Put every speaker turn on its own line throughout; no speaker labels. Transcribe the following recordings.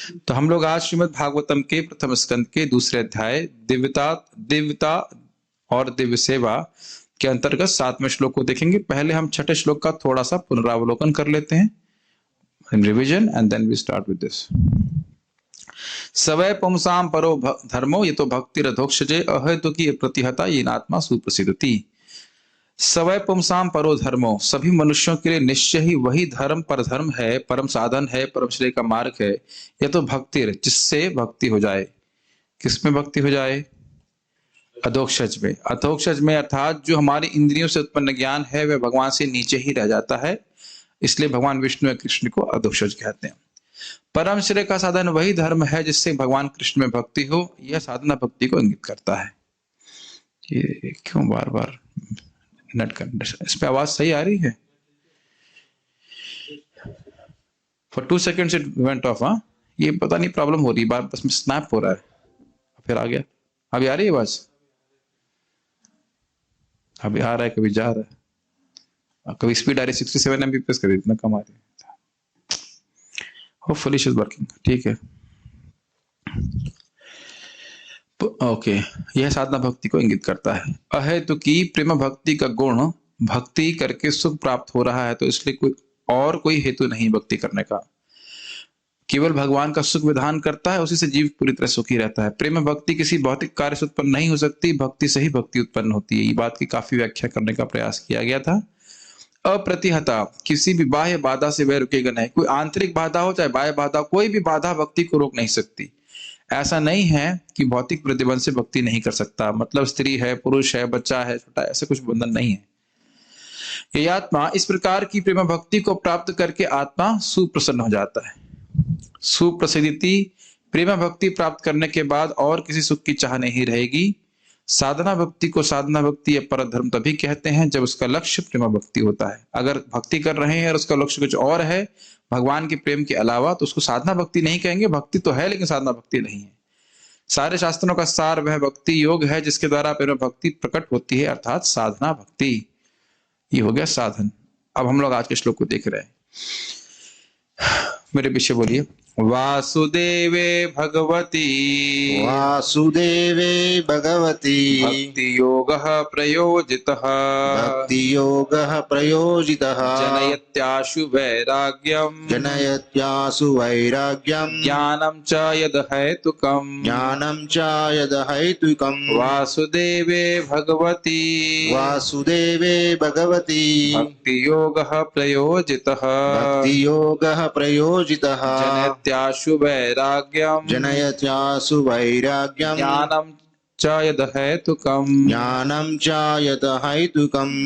तो हम लोग आज श्रीमद् भागवतम के प्रथम स्कंद के दूसरे अध्याय दिव्यता दिव्यता और दिव्य सेवा के अंतर्गत 7वें श्लोक को देखेंगे। पहले हम छठे श्लोक का थोड़ा सा पुनरावलोकन कर लेते हैं, revision, and then we start with this. सवै पुंसाम परो धर्मो ये तो भक्ति रधोक्षजे अहेतुकी प्रतिहता ये नात्मा सुप्रसिद्धति। सवै पुंसाम परो धर्मो, सभी मनुष्यों के लिए निश्चय ही वही धर्म पर धर्म है, परम साधन है, परम श्रेय का मार्ग है। यह तो भक्ति, जिससे भक्ति हो जाए। किसमें भक्ति हो जाए? अधोक्षज में। अधोक्षज में अर्थात जो हमारी इंद्रियों से उत्पन्न ज्ञान है वह भगवान से नीचे ही रह जाता है, इसलिए भगवान विष्णु या कृष्ण को अधोक्षज कहते हैं। परम श्रेय का साधन वही धर्म है जिससे भगवान कृष्ण में भक्ति हो। यह साधना भक्ति को इंगित करता है। ये क्यों बार बार नेट कंडीशन? इस पे आवाज सही आ रही है? For 2 seconds it went of. हाँ, ये पता नहीं प्रॉब्लम हो रही, बार बस में स्नैप हो रहा है, फिर आ गया। अभी आ रही है आवाज? अभी आ रहा है, कभी जा रहा है, कभी स्पीड आ रही है 67 Mbps, कभी इतना कम आ रही है। Hopefully it is working. ठीक है, ओके। यह साधना भक्ति को इंगित करता है। अहेतुकी प्रेम भक्ति का गुण, भक्ति करके सुख प्राप्त हो रहा है तो इसलिए कोई हेतु नहीं भक्ति करने का। केवल भगवान का सुख विधान करता है, उसी से जीव पूरी तरह सुखी रहता है। प्रेम भक्ति किसी भौतिक कार्य से उत्पन्न नहीं हो सकती, भक्ति से ही भक्ति उत्पन्न होती है। ये बात की काफी व्याख्या करने का प्रयास किया गया था। अप्रतिहता, किसी भी बाह्य बाधा से वह रुकेगा नहीं। कोई आंतरिक बाधा हो चाहे बाह्य बाधा, कोई भी बाधा भक्ति को रोक नहीं सकती। ऐसा नहीं है कि भौतिक प्रतिबंध से भक्ति नहीं कर सकता, मतलब स्त्री है, पुरुष है, बच्चा है, छोटा, ऐसे कुछ बंधन नहीं है। ये आत्मा इस प्रकार की प्रेम भक्ति को प्राप्त करके आत्मा सुप्रसन्न हो जाता है। सुप्रसिद्धि, प्रेम भक्ति प्राप्त करने के बाद और किसी सुख की चाह नहीं रहेगी। साधना भक्ति को साधना भक्ति या पर धर्म तभी कहते हैं जब उसका लक्ष्य प्रेम भक्ति होता है। अगर भक्ति कर रहे हैं और उसका लक्ष्य कुछ और है भगवान के प्रेम के अलावा, तो उसको साधना भक्ति नहीं कहेंगे। भक्ति तो है लेकिन साधना भक्ति नहीं है। सारे शास्त्रों का सार वह भक्ति योग है जिसके द्वारा प्रेम भक्ति प्रकट होती है, अर्थात साधना भक्ति। ये हो गया साधन। अब हम लोग आज के श्लोक को देख रहे हैं, मेरे पीछे बोलिए। वासुदेवे भगवती,
वासुदेवे भगवती
भक्ति योगः प्रयोजितः,
भक्ति योगः प्रयोजितः,
जनयत्याशु वैराग्यम्,
जनयत्यासु वैराग्यम्,
ज्ञानं च यद् हेतुकम्,
ज्ञानं च यद् हेतुकम्।
वासुदेवे भगवती,
वासुदेवे भगवती
भक्ति योगः प्रयोजितः,
भक्ति योगः प्रयोजितः,
जनयत्याशु वैराग्यम्,
जनयत्यासु वैराग्यम्,
ज्ञानं च यद् हेतुकम्,
ज्ञानं च यद् हेतुकम्।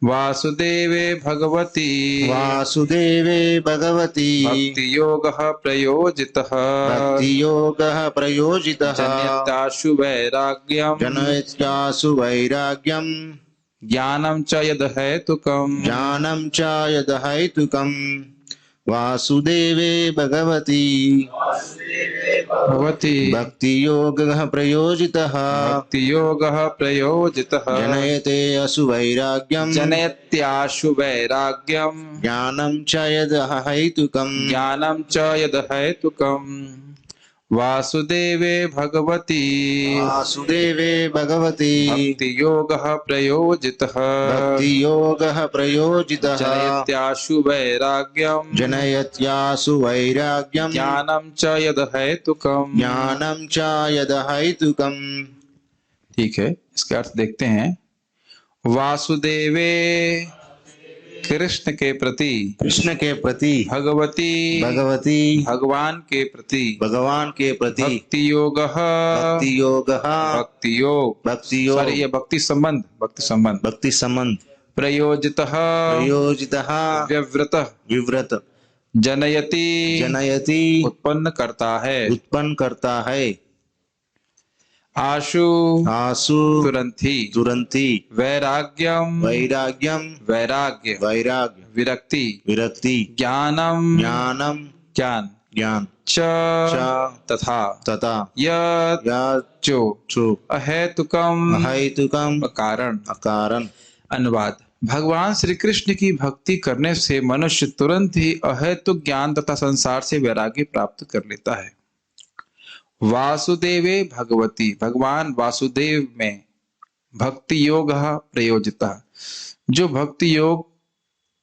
वासुदेवे भगवती,
वासुदेवे भगवती
भक्ति योगः प्रयोजितः,
भक्ति योगः प्रयोजितः,
जनयत्याशु वैराग्यम्,
जनयत्यासु वैराग्यम्,
ज्ञानं च यद् हेतुकम्,
ज्ञानं च यद् हेतुकम्। वासुदेवे भगवती भक्ति योगः प्रयोजितः,
भक्ति योगः प्रयोजितः,
जनयते असु वैराग्यम्,
जनयत्याशु वैराग्यम्,
ज्ञानं च यद् हेतुकम्,
ज्ञानं च यद् हेतुकम्। वासुदेवे भगवती,
वासुदेवे भगवती
भक्ति योगः प्रयोजितः,
भक्ति योगः प्रयोजितः,
जनयत्याशु वैराग्यम्,
जनयत्यासु वैराग्यम्,
ज्ञानं च यद् हेतुकम्,
ज्ञानं च यद् हेतुकम्।
ठीक है, इसका अर्थ देखते हैं। वासुदेवे, कृष्ण के प्रति,
कृष्ण के प्रति,
भगवती,
भगवती
भगवान के प्रति,
भगवान के प्रति,
भक्ति योगः,
भक्ति योगः,
भक्ति योग,
भक्ति योग,
सॉरी ये भक्ति संबंध, भक्ति संबंध,
भक्ति संबंध,
प्रयोजितः,
प्रयोजितः,
व्यव्रतः,
विव्रत,
जनयति,
जनयति,
उत्पन्न करता है,
उत्पन्न करता है,
आशु,
आसु,
तुरंती,
तुरंती,
वैराग्यम,
वैराग्यम,
वैराग्य,
वैराग्य,
विरक्ति,
विरक्ति,
ज्ञानम,
ज्ञानम,
ज्ञान,
ज्ञान,
च, तथा,
तथा,
जो
चो,
अहेतुकम,
अहेतुकम,
अकारण।
अकारण।
अनुवाद। भगवान श्री कृष्ण की भक्ति करने से मनुष्य तुरंत ही अहेतुक ज्ञान तथा संसार से वैराग्य प्राप्त कर लेता है। वासुदेवे भगवती, भगवान वासुदेव में भक्ति योग प्रयोजिता, जो भक्ति योग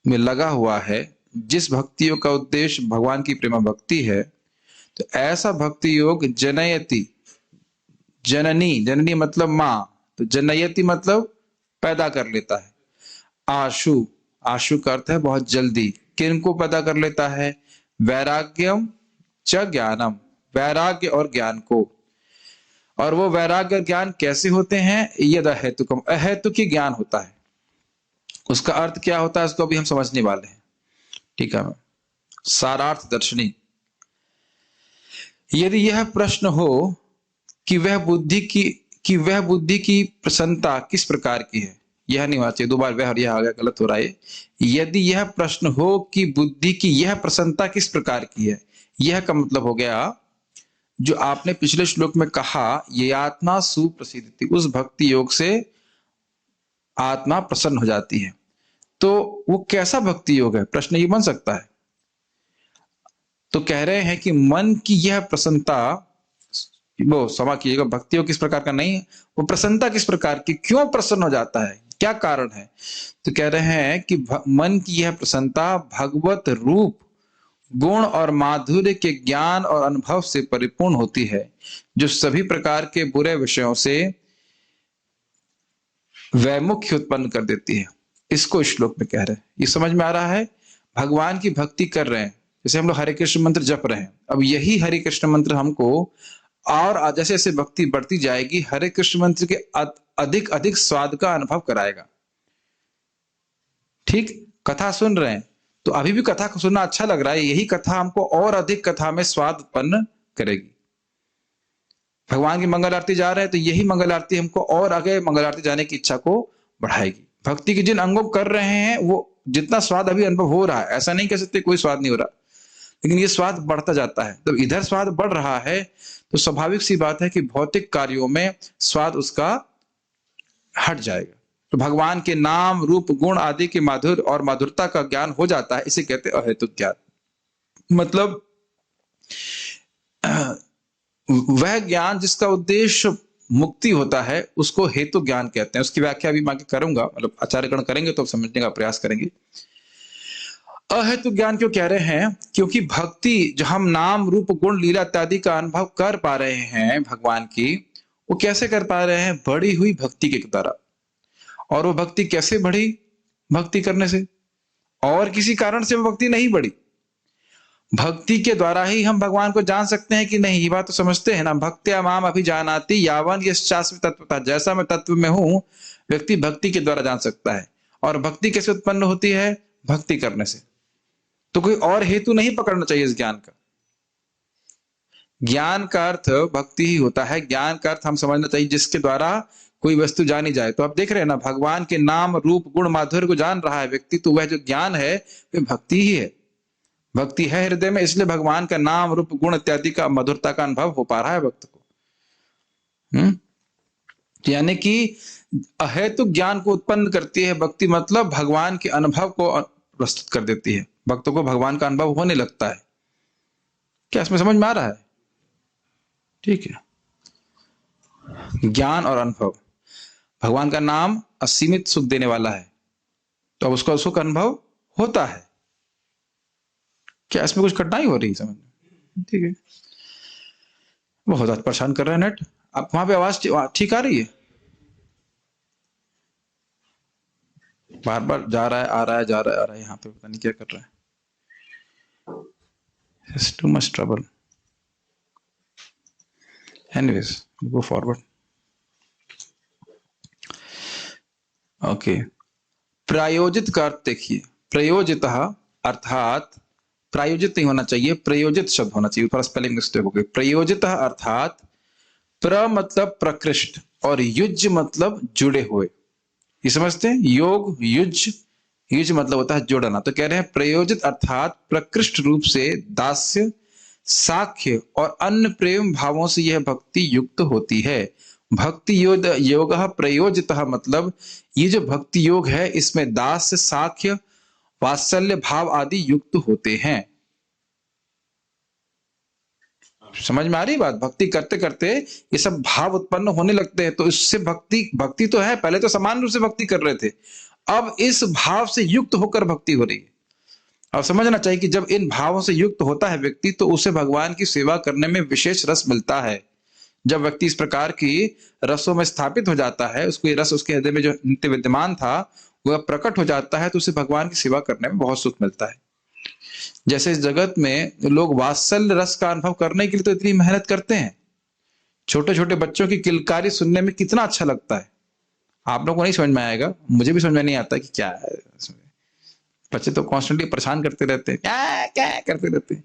में लगा हुआ है, जिस भक्ति योग का उद्देश्य भगवान की प्रेम भक्ति है, तो ऐसा भक्ति योग जनयति, जननी, जननी मतलब मां, तो जनयति मतलब पैदा कर लेता है। आशु, आशु का अर्थ है बहुत जल्दी, किनको पैदा कर लेता है? वैराग्यम च ज्ञानम, वैराग्य और ज्ञान को। और वो वैराग्य और ज्ञान कैसे होते हैं? यद अहेतुकम, अहेतुक ही ज्ञान होता है। उसका अर्थ क्या होता है उसको अभी हम समझने वाले हैं। ठीक है, सारार्थ दर्शनी। यदि यह प्रश्न हो कि वह बुद्धि की प्रसन्नता किस प्रकार की है, यह नहीं होना चाहिए, दो बार वह यह आ गया, गलत हो रहा है। यदि यह प्रश्न हो कि बुद्धि की यह प्रसन्नता किस प्रकार की है, यह का मतलब हो गया जो आपने पिछले श्लोक में कहा, ये आत्मा सुप्रसिद्धि, उस भक्ति योग से आत्मा प्रसन्न हो जाती है। तो वो कैसा भक्ति योग है, प्रश्न ये बन सकता है। तो कह रहे हैं कि मन की यह प्रसन्नता, वो क्षमा कीजिएगा, भक्ति योग किस प्रकार का नहीं, वो प्रसन्नता किस प्रकार की, क्यों प्रसन्न हो जाता है, क्या कारण है? तो कह रहे हैं कि मन की यह प्रसन्नता भगवत रूप, गुण और माधुर्य के ज्ञान और अनुभव से परिपूर्ण होती है, जो सभी प्रकार के बुरे विषयों से वैमुख्य उत्पन्न कर देती है। इसको श्लोक में कह रहे हैं। ये समझ में आ रहा है? भगवान की भक्ति कर रहे हैं, जैसे हम लोग हरे कृष्ण मंत्र जप रहे हैं, अब यही हरे कृष्ण मंत्र हमको और जैसे जैसे भक्ति बढ़ती जाएगी, हरे कृष्ण मंत्र के अधिक अधिक स्वाद का अनुभव कराएगा। ठीक, कथा सुन रहे हैं तो अभी भी कथा को सुनना अच्छा लग रहा है, यही कथा हमको और अधिक कथा में स्वाद उत्पन्न करेगी। भगवान की मंगल आरती जा रहे हैं तो यही मंगल आरती हमको और आगे मंगल आरती जाने की इच्छा को बढ़ाएगी। भक्ति के जिन अंगों कर रहे हैं वो जितना स्वाद अभी अनुभव हो रहा है, ऐसा नहीं कह सकते कोई स्वाद नहीं हो रहा, लेकिन ये स्वाद बढ़ता जाता है। तो इधर स्वाद बढ़ रहा है तो स्वाभाविक सी बात है कि भौतिक कार्यों में स्वाद उसका हट जाएगा। तो भगवान के नाम रूप गुण आदि के माधुर्य और माधुरता का ज्ञान हो जाता है, इसे कहते हैं अहेतुक ज्ञान। मतलब वह ज्ञान जिसका उद्देश्य मुक्ति होता है उसको हेतु ज्ञान कहते हैं। उसकी व्याख्या भी मैं करूंगा, मतलब आचार्यगण करेंगे तो समझने का प्रयास करेंगे। अहेतुक ज्ञान क्यों कह रहे हैं? क्योंकि भक्ति जो हम नाम रूप गुण लीला इत्यादि का अनुभव कर पा रहे हैं भगवान की, वो कैसे कर पा रहे हैं? बढ़ी हुई भक्ति के द्वारा। और वो भक्ति कैसे बढ़ी? भक्ति करने से, और किसी कारण से वो भक्ति नहीं बढ़ी। भक्ति के द्वारा ही हम भगवान को जान सकते हैं कि नहीं, ये बात तो समझते हैं ना, भक्त्या माम अभिजानाति यावन यश्चास्मि तत्वतः, जैसा मैं तत्व में हूं व्यक्ति भक्ति के द्वारा जान सकता है। और भक्ति कैसे उत्पन्न होती है? भक्ति करने से। तो कोई और हेतु नहीं पकड़ना चाहिए इस ज्ञान का। ज्ञान का अर्थ भक्ति ही होता है। ज्ञान का अर्थ हम समझना चाहिए जिसके द्वारा कोई वस्तु जानी जाए। तो आप देख रहे हैं ना, भगवान के नाम रूप गुण माधुर्य को जान रहा है व्यक्ति, तो वह जो ज्ञान है वह भक्ति ही है। भक्ति है हृदय में, इसलिए भगवान का नाम रूप गुण इत्यादि का मधुरता का अनुभव हो पा रहा है भक्त को। यानी कि अहेतुक ज्ञान को उत्पन्न करती है भक्ति, मतलब भगवान के अनुभव को प्रस्तुत कर देती है, भक्तों को भगवान का अनुभव होने लगता है। क्या इसमें समझ में आ रहा है? ठीक है, ज्ञान और अनुभव। भगवान का नाम असीमित सुख देने वाला है, तो अब उसका सुख अनुभव होता है। क्या इसमें कुछ कठिनाई हो रही है समझ में? ठीक है, बहुत ज्यादा परेशान कर रहे हैं नेट। आप वहां पे आवाज ठीक आ रही है? बार बार जा रहा है, आ रहा है, जा रहा है, आ रहा है, यहाँ पे पता नहीं क्या कर रहा है। It's too much trouble. Anyways, go forward. Okay. प्रायोजित का अर्थ देखिए, प्रयोजित अर्थात, प्रायोजित नहीं होना चाहिए, प्रयोजित शब्द होना चाहिए, थोड़ा स्पेलिंग मिस्टेक हो गई। प्रयोजित अर्थात प्र मतलब प्रकृष्ट और युज मतलब जुड़े हुए। ये समझते हैं? योग युज, युज मतलब होता है जोड़ना। तो कह रहे हैं प्रयोजित अर्थात प्रकृष्ट रूप से दास्य, साख्य और अन्य प्रेम भावों से यह भक्ति युक्त होती है। भक्ति योग प्रयोजितः मतलब ये जो भक्ति योग है इसमें दास्य, साख्य, वात्सल्य भाव आदि युक्त होते हैं। समझ में आ रही बात? भक्ति करते करते ये सब भाव उत्पन्न होने लगते हैं, तो इससे भक्ति तो है, पहले तो समान रूप से भक्ति कर रहे थे, अब इस भाव से युक्त होकर भक्ति हो रही है। अब समझना चाहिए कि जब इन भावों से युक्त होता है व्यक्ति तो उसे भगवान की सेवा करने में विशेष रस मिलता है। जब व्यक्ति इस प्रकार की रसों में स्थापित हो जाता है, उसको ये रस उसके हृदय में जो नित्य विद्यमान था वह प्रकट हो जाता है, तो उसे भगवान की सेवा करने में बहुत सुख मिलता है। जैसे इस जगत में लोग वात्सल्य रस का अनुभव करने के लिए तो इतनी मेहनत करते हैं, छोटे छोटे बच्चों की किलकारी सुनने में कितना अच्छा लगता है। आप लोगों को नहीं समझ में आएगा, मुझे भी समझ में नहीं आता कि क्या है। बच्चे तो कॉन्स्टेंटली परेशान करते रहते हैं, क्या क्या करते रहते हैं।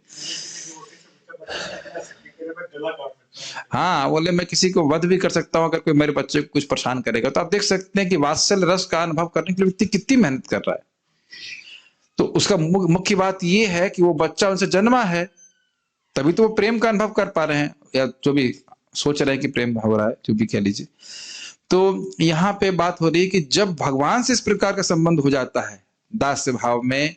हाँ, बोले मैं किसी को वध भी कर सकता हूँ अगर कोई मेरे बच्चे को कुछ परेशान करेगा। तो आप देख सकते हैं कि वात्सल्य रस का अनुभव करने के लिए व्यक्ति कितनी मेहनत कर रहा है। तो उसका मुख्य बात यह है कि वो बच्चा उनसे जन्मा है, तभी तो वो प्रेम का अनुभव कर पा रहे हैं, या जो भी सोच रहे हैं कि प्रेम हो रहा है, जो भी कह लीजिए। तो यहाँ पे बात हो रही है कि जब भगवान से इस प्रकार का संबंध हो जाता है, दास्य भाव में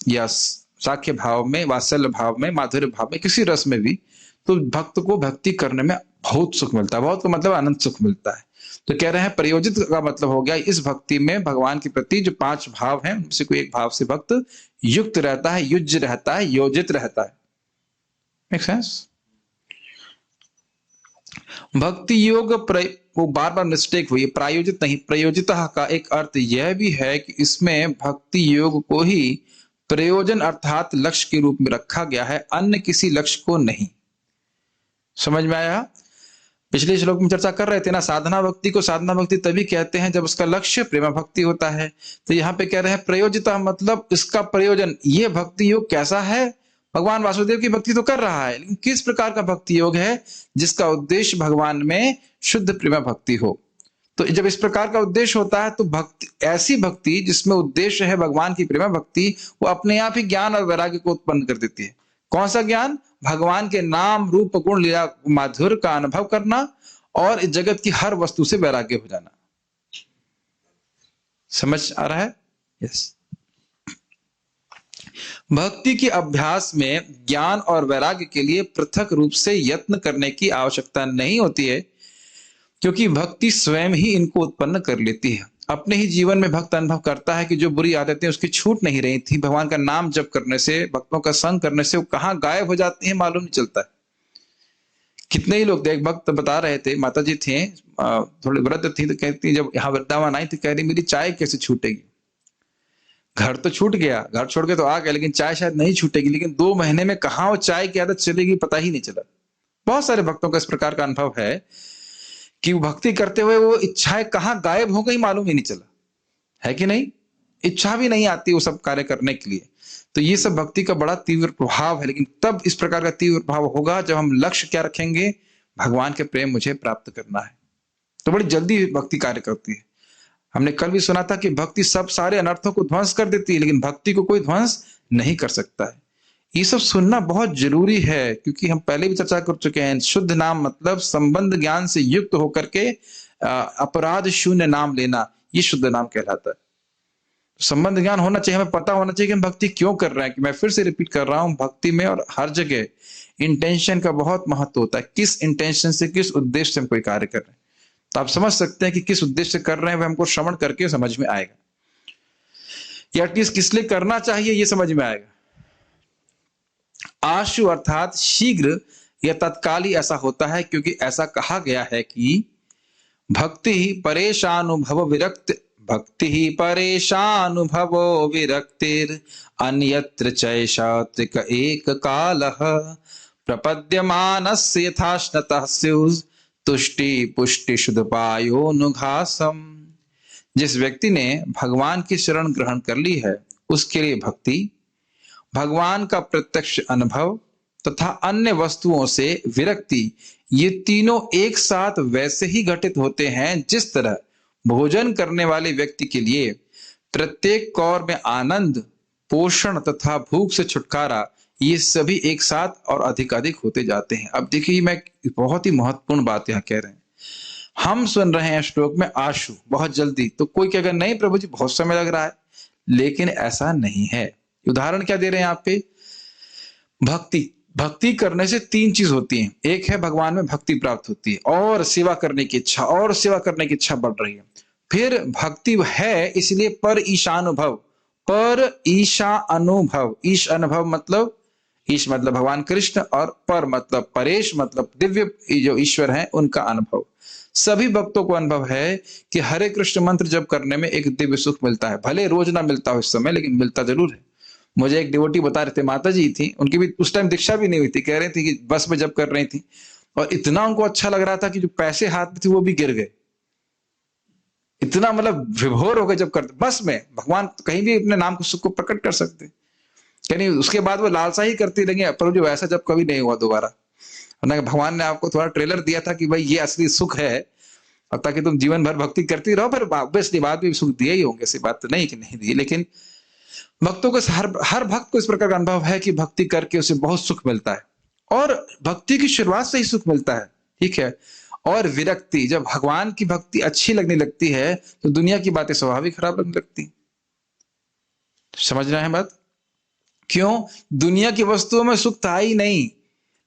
या साख्य भाव में, वात्सल्य भाव में, माधुर्य भाव में, किसी रस में भी, तो भक्त को भक्ति करने में बहुत सुख मिलता है। बहुत का मतलब अनंत सुख मिलता है। तो कह रहे हैं प्रयोजित का मतलब हो गया इस भक्ति में भगवान के प्रति जो 5 भाव हैं उनसे कोई एक भाव से भक्त युक्त रहता है, युज्य रहता है, योजित रहता है। Make sense? भक्ति योग वो बार बार मिस्टेक हुई, प्रायोजित नहीं, प्रयोजितः का एक अर्थ यह भी है कि इसमें भक्ति योग को ही प्रयोजन अर्थात लक्ष्य के रूप में रखा गया है, अन्य किसी लक्ष्य को नहीं। समझ में आया? पिछले श्लोक में चर्चा कर रहे थे ना, साधना भक्ति को साधना भक्ति तभी कहते हैं जब उसका लक्ष्य प्रेम भक्ति होता है। तो यहाँ पे कह रहे हैं प्रयोजिता मतलब इसका प्रयोजन। ये भक्ति योग कैसा है? भगवान वासुदेव की भक्ति तो कर रहा है, लेकिन किस प्रकार का भक्ति योग है? जिसका उद्देश्य भगवान में शुद्ध प्रेम भक्ति हो। तो जब इस प्रकार का उद्देश्य होता है तो भक्ति, ऐसी भक्ति जिसमें उद्देश्य है भगवान की प्रेम भक्ति, वो अपने आप ही ज्ञान और वैराग्य को उत्पन्न कर देती है। कौन सा ज्ञान? भगवान के नाम रूप गुण लीला माधुर्य का अनुभव करना और इस जगत की हर वस्तु से वैराग्य हो जाना। समझ आ रहा है? यस। भक्ति के अभ्यास में ज्ञान और वैराग्य के लिए पृथक रूप से यत्न करने की आवश्यकता नहीं होती है, क्योंकि भक्ति स्वयं ही इनको उत्पन्न कर लेती है। अपने ही जीवन में भक्त अनुभव करता है कि जो बुरी आदतें उसकी छूट नहीं रही थी, भगवान का नाम जप करने से, भक्तों का संग करने से वो कहाँ गायब हो जाती है मालूम नहीं चलता है। कितने ही लोग, देख भक्त बता रहे थे, माता जी थे थोड़े वृद्ध थी, तो कहती जब यहाँ वृंदावन आई तो कह रही मेरी चाय कैसे छूटेगी। घर तो छूट गया, घर छोड़ के तो आ गया, लेकिन चाय शायद नहीं छूटेगी। लेकिन 2 महीने में कहाँ वो चाय की आदत चलेगी पता ही नहीं चला। बहुत सारे भक्तों का इस प्रकार का अनुभव है कि वो भक्ति करते हुए वो इच्छाएं कहाँ गायब हो गई मालूम ही नहीं चला, है कि नहीं? इच्छा भी नहीं आती वो सब कार्य करने के लिए। तो ये सब भक्ति का बड़ा तीव्र प्रभाव है। लेकिन तब इस प्रकार का तीव्र प्रभाव होगा जब हम लक्ष्य क्या रखेंगे? भगवान के प्रेम मुझे प्राप्त करना है। तो बड़ी जल्दी भक्ति कार्य करती है। हमने कल भी सुना था कि भक्ति सब सारे अनर्थों को ध्वंस कर देती है, लेकिन भक्ति को कोई ध्वंस नहीं कर सकता है। ये सब सुनना बहुत जरूरी है, क्योंकि हम पहले भी चर्चा कर चुके हैं। शुद्ध नाम मतलब संबंध ज्ञान से युक्त होकर के अपराध शून्य नाम लेना, ये शुद्ध नाम कहलाता है। संबंध ज्ञान होना चाहिए, हमें पता होना चाहिए कि हम भक्ति क्यों कर रहे हैं। कि मैं फिर से रिपीट कर रहा हूं, भक्ति में और हर जगह इंटेंशन का बहुत महत्व होता है। किस इंटेंशन से, किस उद्देश्य से हम कोई कार्य कर रहे हैं, तो आप समझ सकते हैं कि किस उद्देश्य से कर रहे हैं, वह हमको श्रवण करके समझ में आएगा, या एटलीस्ट किस लिए करना चाहिए ये समझ में आएगा। आशु अर्थात शीघ्र या तत्काल ही ऐसा होता है, क्योंकि ऐसा कहा गया है कि भक्ति ही परेशानुभव विरक्त, भक्ति ही परेशानुभवो विरक्तिर अन्यत्र चैषात्रिक एक कालः प्रपद्यमानस्य यथाश्नतः स्युः तुष्टि पुष्टि शुद्धपायोनुघासम। जिस व्यक्ति ने भगवान की शरण ग्रहण कर ली है उसके लिए भक्ति, भगवान का प्रत्यक्ष अनुभव तथा अन्य वस्तुओं से विरक्ति, ये तीनों एक साथ वैसे ही घटित होते हैं जिस तरह भोजन करने वाले व्यक्ति के लिए प्रत्येक कौर में आनंद, पोषण तथा भूख से छुटकारा, ये सभी एक साथ और अधिक अधिक होते जाते हैं। अब देखिए, मैं बहुत ही महत्वपूर्ण बात यहाँ कह रहे हैं। हम सुन रहे हैं श्लोक में आशु, बहुत जल्दी। तो कोई कहेगा नहीं प्रभु जी बहुत समय लग रहा है, लेकिन ऐसा नहीं है। उदाहरण क्या दे रहे हैं आप पे? भक्ति। भक्ति करने से तीन चीज होती है। एक है भगवान में भक्ति प्राप्त होती है, और सेवा करने की इच्छा, और सेवा करने की इच्छा बढ़ रही है। फिर भक्ति है इसलिए पर ईशानुभव, पर ईशा अनुभव। ईश अनुभव मतलब, ईश मतलब भगवान कृष्ण, और पर मतलब परेश, मतलब दिव्य जो ईश्वर हैं उनका अनुभव। सभी भक्तों को अनुभव है कि हरे कृष्ण मंत्र जप करने में एक दिव्य सुख मिलता है। भले रोज ना मिलता हो इस समय, लेकिन मिलता जरूर है। मुझे एक डिवोटी बता रहे थे, माता जी थी, उनकी भी उस टाइम दीक्षा भी नहीं हुई थी, कह रही थी कि बस में जब कर रही थी और इतना उनको अच्छा लग रहा था कि जो पैसे हाथ में थे वो भी गिर गए। इतना मतलब विभोर हो गए जब करते बस में। भगवान कहीं भी अपने नाम को सुख को प्रकट कर सकते, यानी उसके बाद वो लालसा ही करती रही, पर जो वैसा जब कभी नहीं हुआ दोबारा। भगवान ने आपको थोड़ा ट्रेलर दिया था कि भाई ये असली सुख है, और ताकि तुम जीवन भर भक्ति करती रहो। फिर ऑब्वियसली बाद में सुख दिए ही होंगे, ऐसी बात तो नहीं कि नहीं दिए, लेकिन भक्तों को हर भक्त को इस प्रकार का अनुभव है कि भक्ति करके उसे बहुत सुख मिलता है, और भक्ति की शुरुआत से ही सुख मिलता है, ठीक है। और विरक्ति, जब भगवान की भक्ति अच्छी लगने लगती है तो दुनिया की बातें स्वाभाविक खराब लगने लगती। समझ रहे हैं बात? क्यों? दुनिया की वस्तुओं में सुख था ही नहीं,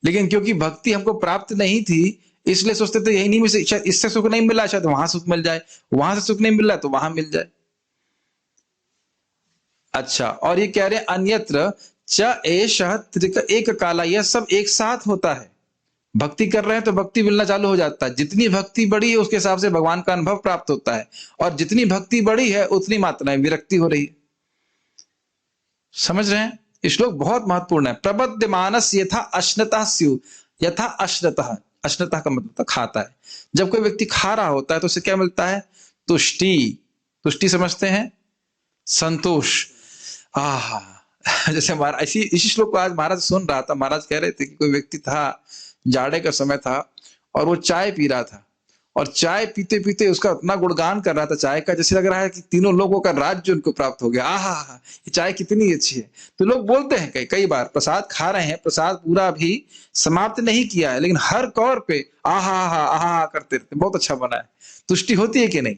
लेकिन क्योंकि भक्ति हमको प्राप्त नहीं थी इसलिए सोचते थे यही नहीं मिल, इससे सुख नहीं मिला शायद वहां सुख मिल जाए, वहां से सुख नहीं मिल रहा तो वहां मिल जाए। अच्छा, और ये कह रहे हैं अन्यत्र च एषः त्रिक एक काला, यह सब एक साथ होता है। भक्ति कर रहे हैं तो भक्ति मिलना चालू हो जाता है। जितनी भक्ति बढ़ी है उसके हिसाब से भगवान का अनुभव प्राप्त होता है, और जितनी भक्ति बढ़ी है उतनी मात्रा में विरक्ति हो रही है। समझ रहे हैं? श्लोक बहुत महत्वपूर्ण है। प्रबध्यमानस यथा अश्नतः स्यु, यथा अश्नतः, अश्नतः का मतलब खाता है। जब कोई व्यक्ति खा रहा होता है तो उसे क्या मिलता है? तुष्टि। तुष्टि समझते हैं? संतोष। आहा जैसे महाराज इसी श्लोक को आज महाराज सुन रहा था। महाराज कह रहे थे कि कोई व्यक्ति था, जाड़े का समय था, और वो चाय पी रहा था, और चाय पीते पीते उसका इतना गुणगान कर रहा था चाय का, जैसे लग रहा है कि तीनों लोगों का राज्य उनको प्राप्त हो गया। आहा ये चाय कितनी अच्छी है। तो लोग बोलते हैं कई बार, प्रसाद खा रहे हैं, प्रसाद पूरा भी समाप्त नहीं किया है, लेकिन हर कौर पे आहा आहा आहा करते रहते, बहुत अच्छा बना है। तुष्टि होती है कि नहीं?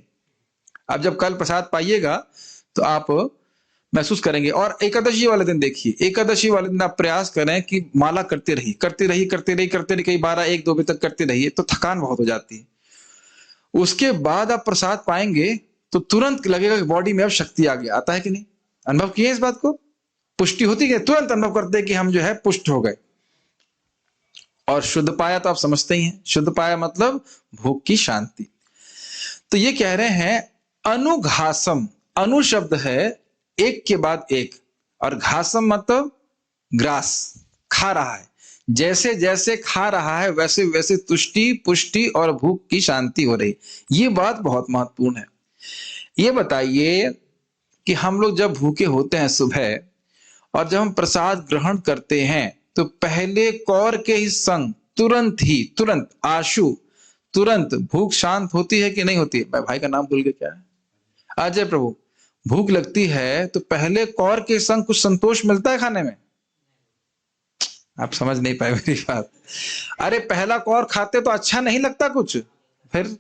आप जब कल प्रसाद पाइएगा तो आप महसूस करेंगे। और एकादशी वाले दिन देखिए, एकादशी वाले दिन आप प्रयास करें कि माला करते रहिए, करते रहिए, करते रहिए, करते रहिए, कई 12-1-2 बजे तक करते रहिए, तो थकान बहुत हो जाती है। उसके बाद आप प्रसाद पाएंगे तो तुरंत लगेगा कि बॉडी में अब शक्ति आ गया। आता है कि नहीं? अनुभव किए इस बात को? पुष्टि होती है, तुरंत अनुभव करते हैं कि हम जो है पुष्ट हो गए। और शुद्ध पाया तो आप समझते ही हैं, शुद्ध पाया मतलब भूख की शांति। तो ये कह रहे हैं अनुघासम, अनु शब्द है एक के बाद एक, और घासम मतलब ग्रास, खा रहा है। जैसे जैसे खा रहा है वैसे वैसे तुष्टि, पुष्टि और भूख की शांति हो रही। ये बात बहुत महत्वपूर्ण है। ये बताइए कि हम लोग जब भूखे होते हैं सुबह, और जब हम प्रसाद ग्रहण करते हैं तो पहले कौर के ही संग तुरंत आशु, तुरंत भूख शांत होती है कि नहीं होती है? मैं भाई का नाम भूल गया, क्या है? अजय प्रभु। भूख लगती है तो पहले कौर के संग कुछ संतोष मिलता है खाने में? आप समझ नहीं पाए मेरी बात। अरे पहला कौर खाते तो अच्छा नहीं लगता कुछ, फिर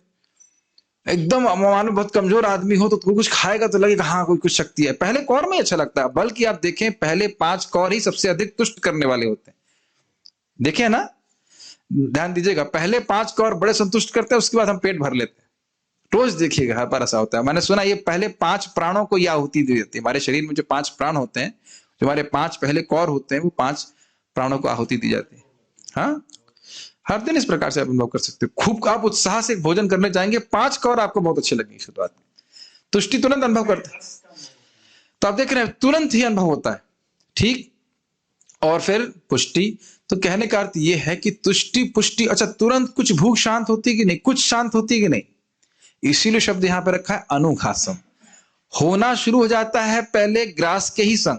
एकदम मानो बहुत कमजोर आदमी हो तो कुछ खाएगा तो लगेगा हाँ कोई कुछ शक्ति है। पहले कौर में अच्छा लगता है, बल्कि आप देखें पहले 5 कौर ही सबसे अधिक तुष्ट करने वाले होते हैं। देखे ना, ध्यान दीजिएगा, पहले 5 कौर बड़े संतुष्ट करते हैं, उसके बाद हम पेट भर लेते हैं। रोज देखिएगा हर बार ऐसा होता है। मैंने सुना ये पहले 5 प्राणों को यह आहुति दी जाती है। हमारे शरीर में जो 5 प्राण होते हैं, जो हमारे 5 पहले कौर होते हैं, वो 5 प्राणों को आहुति दी जाती है। हाँ, हर दिन इस प्रकार से आप अनुभव कर सकते हो। खूब आप उत्साह से भोजन करने जाएंगे, 5 कौर आपको बहुत अच्छे लगेंगे शुरुआत में। तुष्टि तुरंत अनुभव करते हैं, तो आप देख रहे हैं तुरंत ही अनुभव होता है, ठीक। और फिर पुष्टि, तो कहने का अर्थ यह है कि तुष्टि पुष्टि, अच्छा तुरंत कुछ भूख शांत होती है कि नहीं, कुछ शांत होती है कि नहीं? इसीलिए शब्द यहां पर रखा है अनुघासम। होना शुरू हो जाता है पहले ग्रास के ही संग,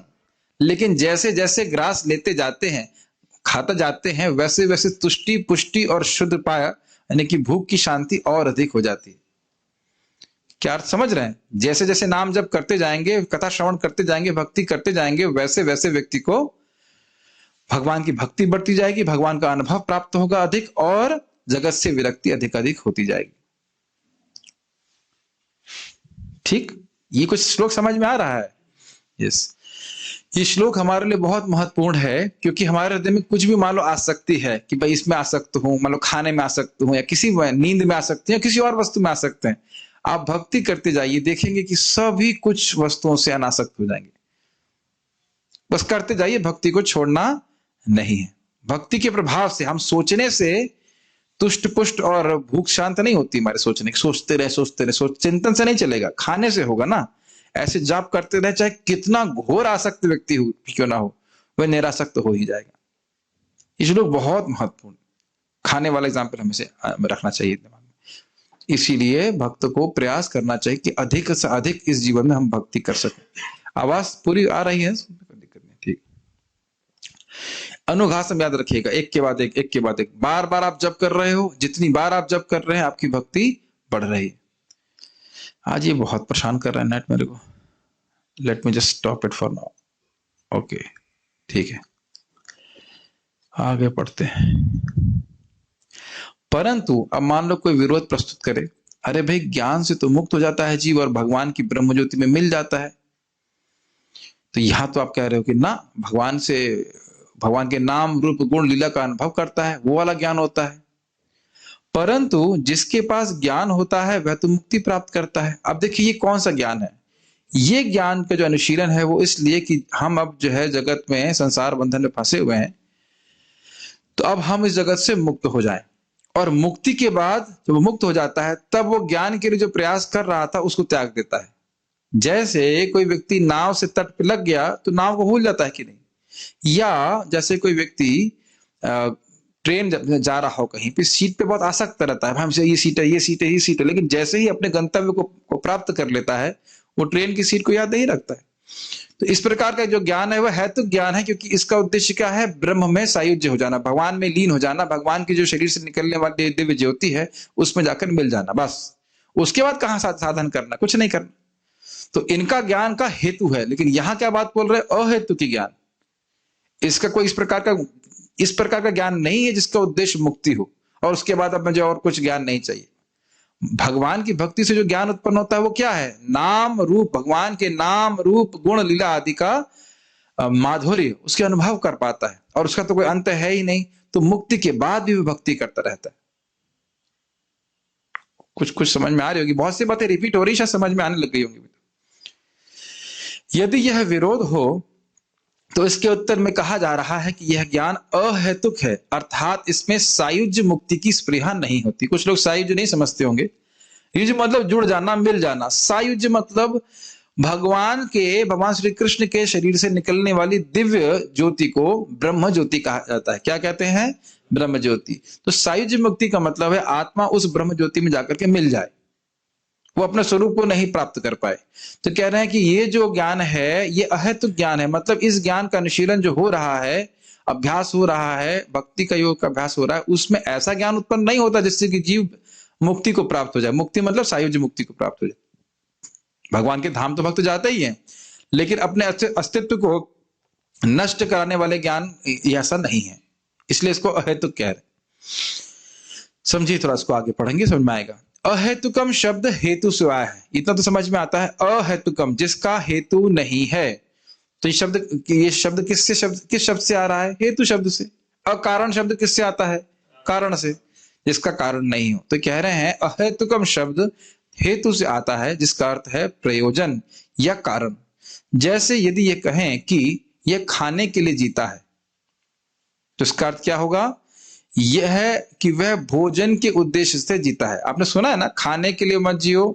लेकिन जैसे जैसे ग्रास लेते जाते हैं, खाते जाते हैं, वैसे वैसे तुष्टि, पुष्टि और शुद्ध पाया यानी कि भूख की शांति और अधिक हो जाती है। क्या अर्थ समझ रहे हैं? जैसे जैसे नाम जब करते जाएंगे, कथा श्रवण करते जाएंगे, भक्ति करते जाएंगे, वैसे वैसे व्यक्ति को भगवान की भक्ति बढ़ती जाएगी, भगवान का अनुभव प्राप्त होगा अधिक, और जगत से विरक्ति अधिक अधिक होती जाएगी। ठीक, ये कुछ श्लोक समझ में आ रहा है? यस। ये श्लोक हमारे लिए बहुत महत्वपूर्ण है, क्योंकि हमारे हृदय में कुछ भी मान लो आ सकती है कि भाई इसमें आसक्त हूं, मान लो खाने में आसक्त हूं, या किसी नींद में आ सकते हैं, किसी और वस्तु में आ सकते हैं। आप भक्ति करते जाइए, देखेंगे कि सभी कुछ वस्तुओं से अनासक्त हो जाएंगे। बस करते जाइए, भक्ति को छोड़ना नहीं है। भक्ति के प्रभाव से हम सोचने से तुष्ट पुष्ट और भूख शांत नहीं होती हमारे सोचने की। सोचते रहे, चिंतन से नहीं चलेगा, खाने से होगा ना। ऐसे जाप करते रहे, चाहे कितना घोर आसक्त व्यक्ति हो क्यों ना हो, वह निरासक्त हो ही जाएगा। ये श्लोक बहुत महत्वपूर्ण, खाने वाला एग्जाम्पल हमें रखना चाहिए दिमाग में। इसीलिए भक्त को प्रयास करना चाहिए कि अधिक से अधिक इस जीवन में हम भक्ति कर सकें। आवाज पूरी आ रही है? दिक्कत नहीं, ठीक। अनुघास में याद रखिएगा, एक के बाद एक, एक के बाद एक, बार बार आप जप कर रहे हो, जितनी बार आप जप कर रहे हैं आपकी भक्ति बढ़ रही है। आज ये बहुत परेशान कर रहा है नेट मेरे को। Let me just stop it for now. Okay, ठीक है, आगे पढ़ते हैं। परंतु अब मान लो कोई विरोध प्रस्तुत करे, अरे भाई ज्ञान से तो मुक्त हो जाता है जीव और भगवान की ब्रह्म ज्योति में मिल जाता है। तो यहां तो आप कह रहे हो कि ना, भगवान के नाम रूप गुण लीला का अनुभव करता है, वो वाला ज्ञान होता है। परंतु जिसके पास ज्ञान होता है वह तो मुक्ति प्राप्त करता है। अब देखिए ये कौन सा ज्ञान है? ये ज्ञान का जो अनुशीलन है वो इसलिए कि हम अब जो है जगत में संसार बंधन में फंसे हुए हैं, तो अब हम इस जगत से मुक्त हो जाएं। और मुक्ति के बाद जब वो मुक्त हो जाता है, तब वो ज्ञान के लिए जो प्रयास कर रहा था उसको त्याग देता है। जैसे कोई व्यक्ति नाव से तट पे लग गया तो नाव को भूल जाता है कि नहीं, या जैसे कोई व्यक्ति ट्रेन जा रहा हो, कहीं पे सीट पे बहुत आसक्त रहता है, हमसे ये सीट है, ये सीट है, ये सीट है, लेकिन जैसे ही अपने गंतव्य को प्राप्त कर लेता है, वो ट्रेन की सीट को याद नहीं रखता है। तो इस प्रकार का जो ज्ञान है वह हेतु ज्ञान है, क्योंकि इसका उद्देश्य क्या है? ब्रह्म में सायुज्य हो जाना, भगवान में लीन हो जाना, भगवान की जो शरीर से निकलने वाली दिव्य ज्योति है उसमें जाकर मिल जाना, बस। उसके बाद कहां साधन करना? कुछ नहीं करना। तो इनका ज्ञान का हेतु है, लेकिन यहां क्या बात बोल रहे? अहेतु की ज्ञान। इसका कोई इस प्रकार का ज्ञान नहीं है जिसका उद्देश्य मुक्ति हो, और उसके बाद अब मुझे और कुछ ज्ञान नहीं चाहिए। भगवान की भक्ति से जो ज्ञान उत्पन्न होता है वो क्या है? नाम रूप, भगवान के नाम रूप गुण लीला आदि का माधुर्य उसके अनुभव कर पाता है, और उसका तो कोई अंत है ही नहीं। तो मुक्ति के बाद भी वो भक्ति करता रहता है। कुछ समझ में आ रही होगी, बहुत सी बातें रिपीट हो रही, शायद समझ में आने लग गई होंगी। यदि यह विरोध हो तो इसके उत्तर में कहा जा रहा है कि यह ज्ञान अहेतुक है, अर्थात इसमें सायुज्य मुक्ति की स्पृहा नहीं होती। कुछ लोग सायुज्य नहीं समझते होंगे। युज मतलब जुड़ जाना, मिल जाना। सायुज्य मतलब भगवान श्री कृष्ण के शरीर से निकलने वाली दिव्य ज्योति को ब्रह्म ज्योति कहा जाता है। क्या कहते हैं? ब्रह्म ज्योति। तो सायुज्य मुक्ति का मतलब है आत्मा उस ब्रह्म ज्योति में जाकर के मिल जाए, वो अपने स्वरूप को नहीं प्राप्त कर पाए। तो कह रहे हैं कि ये जो ज्ञान है ये अहेतुक ज्ञान है, मतलब इस ज्ञान का अनुशीलन जो हो रहा है, अभ्यास हो रहा है, भक्ति का योग का अभ्यास हो रहा है, उसमें ऐसा ज्ञान उत्पन्न नहीं होता जिससे कि जीव मुक्ति को प्राप्त हो जाए। मुक्ति मतलब सायुज्य मुक्ति को प्राप्त हो जाए। भगवान के धाम तो भक्त जाते ही हैं, लेकिन अपने अस्तित्व को नष्ट कराने वाले ज्ञान ऐसा नहीं है, इसलिए इसको अहेतुक कह रहे। समझिए थोड़ा, इसको आगे पढ़ेंगे, समझ में आएगा। अहेतुकम शब्द हेतु से आया है, इतना तो समझ में आता है। अहेतुकम जिसका हेतु नहीं है। तो ये शब्द किस शब्द से आ रहा है? हेतु शब्द से। अकारण शब्द किससे आता है? कारण से, जिसका कारण नहीं हो। तो कह रहे हैं अहेतुकम शब्द हेतु से आता है, जिसका अर्थ है प्रयोजन या कारण। जैसे यदि ये कहें कि यह खाने के लिए जीता है, तो इसका अर्थ क्या होगा? यह है कि वह भोजन के उद्देश्य से जीता है। आपने सुना है ना, खाने के लिए मत जियो,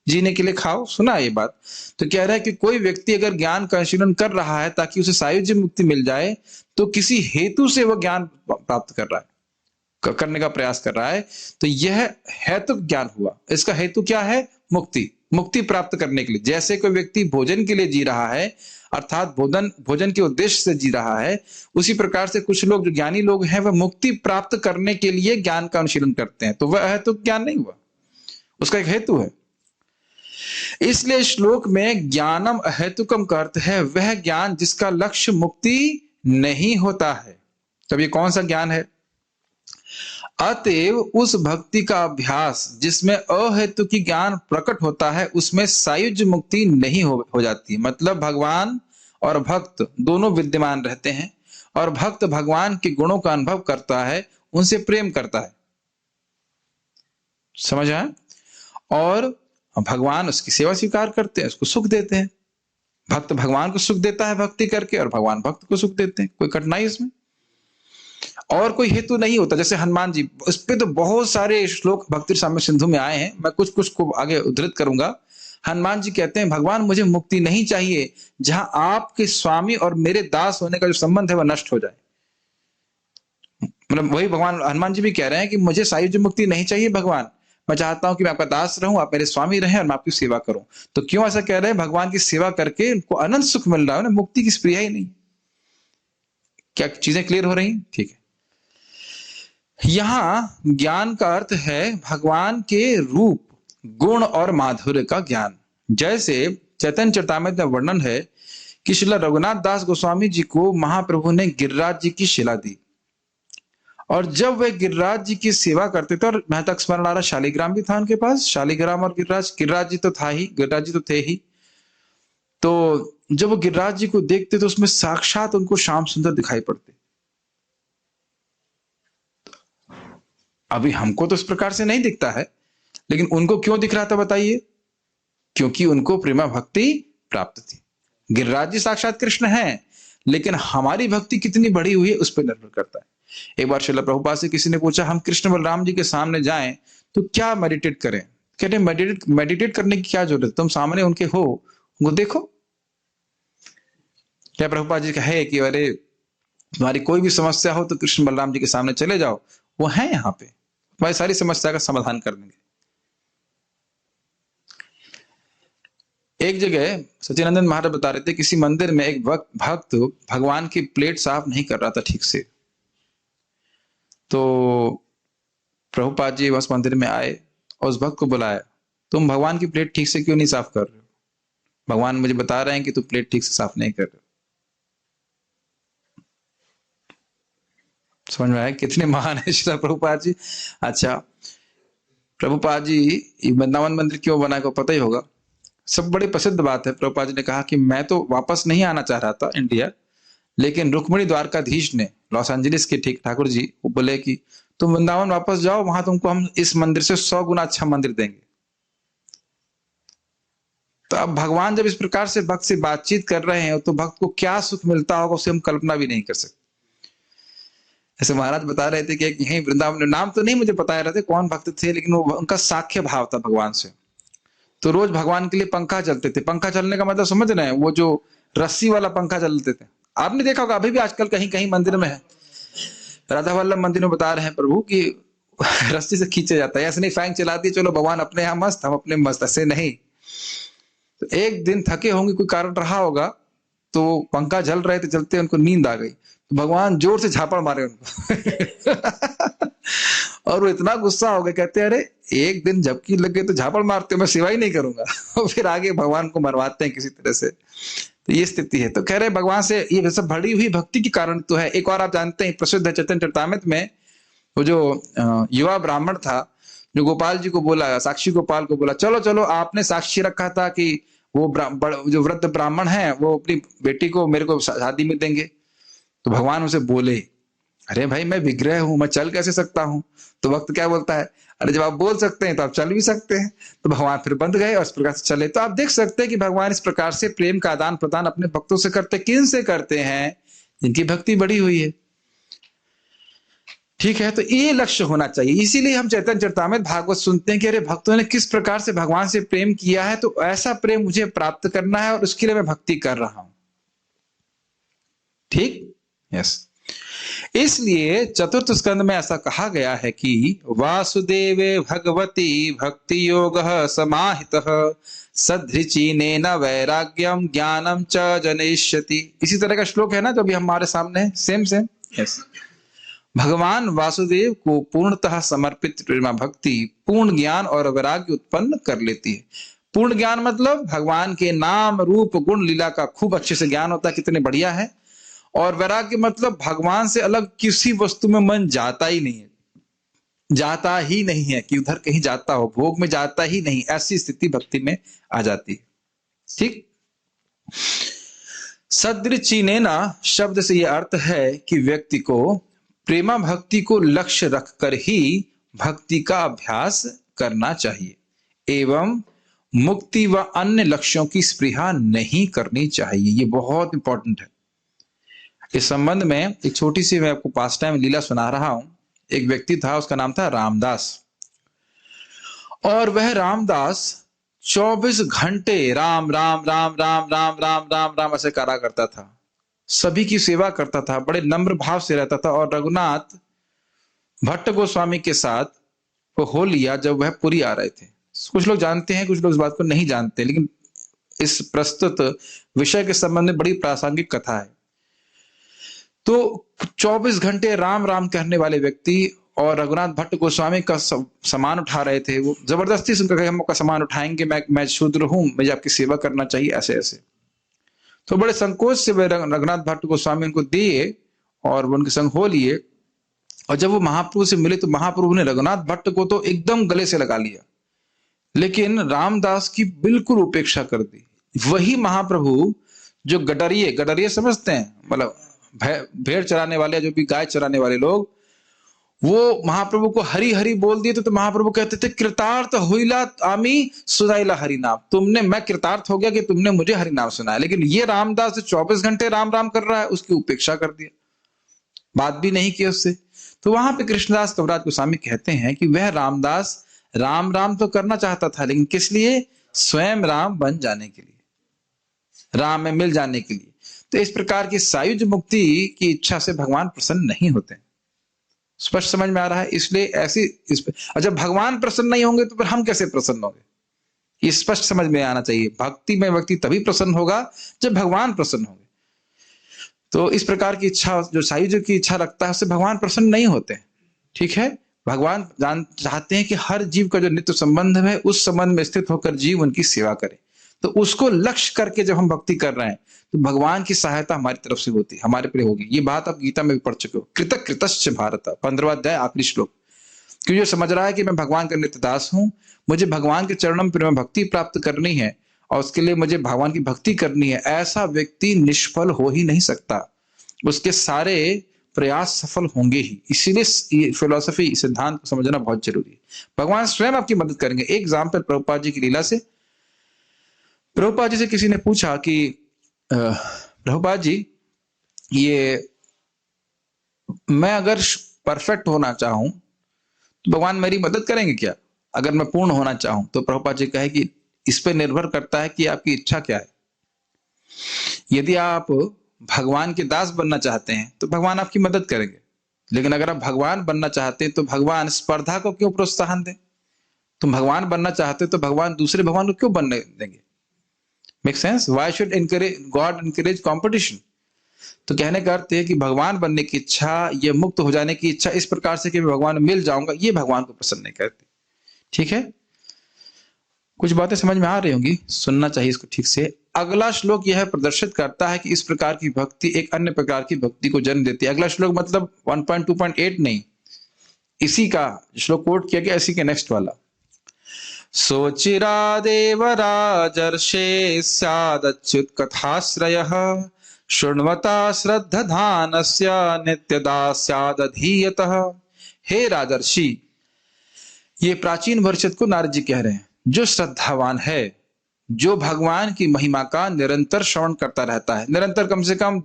जीने के लिए खाओ, सुना है ये बात। तो कह रहा है कि कोई व्यक्ति अगर ज्ञान का अनुशीलन कर रहा है ताकि उसे सायुज्य मुक्ति मिल जाए, तो किसी हेतु से वह ज्ञान प्राप्त कर रहा है, करने का प्रयास कर रहा है, तो यह हेतु ज्ञान हुआ। इसका हेतु क्या है? मुक्ति प्राप्त करने के लिए। जैसे कोई व्यक्ति भोजन के लिए जी रहा है, अर्थात भोजन के उद्देश्य से जी रहा है, उसी प्रकार से कुछ लोग जो ज्ञानी लोग हैं वह मुक्ति प्राप्त करने के लिए ज्ञान का अनुशीलन करते हैं। तो वह हेतु ज्ञान नहीं हुआ, उसका एक हेतु है। इसलिए श्लोक में ज्ञानम अहेतुकम का अर्थ है वह ज्ञान जिसका लक्ष्य मुक्ति नहीं होता है। तब ये कौन सा ज्ञान है? अतएव उस भक्ति का अभ्यास जिसमें अहेतु की ज्ञान प्रकट होता है उसमें सायुज्य मुक्ति नहीं हो जाती। मतलब भगवान और भक्त दोनों विद्यमान रहते हैं और भक्त भगवान के गुणों का अनुभव करता है, उनसे प्रेम करता है। समझ आया? और भगवान उसकी सेवा स्वीकार करते हैं, उसको सुख देते हैं। भक्त भगवान को सुख देता है भक्ति करके और भगवान भक्त को सुख देते हैं। कोई कठिनाई इसमें और कोई हेतु नहीं होता। जैसे हनुमान जी, उस पे तो बहुत सारे श्लोक भक्ति साम्य सिंधु में आए हैं, मैं कुछ कुछ को आगे उद्धृत करूंगा। हनुमान जी कहते हैं भगवान मुझे मुक्ति नहीं चाहिए जहां आपके स्वामी और मेरे दास होने का जो संबंध है वह नष्ट हो जाए। मतलब वही भगवान हनुमान जी भी कह रहे हैं कि मुझे सायुज्य मुक्ति नहीं चाहिए भगवान, मैं चाहता हूं कि मैं आपका दास रहूं, आप मेरे स्वामी रहें और मैं आपकी सेवा करूं। तो क्यों ऐसा कह रहे हैं? भगवान की सेवा करके उनको अनंत सुख मिल रहा है ना, मुक्ति की स्प्रिया ही नहीं। क्या चीजें क्लियर हो रही हैं? ठीक है। यहां ज्ञान का अर्थ है भगवान के रूप, गुण और माधुर्य का ज्ञान। जैसे चैतन्य चरितामृत में वर्णन है कि श्रील रघुनाथ दास गोस्वामी जी को महाप्रभु ने गिरिराज जी की शिला दी और जब वे गिरिराज जी की सेवा करते थे, और मैं तक स्मरण आ रहा शालिग्राम भी था उनके पास, शालिग्राम और गिरिराज जी तो था ही, गिरिराज जी तो थे ही। तो जब वो गिरिराज जी को देखते तो उसमें साक्षात उनको श्याम सुंदर दिखाई पड़ते। अभी हमको तो इस प्रकार से नहीं दिखता है, लेकिन उनको क्यों दिख रहा था बताइए? क्योंकि उनको प्रेमा भक्ति प्राप्त थी। गिरिराज जी साक्षात कृष्ण हैं, लेकिन हमारी भक्ति कितनी बढ़ी हुई है उस पर निर्भर करता है। एक बार श्रील प्रभुपाद से किसी ने पूछा हम कृष्ण बलराम जी के सामने जाएं तो क्या मेडिटेट करें? कहते मेडिटेट करने की क्या जरूरत है, तुम सामने उनके हो, उनको देखो। क्या प्रभुपाद जी कहे कि अरे तुम्हारी कोई भी समस्या हो तो कृष्ण बलराम जी के सामने चले जाओ, वो है यहाँ पे, तुम्हारी सारी समस्या का समाधान कर देंगे। एक जगह सचिनंदन महाराज बता रहे थे किसी मंदिर में एक भक्त भगवान की प्लेट साफ नहीं कर रहा था ठीक से। तो प्रभुपाद जी उस मंदिर में आए और उस भक्त को बुलाया, तुम भगवान की प्लेट ठीक से क्यों नहीं साफ कर रहे हो? भगवान मुझे बता रहे हैं कि तुम प्लेट ठीक से साफ नहीं कर रहे हो। समझ में आया कितने महान है श्री प्रभुपाद जी। अच्छा, प्रभुपाद जी वृंदावन मंदिर क्यों बना को पता ही होगा, सब बड़ी प्रसिद्ध बात है। प्रभुपाद जी ने कहा कि मैं तो वापस नहीं आना चाह रहा था इंडिया, लेकिन रुक्मिणी द्वारकाधीश ने, लॉस एंजलिस के ठीक ठाकुर जी, वो बोले कि तुम वृंदावन वापस जाओ, वहां तुमको हम इस मंदिर से 100 गुना अच्छा मंदिर देंगे। तो अब भगवान जब इस प्रकार से भक्त से बातचीत कर रहे हैं तो भक्त को क्या सुख मिलता होगा उसे हम कल्पना भी नहीं कर सकते। ऐसे महाराज बता रहे थे कि यही वृंदावन, नाम तो नहीं मुझे बता रहे थे कौन भक्त थे, लेकिन वो उनका साख्य भाव था भगवान से। तो रोज भगवान के लिए पंखा चलते थे। पंखा चलने का मतलब समझ रहे हैं, वो जो रस्सी वाला पंखा चलते थे, आपने देखा होगा, अभी भी आजकल कहीं कहीं मंदिर में है, राधा वल्लभ मंदिर में बता रहे हैं प्रभु कि रस्सी से खींचा जाता है। ऐसे नहीं फैंग चलाती चलो भगवान अपने यहाँ मस्त, हम अपने मस्त, ऐसे नहीं। तो एक दिन थके होंगे, कोई कारण रहा होगा, तो पंखा जल रहे थे, चलते उनको नींद आ गई, तो भगवान जोर से झापड़ मारे उनको और वो इतना गुस्सा हो गए, कहते हैं अरे एक दिन झपकी लग गई तो झापड़ मारते हो, मैं सेवा ही नहीं करूंगा और फिर आगे भगवान को मरवाते हैं किसी तरह से। तो ये स्थिति है। तो कह रहे भगवान से ये सब भरी हुई भक्ति के कारण तो है। एक और आप जानते हैं प्रसिद्ध है चैतन्य चरितामृत में, वो जो युवा ब्राह्मण था जो गोपाल जी को बोला, साक्षी गोपाल को बोला चलो चलो, आपने साक्षी रखा था कि वो जो वृद्ध ब्राह्मण है वो अपनी बेटी को मेरे को शादी में देंगे। तो भगवान उसे बोले अरे भाई मैं विग्रह हूं, मैं चल कैसे सकता हूं? तो वक्त क्या बोलता है, अरे जब आप बोल सकते हैं तो आप चल भी सकते हैं। तो भगवान फिर बंध गए और इस प्रकार से चले। तो आप देख सकते हैं कि भगवान इस प्रकार से प्रेम का आदान प्रदान अपने भक्तों से करते, किन से करते हैं? जिनकी भक्ति बढ़ी हुई है। ठीक है, तो ये लक्ष्य होना चाहिए। इसीलिए हम चैतन्य चरितामृत भागवत सुनते हैं कि अरे भक्तों ने किस प्रकार से भगवान से प्रेम किया है, तो ऐसा प्रेम मुझे प्राप्त करना है और उसके लिए मैं भक्ति कर रहा हूं। ठीक, यस। इसलिए चतुर्थ स्कंद में ऐसा कहा गया है कि वासुदेवे भगवती भक्ति योग समाहितः सधृचीनेन वैराग्यम ज्ञानम च जनयिष्यति। इसी तरह का श्लोक है ना जो अभी हमारे सामने है, सेम सेम, यस। भगवान वासुदेव को पूर्णतः समर्पित प्रेमा भक्ति पूर्ण ज्ञान और वैराग्य उत्पन्न कर लेती है। पूर्ण ज्ञान मतलब भगवान के नाम रूप गुण लीला का खूब अच्छे से ज्ञान होता है, कितने बढ़िया है। और वैराग्य मतलब भगवान से अलग किसी वस्तु में मन जाता ही नहीं है। जाता ही नहीं है, कि उधर कहीं जाता हो, भोग में जाता ही नहीं, ऐसी स्थिति भक्ति में आ जाती है। ठीक। सदृचिनेना शब्द से यह अर्थ है कि व्यक्ति को प्रेमा भक्ति को लक्ष्य रखकर ही भक्ति का अभ्यास करना चाहिए एवं मुक्ति व अन्य लक्ष्यों की स्पृहा नहीं करनी चाहिए। ये बहुत इंपॉर्टेंट है। इस संबंध में एक छोटी सी मैं आपको पास टाइम लीला सुना रहा हूं। एक व्यक्ति था, उसका नाम था रामदास, और वह रामदास 24 घंटे राम राम राम राम राम राम राम राम ऐसे करा करता था, सभी की सेवा करता था, बड़े नम्र भाव से रहता था। और रघुनाथ भट्ट गोस्वामी के साथ वो हो लिया जब वह पुरी आ रहे थे। कुछ लोग जानते हैं, कुछ लोग इस बात को नहीं जानते, लेकिन इस प्रस्तुत विषय के संबंध में बड़ी प्रासंगिक कथा है। तो 24 घंटे राम राम कहने वाले व्यक्ति और रघुनाथ भट्ट गोस्वामी का सामान उठा रहे थे। वो जबरदस्ती सुनकर कहे हम आपका सामान उठाएंगे, मैं शूद्र हूं, मुझे आपकी सेवा करना चाहिए, ऐसे ऐसे। तो बड़े संकोच से वे रघुनाथ भट्ट गोस्वामी उनको दिए और वो उनके संग हो लिए। और जब वो महाप्रभु से मिले तो महाप्रभु ने रघुनाथ भट्ट को तो एकदम गले से लगा लिया, लेकिन रामदास की बिल्कुल उपेक्षा कर दी। वही महाप्रभु जो गडरिये समझते हैं, मतलब भेड़ चराने वाले, जो भी गाय चराने वाले लोग, वो महाप्रभु को हरि हरि बोल दिए तो महाप्रभु कहते थे कृतार्थ हुईला आमी सुनाइला हरि नाम, तुमने, मैं कृतार्थ हो गया कि तुमने मुझे हरि नाम सुनाया। लेकिन ये रामदास जो 24 घंटे राम राम कर रहा है, उसकी उपेक्षा कर दिया, बात भी नहीं की उससे। तो वहां पे कृष्णदास कविराज गोस्वामी कहते हैं कि वह रामदास राम राम तो करना चाहता था, लेकिन किस लिए? स्वयं राम बन जाने के लिए, राम में मिल जाने के लिए। तो इस प्रकार की सायुज मुक्ति की इच्छा से भगवान प्रसन्न नहीं होते। स्पष्ट समझ में आ रहा है? इसलिए जब भगवान प्रसन्न नहीं होंगे तो फिर हम कैसे प्रसन्न होंगे? ये स्पष्ट समझ में आना चाहिए। भक्ति में व्यक्ति तभी प्रसन्न होगा जब भगवान प्रसन्न होंगे। तो इस प्रकार की इच्छा, जो सायुज की इच्छा रखता है, उससे भगवान प्रसन्न नहीं होते। ठीक है। भगवान चाहते हैं कि हर जीव का जो नित्य संबंध है, उस संबंध में स्थित होकर जीव उनकी सेवा करे। तो उसको लक्ष्य करके जब हम भक्ति कर रहे हैं तो भगवान की सहायता हमारी तरफ से होती है, हमारे पे होगी। ये बात आप गीता में भी पढ़ चुके हो। कृतक कृतश्च भारत, 15वां अध्याय आखिरी श्लोक। क्यों? जो समझ रहा है कि मैं भगवान का नित्य दास हूं, मुझे भगवान के चरणों में प्रेम भक्ति प्राप्त करनी है और उसके लिए मुझे भगवान की भक्ति करनी है, ऐसा व्यक्ति निष्फल हो ही नहीं सकता। उसके सारे प्रयास सफल होंगे ही। इसीलिए फिलॉसफी सिद्धांत को समझना बहुत जरूरी है। भगवान स्वयं आपकी मदद करेंगे। एक एग्जाम्पल प्रभुपाद जी की लीला से। प्रभुपाद जी से किसी ने पूछा कि प्रभुपाद जी, ये मैं अगर परफेक्ट होना चाहूं तो भगवान मेरी मदद करेंगे क्या? अगर मैं पूर्ण होना चाहूं तो प्रभुपाद जी कहे कि इस पे निर्भर करता है कि आपकी इच्छा क्या है। यदि आप भगवान के दास बनना चाहते हैं तो भगवान आपकी मदद करेंगे, लेकिन अगर आप भगवान बनना चाहते हैं तो भगवान स्पर्धा को क्यों प्रोत्साहन दें? तुम भगवान बनना चाहते हो तो भगवान दूसरे भगवान को क्यों बनने देंगे? Make sense? Why should God encourage competition? तो कहने का अर्थ है कि भगवान बनने की इच्छा, ये मुक्त हो जाने की इच्छा इस प्रकार से कि मैं भगवान मिल जाऊंगा, ये भगवान को पसंद नहीं करती। ठीक है। कुछ बातें समझ में आ रही होंगी, सुनना चाहिए इसको ठीक से। अगला श्लोक यह प्रदर्शित करता है कि इस प्रकार की भक्ति एक अन्य प्रकार की भक्ति को जन्म देती है। अगला श्लोक मतलब 1.2.8 नहीं, इसी का श्लोक कोट किया गया, इसी के नेक्स्ट वाला। सोचिरादेव राजर्षे स्यादच्युत कथाश्रयः शृण्वता श्रद्धधानस्य नित्यदा स्यादधीयतः। हे राजर्षि, ये प्राचीन वर्षित को नारद जी कह रहे हैं, जो श्रद्धावान है, जो भगवान की महिमा का निरंतर श्रवण करता रहता है, निरंतर कम से कम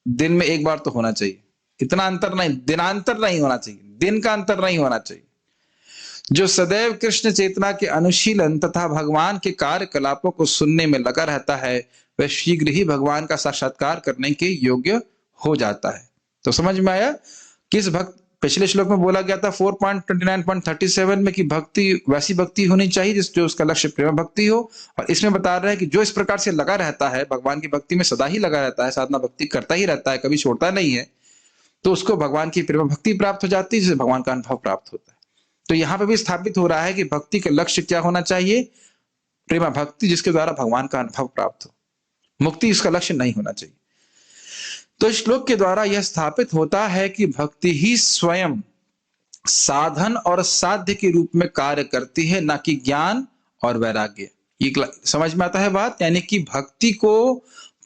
दिन में एक बार तो होना चाहिए, इतना अंतर नहीं, दिनांतर नहीं होना चाहिए, दिन का अंतर नहीं होना चाहिए, जो सदैव कृष्ण चेतना के अनुशीलन तथा भगवान के कार्यकलापों को सुनने में लगा रहता है, वह शीघ्र ही भगवान का साक्षात्कार करने के योग्य हो जाता है। तो समझ में आया किस भक्त, पिछले श्लोक में बोला गया था 4.29.37 में कि भक्ति वैसी भक्ति होनी चाहिए जो उसका लक्ष्य प्रेम भक्ति हो, और इसमें बता रहा है कि जो इस प्रकार से लगा रहता है, भगवान की भक्ति में सदा ही लगा रहता है, साधना भक्ति करता ही रहता है, कभी छोड़ता नहीं है, तो उसको भगवान की प्रेम भक्ति प्राप्त हो जाती है, जिससे भगवान का अनुभव प्राप्त होता है। तो यहाँ पे भी स्थापित हो रहा है कि भक्ति का लक्ष्य क्या होना चाहिए? प्रेम भक्ति, जिसके द्वारा भगवान का अनुभव प्राप्त हो। मुक्ति इसका लक्ष्य नहीं होना चाहिए। तो इस श्लोक के द्वारा यह स्थापित होता है कि भक्ति ही स्वयं साधन और साध्य के रूप में कार्य करती है, ना कि ज्ञान और वैराग्य। ये समझ में आता है बात? यानी कि भक्ति को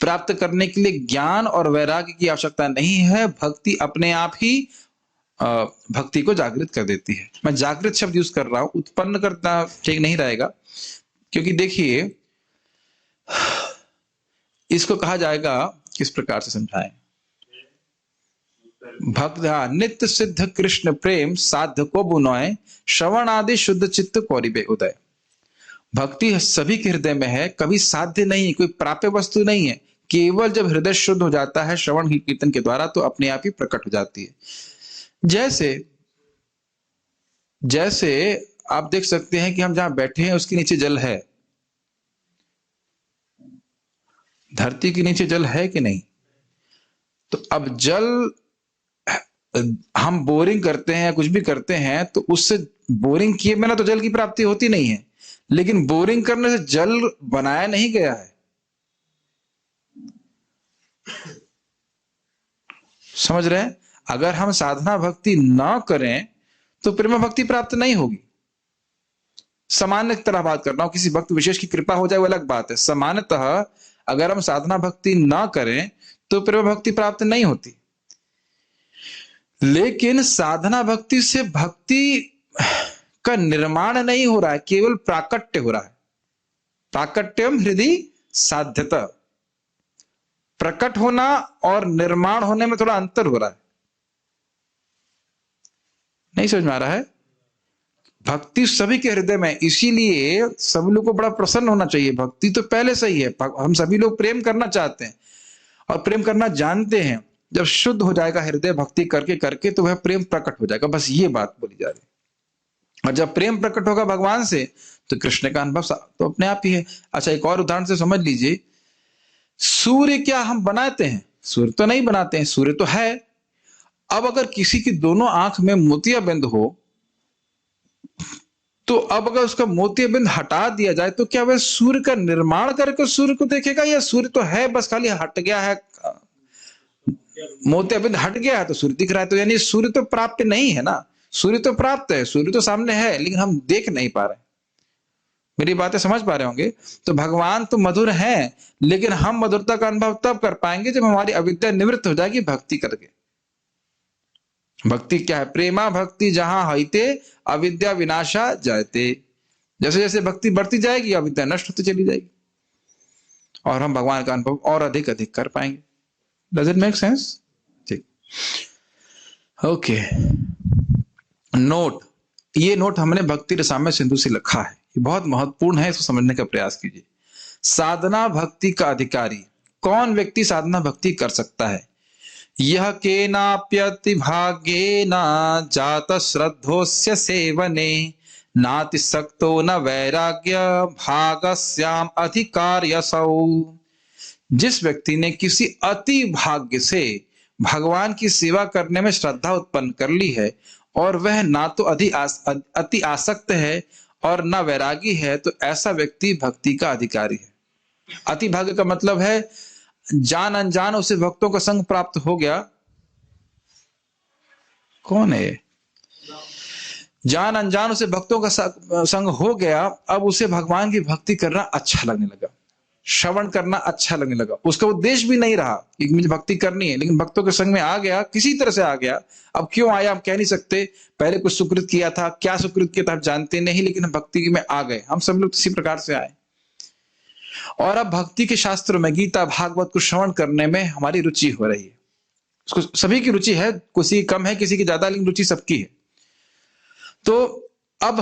प्राप्त करने के लिए ज्ञान और वैराग्य की आवश्यकता नहीं है, भक्ति अपने आप ही भक्ति को जागृत कर देती है। मैं जागृत शब्द यूज कर रहा हूं, उत्पन्न करना ठीक नहीं रहेगा, क्योंकि देखिए इसको कहा जाएगा, किस प्रकार से समझाएं। भक्त नित्य सिद्ध कृष्ण प्रेम साध्य को बुनोए, श्रवण आदि शुद्ध चित्त कौरिबे उदय। भक्ति सभी के हृदय में है, कभी साध्य नहीं, कोई प्राप्य वस्तु नहीं है। केवल जब हृदय शुद्ध हो जाता है श्रवण कीर्तन के द्वारा, तो अपने आप ही प्रकट हो जाती है। जैसे जैसे आप देख सकते हैं कि हम जहां बैठे हैं उसके नीचे जल है, धरती के नीचे जल है कि नहीं? तो अब जल हम बोरिंग करते हैं, कुछ भी करते हैं, तो उससे बोरिंग किए बिना तो जल की प्राप्ति होती नहीं है, लेकिन बोरिंग करने से जल बनाया नहीं गया है। समझ रहे हैं? अगर हम साधना भक्ति ना करें तो प्रेम भक्ति प्राप्त नहीं होगी। सामान्य तरह बात कर रहा हूं, किसी भक्त विशेष की कृपा हो जाए वो अलग बात है। सामान्यतः अगर हम साधना भक्ति ना करें तो प्रेम भक्ति प्राप्त नहीं होती। लेकिन साधना भक्ति से भक्ति का निर्माण नहीं हो रहा है, केवल प्राकट्य हो रहा है। प्राकट्यम हृदय साध्यता, प्रकट होना और निर्माण होने में थोड़ा अंतर हो रहा है। नहीं समझ में आ रहा है? भक्ति सभी के हृदय में, इसीलिए सभी लोग को बड़ा प्रसन्न होना चाहिए। भक्ति तो पहले से ही है, हम सभी लोग प्रेम करना चाहते हैं और प्रेम करना जानते हैं। जब शुद्ध हो जाएगा हृदय भक्ति करके करके, तो वह प्रेम प्रकट हो जाएगा। बस ये बात बोली जा रही है। और जब प्रेम प्रकट होगा भगवान से, तो कृष्ण का अनुभव तो अपने आप ही है। अच्छा, एक और उदाहरण से समझ लीजिए। सूर्य क्या हम बनाते हैं? सूर्य तो नहीं बनाते हैं, सूर्य तो है। अब अगर किसी की दोनों आंख में मोतियाबिंद हो, तो अब अगर उसका मोतियाबिंद हटा दिया जाए, तो क्या वह सूर्य का निर्माण करके सूर्य को देखेगा, या सूर्य तो है बस खाली हट गया है, मोतियाबिंद हट गया है तो सूर्य दिख रहा है? तो यानी सूर्य तो प्राप्त नहीं है ना। सूर्य तो प्राप्त है, सूर्य तो सामने है, लेकिन हम देख नहीं पा रहे। मेरी बातें समझ पा रहे होंगे? तो भगवान तो मधुर हैं, लेकिन हम मधुरता का अनुभव तब कर पाएंगे जब हमारी अविद्या निवृत्त हो जाएगी भक्ति करके। भक्ति क्या है? प्रेमा भक्ति जहां हईते अविद्या विनाशा जायते। जैसे जैसे भक्ति बढ़ती जाएगी अविद्या नष्ट होती चली जाएगी, और हम भगवान का अनुभव और अधिक अधिक कर पाएंगे। Does it make sense? ठीक, ओके। नोट, ये नोट हमने भक्ति रसामय सिंधु से लिखा है, ये बहुत महत्वपूर्ण है, इसको समझने का प्रयास कीजिए। साधना भक्ति का अधिकारी कौन व्यक्ति साधना भक्ति कर सकता है? यह केनाप्यति भाग्येन जात श्रद्धोस्य सेवने, नाति सक्तो न वैराग्य भागस्याम अधिकार्यसौ। जिस व्यक्ति ने किसी अति भाग्य से भगवान की सेवा करने में श्रद्धा उत्पन्न कर ली है, और वह ना तो अति आसक्त है और ना वैरागी है, तो ऐसा व्यक्ति भक्ति का अधिकारी है। अति भाग्य का मतलब है जान अनजान उसे भक्तों का संग प्राप्त हो गया। कौन है? जान अनजान उसे भक्तों का संग हो गया, अब उसे भगवान की भक्ति करना अच्छा लगने लगा, श्रवण करना अच्छा लगने लगा। उसका उद्देश्य भी नहीं रहा कि मुझे भक्ति करनी है, लेकिन भक्तों के संग में आ गया, किसी तरह से आ गया। अब क्यों आया हम कह नहीं सकते, पहले कुछ सुकृत किया था, क्या सुकृत किया था आप जानते नहीं, लेकिन हम भक्ति में आ गए। हम सब लोग इसी प्रकार से आए, और अब भक्ति के शास्त्रों में गीता भागवत को श्रवण करने में हमारी रुचि हो रही है। उसको सभी की रुचि है, किसी की कम है, किसी की ज्यादा, लेकिन रुचि सबकी है। तो अब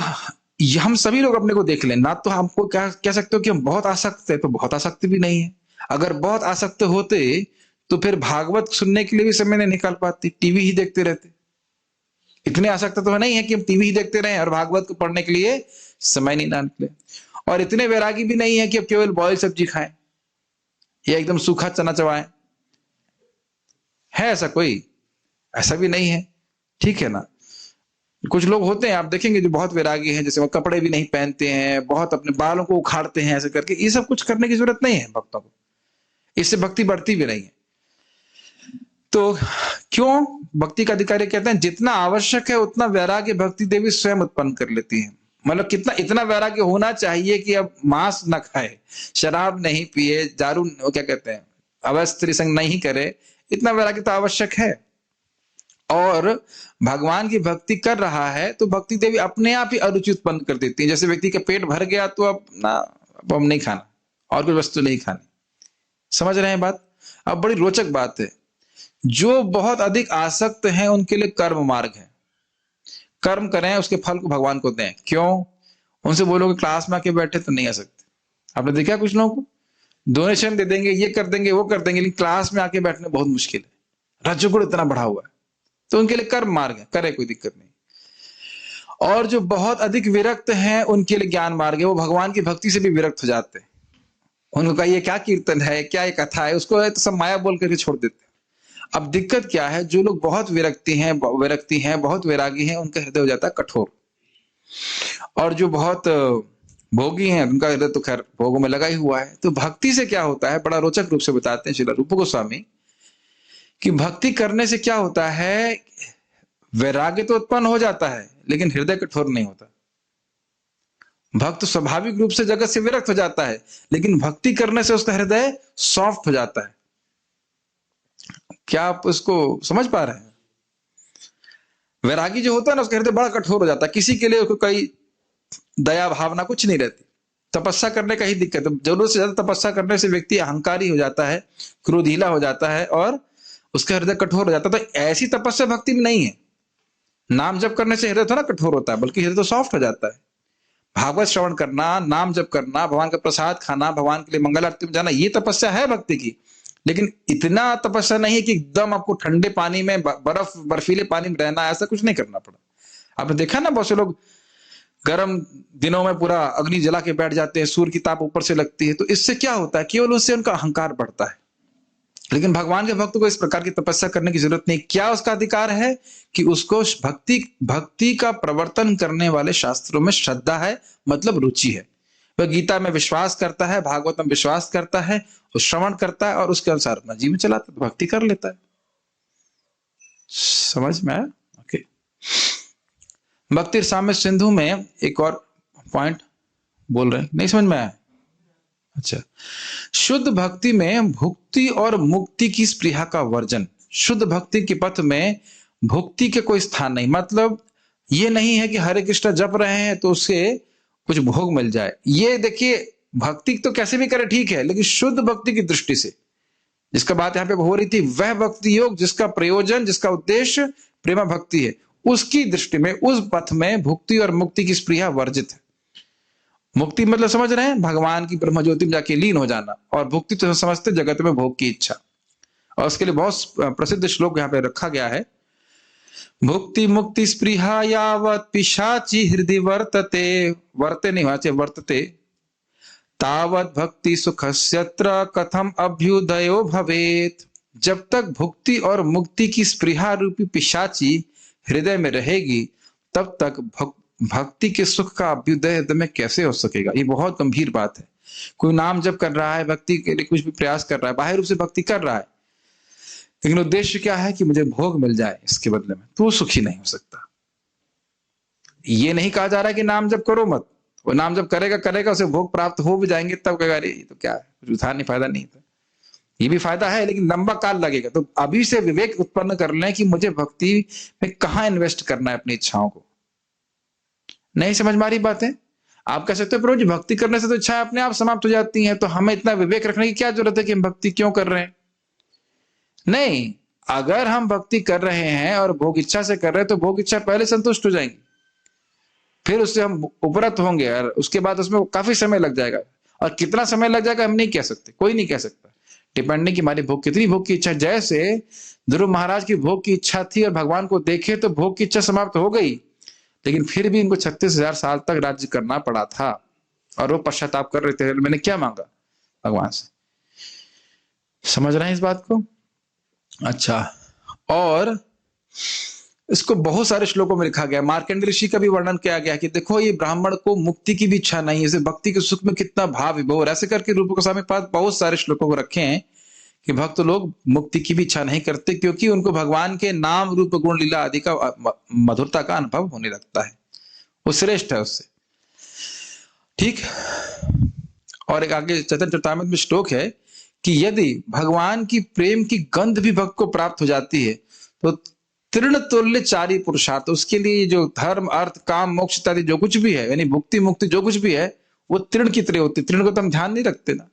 हम सभी लोग अपने को देख लें ना, तो हमको क्या कह सकते हो कि हम बहुत आसक्त है, तो बहुत आसक्त भी नहीं है। अगर बहुत आसक्त होते तो फिर भागवत सुनने के लिए भी समय नहीं निकाल पाते, टीवी ही देखते रहते। इतने आसक्त तो नहीं है कि हम टीवी ही देखते रहे और भागवत को पढ़ने के लिए समय नहीं निकाले, और इतने वैरागी भी नहीं है कि अब केवल बॉयल सब्जी खाएं या एकदम सूखा चना चबाएं। है ऐसा कोई? ऐसा भी नहीं है, ठीक है ना। कुछ लोग होते हैं आप देखेंगे जो बहुत वैरागी हैं, जैसे वो कपड़े भी नहीं पहनते हैं, बहुत अपने बालों को उखाड़ते हैं, ऐसे करके। ये सब कुछ करने की जरूरत नहीं है भक्तों को, इससे भक्ति बढ़ती भी नहीं है। तो क्यों भक्ति का अधिकारी कहते हैं जितना आवश्यक है उतना वैराग्य भक्ति देवी स्वयं उत्पन्न कर लेती है। मतलब कितना इतना वैराग्य होना चाहिए कि अब मांस न खाए, शराब नहीं पिए, दारू वो क्या कहते हैं अवैध स्त्री संग नहीं करे, इतना वैराग्य तो आवश्यक है। और भगवान की भक्ति कर रहा है तो भक्ति देवी अपने आप ही अरुचि उत्पन्न कर देती है। जैसे व्यक्ति का पेट भर गया तो अब हम नहीं खाना और कोई वस्तु नहीं खानी। समझ रहे हैं बात? अब बड़ी रोचक बात है, जो बहुत अधिक आसक्त हैं उनके लिए कर्म मार्ग है। कर्म करें उसके फल को भगवान को दें। क्यों? उनसे बोलोगे क्लास में आके बैठे तो नहीं आ सकते। आपने देखा कुछ लोगों को डोनेशन दे देंगे, ये कर देंगे, वो कर देंगे, लेकिन क्लास में आके बैठना बहुत मुश्किल है। रजोगुण इतना बढ़ा हुआ है, तो उनके लिए कर्म मार्ग है, करे कोई दिक्कत नहीं। और जो बहुत अधिक विरक्त हैं उनके लिए ज्ञान मार्ग है। वो भगवान की भक्ति से भी विरक्त हो जाते हैं। उनको कहा ये क्या कीर्तन है, क्या ये कथा है, उसको तो सब माया बोल करके छोड़ देते हैं। अब दिक्कत क्या है, जो लोग बहुत विरक्ति हैं, बहुत वैरागी हैं, उनका हृदय हो जाता है कठोर। और जो बहुत भोगी हैं उनका हृदय तो खैर भोगों में लगा ही हुआ है। तो भक्ति से क्या होता है, बड़ा रोचक रूप से बताते हैं श्रील रूप गोस्वामी कि भक्ति करने से क्या होता है, वैराग्य तो उत्पन्न हो जाता है लेकिन हृदय कठोर नहीं होता। भक्त स्वाभाविक रूप से जगत से विरक्त हो जाता है, लेकिन भक्ति करने से उसका हृदय सॉफ्ट हो जाता है। क्या आप उसको समझ पा रहे हैं? वैरागी जो होता है ना उसका हृदय बड़ा कठोर हो जाता है, किसी के लिए उसको कोई दया भावना कुछ नहीं रहती। तपस्या करने का ही दिक्कत है, जरूरत से ज्यादा तपस्या करने से व्यक्ति अहंकारी हो जाता है, क्रोधीला हो जाता है और उसका हृदय कठोर हो जाता है। तो ऐसी तपस्या भक्ति में नहीं है। नाम जप करने से हृदय थोड़ा कठोर होता है, बल्कि हृदय तो सॉफ्ट हो जाता है। भागवत श्रवण करना, नाम जप करना, भगवान का प्रसाद खाना, भगवान के लिए मंगल आरती में जाना, ये तपस्या है भक्ति की। लेकिन इतना तपस्या नहीं है कि एकदम आपको ठंडे पानी में बर्फीले पानी में रहना, ऐसा कुछ नहीं करना पड़ा। आपने देखा ना बहुत से लोग गर्म दिनों में पूरा अग्नि जला के बैठ जाते हैं, सूर्य की ताप ऊपर से लगती है, तो इससे क्या होता है, केवल उससे उनका अहंकार बढ़ता है। लेकिन भगवान के भक्त को इस प्रकार की तपस्या करने की जरूरत नहीं। क्या उसका अधिकार है कि उसको भक्ति का प्रवर्तन करने वाले शास्त्रों में श्रद्धा है, मतलब रुचि है। वह गीता में विश्वास करता है, भागवत में विश्वास करता है, वो श्रवण करता है और उसके अनुसार अपना जीवन चलाता है, भक्ति कर लेता है। समझ में आया? ओके। भक्ति साम्य सिंधु में एक और पॉइंट बोल रहे हैं, नहीं समझ में आया? अच्छा, शुद्ध भक्ति में भुक्ति और मुक्ति की स्पृहा का वर्जन। शुद्ध भक्ति के पथ में भुक्ति के कोई स्थान नहीं। मतलब ये नहीं है कि हरे कृष्ण जप रहे हैं तो उससे कुछ भोग मिल जाए। ये देखिए, भक्ति तो कैसे भी करे ठीक है, लेकिन शुद्ध भक्ति की दृष्टि से, जिसका बात यहाँ पे हो रही थी, वह भक्ति योग जिसका प्रयोजन, जिसका उद्देश्य प्रेमा भक्ति है, उसकी दृष्टि में उस पथ में भुक्ति और मुक्ति की स्पृहा वर्जित है। मुक्ति मतलब समझ रहे हैं, भगवान की ब्रह्म ज्योति में जाके लीन हो जाना, और भुक्ति तो समझते जगत में भोग की इच्छा। और उसके लिए बहुत प्रसिद्ध श्लोक यहाँ पे रखा गया है। भुक्ति मुक्ति स्पृहा यावत पिशाची हृदय वर्तते, वर्ते नहीं होना चाहिए, वर्तते, तावत भक्ति सुखस्यत्र कथम अभ्युदयो भवेत। जब तक भुक्ति और मुक्ति की स्पृहा रूपी पिशाची हृदय में रहेगी, तब तक भक्ति के सुख का अभ्युदय हृदय में कैसे हो सकेगा? ये बहुत गंभीर बात है। कोई नाम जप कर रहा है, भक्ति के लिए कुछ भी प्रयास कर रहा है, बाहर रूप से भक्ति कर रहा है, लेकिन उद्देश्य क्या है कि मुझे भोग मिल जाए इसके बदले में, तो वो सुखी नहीं हो सकता। ये नहीं कहा जा रहा है कि नाम जप करो मत, वो नाम जप करेगा उसे भोग प्राप्त हो भी जाएंगे, तब कहेगा अरे तो क्या है, कुछ उधार नहीं, फायदा नहीं था। ये भी फायदा है लेकिन लंबा काल लगेगा। तो अभी से विवेक उत्पन्न कर लें कि मुझे भक्ति में कहाँ इन्वेस्ट करना है अपनी इच्छाओं को। नहीं समझ में आ रही बातें? आप कह सकते हो प्रभु जी भक्ति करने से तो इच्छाएं अपने आप समाप्त हो जाती हैं, तो हमें इतना विवेक रखने की क्या जरूरत है कि हम भक्ति क्यों कर रहे हैं? नहीं, अगर हम भक्ति कर रहे हैं और भोग इच्छा से कर रहे हैं तो भोग इच्छा पहले संतुष्ट हो जाएंगी, फिर उससे हम उपरत होंगे और उसके बाद उसमें काफी समय लग जाएगा। और कितना समय लग जाएगा हम नहीं कह सकते, कोई नहीं कह सकता, डिपेंडिंग की हमारी भोग कितनी भोग की इच्छा। जैसे ध्रुव महाराज की भोग की इच्छा थी और भगवान को देखे तो भोग की इच्छा समाप्त हो गई, लेकिन फिर भी इनको 36,000 साल तक राज्य करना पड़ा था और वो पश्चाताप कर रहे थे, मैंने क्या मांगा भगवान से। समझ रहे हैं इस बात को? अच्छा, और इसको बहुत सारे श्लोकों में लिखा गया। मार्कंडेय ऋषि का भी वर्णन किया गया कि देखो ये ब्राह्मण को मुक्ति की भी इच्छा नहीं है, इसे भक्ति के सुख में कितना भाव विभोर, ऐसे करके रूप गोस्वामी पास बहुत सारे श्लोकों को रखे हैं कि भक्त लोग मुक्ति की भी इच्छा नहीं करते, क्योंकि उनको भगवान के नाम रूप गुण लीला आदि का मधुरता का अनुभव होने लगता है, वो श्रेष्ठ है उससे। ठीक। और एक आगे चैतन्य चरितामृत में श्लोक है कि यदि भगवान की प्रेम की गंध भी भक्त को प्राप्त हो जाती है तो तृण तुल्य चारी पुरुषार्थ, उसके लिए जो धर्म अर्थ काम मोक्ष इत्यादि जो कुछ भी है, यानी भुक्ति मुक्ति जो कुछ भी है, वो तृण की तरह होती है। तृण को तो हम ध्यान नहीं रखते ना।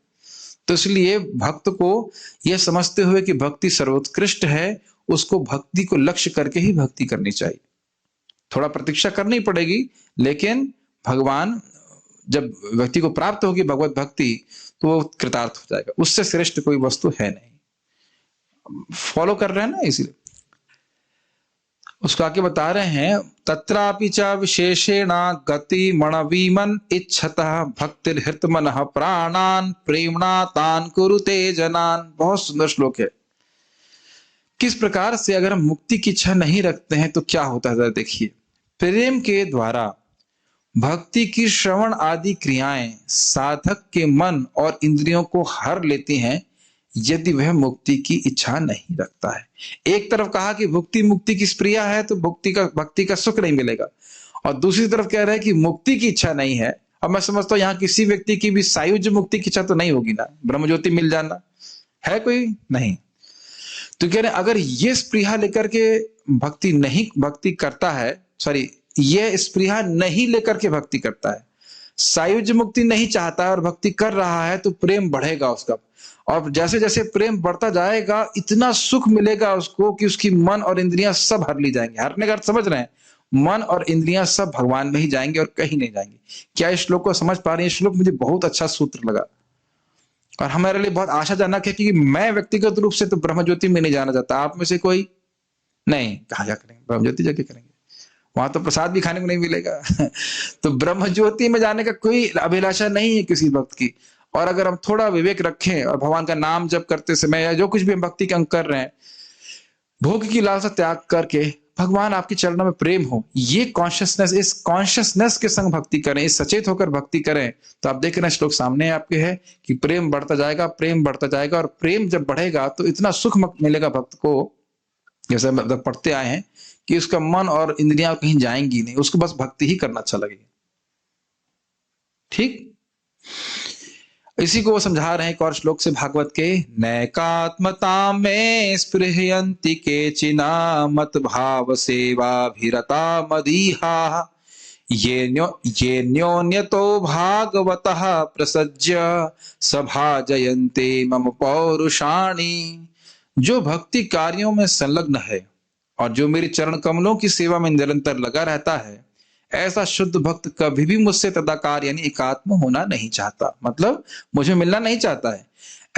तो इसलिए भक्त को यह समझते हुए कि भक्ति सर्वोत्कृष्ट है, उसको भक्ति को लक्ष्य करके ही भक्ति करनी चाहिए। थोड़ा प्रतीक्षा करनी पड़ेगी, लेकिन भगवान जब व्यक्ति को प्राप्त होगी भगवत भक्ति, तो वो कृतार्थ हो जाएगा। उससे श्रेष्ठ कोई वस्तु है नहीं। फॉलो कर रहे हैं ना, इसीलिए उसको आगे बता रहे हैं, तत्रापि च विशेषेण गति मणवीमन इच्छतः भक्तिर्हृत मनः प्राणान प्रेमणा तान कुरुते जनान। बहुत सुंदर श्लोक है। किस प्रकार से अगर हम मुक्ति की इच्छा नहीं रखते हैं तो क्या होता है, देखिए। प्रेम के द्वारा भक्ति की श्रवण आदि क्रियाएं साधक के मन और इंद्रियों को हर लेती हैं, यदि वह मुक्ति की इच्छा नहीं रखता है। एक तरफ कहा कि भक्ति मुक्ति की प्रिया है तो भक्ति का सुख नहीं मिलेगा, और दूसरी तरफ कह रहे हैं कि मुक्ति की इच्छा नहीं है। अब मैं समझता हूं यहाँ किसी व्यक्ति की भी सायुज्य मुक्ति की इच्छा तो नहीं होगी ना, ब्रह्मज्योति मिल जाना है कोई नहीं। तो कह रहे हैं अगर ये स्पृहा लेकर के भक्ति करता है, सॉरी, ये स्पृहा नहीं लेकर के भक्ति करता है, सायुज्य मुक्ति नहीं चाहता है और भक्ति कर रहा है, तो प्रेम बढ़ेगा उसका। और जैसे जैसे प्रेम बढ़ता जाएगा इतना सुख मिलेगा उसको कि उसकी मन और इंद्रियां सब हर ली जाएंगी। हरने का अर्थ समझ रहे हैं, मन और इंद्रियां सब भगवान में ही जाएंगे और कहीं नहीं जाएंगे। क्या इस श्लोक को समझ पा रहे हैं? श्लोक मुझे बहुत अच्छा सूत्र लगा और हमारे लिए बहुत आशाजनक है, क्योंकि मैं व्यक्तिगत रूप से तो ब्रह्मज्योति में नहीं जाना चाहता। आप में से कोई नहीं, कहा जा करेंगे ब्रह्मज्योति जाके करेंगे, वहां तो प्रसाद भी खाने को नहीं मिलेगा। तो ब्रह्मज्योति में जाने का कोई अभिलाषा नहीं है किसी भक्त की। और अगर हम थोड़ा विवेक रखें और भगवान का नाम जप करते समय या जो कुछ भी हम भक्ति के अंग कर रहे हैं, भोग की लालसा त्याग करके भगवान आपके चरणों में प्रेम हो, ये कॉन्शियसनेस, इस कॉन्शियसनेस के संग भक्ति करें, इस सचेत होकर भक्ति करें, तो आप देख रहे हैं श्लोक सामने आपके है कि प्रेम बढ़ता जाएगा, प्रेम बढ़ता जाएगा। और प्रेम जब बढ़ेगा तो इतना सुख मिलेगा भक्त को, जैसे मतलब पढ़ते आए हैं कि उसका मन और इंद्रियां कहीं जाएंगी नहीं, उसको बस भक्ति ही करना अच्छा लगेगा। ठीक। इसी को वो समझा रहे हैं एक और श्लोक से भागवत के, नैकात्मता में स्पृहयन्ति केचिना मत भाव सेवाभिरता मदीहा ये न्योन्यतो भागवतः प्रसज्य सभा जयन्ते मम पौरुषाणि। जो भक्ति कार्यों में संलग्न है और जो मेरे चरण कमलों की सेवा में निरंतर लगा रहता है, ऐसा शुद्ध भक्त कभी भी मुझसे तदाकार यानी एकात्म होना नहीं चाहता, मतलब मुझे मिलना नहीं चाहता है।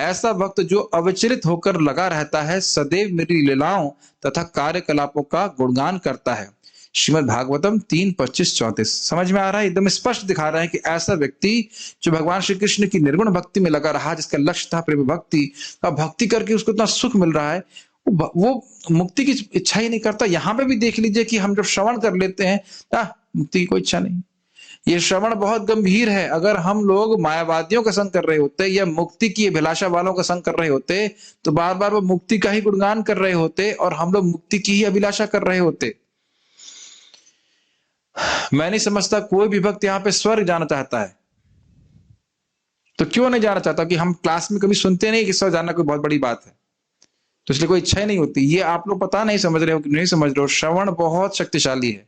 ऐसा भक्त जो अविचलित होकर लगा रहता है, सदैव मेरी लीलाओं तथा कार्यकलापों का गुणगान करता है। श्रीमद् भागवतम 3:25-34। समझ में आ रहा है? एकदम स्पष्ट दिखा रहा है कि ऐसा व्यक्ति जो भगवान श्री कृष्ण की निर्गुण भक्ति में लगा रहा, जिसका लक्ष्य था प्रेम भक्ति, अब भक्ति करके उसको इतना सुख मिल रहा है, वो मुक्ति की इच्छा ही नहीं करता। यहां पे भी देख लीजिए कि हम जब श्रवण कर लेते हैं, मुक्ति की कोई इच्छा नहीं। ये श्रवण बहुत गंभीर है। अगर हम लोग मायावादियों का संग कर रहे होते या मुक्ति की अभिलाषा वालों का संग कर रहे होते, तो बार बार वो मुक्ति का ही गुणगान कर रहे होते और हम लोग मुक्ति की ही अभिलाषा कर रहे होते। मैं नहीं समझता कोई भी भक्त यहाँ पे स्वर्ग जाना चाहता है। तो क्यों नहीं जाना चाहता? कि हम क्लास में कभी सुनते नहीं कि स्वर्ग जाना कोई बहुत बड़ी बात है, तो इसलिए कोई इच्छा ही नहीं होती। ये आप लोग पता नहीं समझ रहे हो कि नहीं समझ रहे हो, श्रवण बहुत शक्तिशाली है।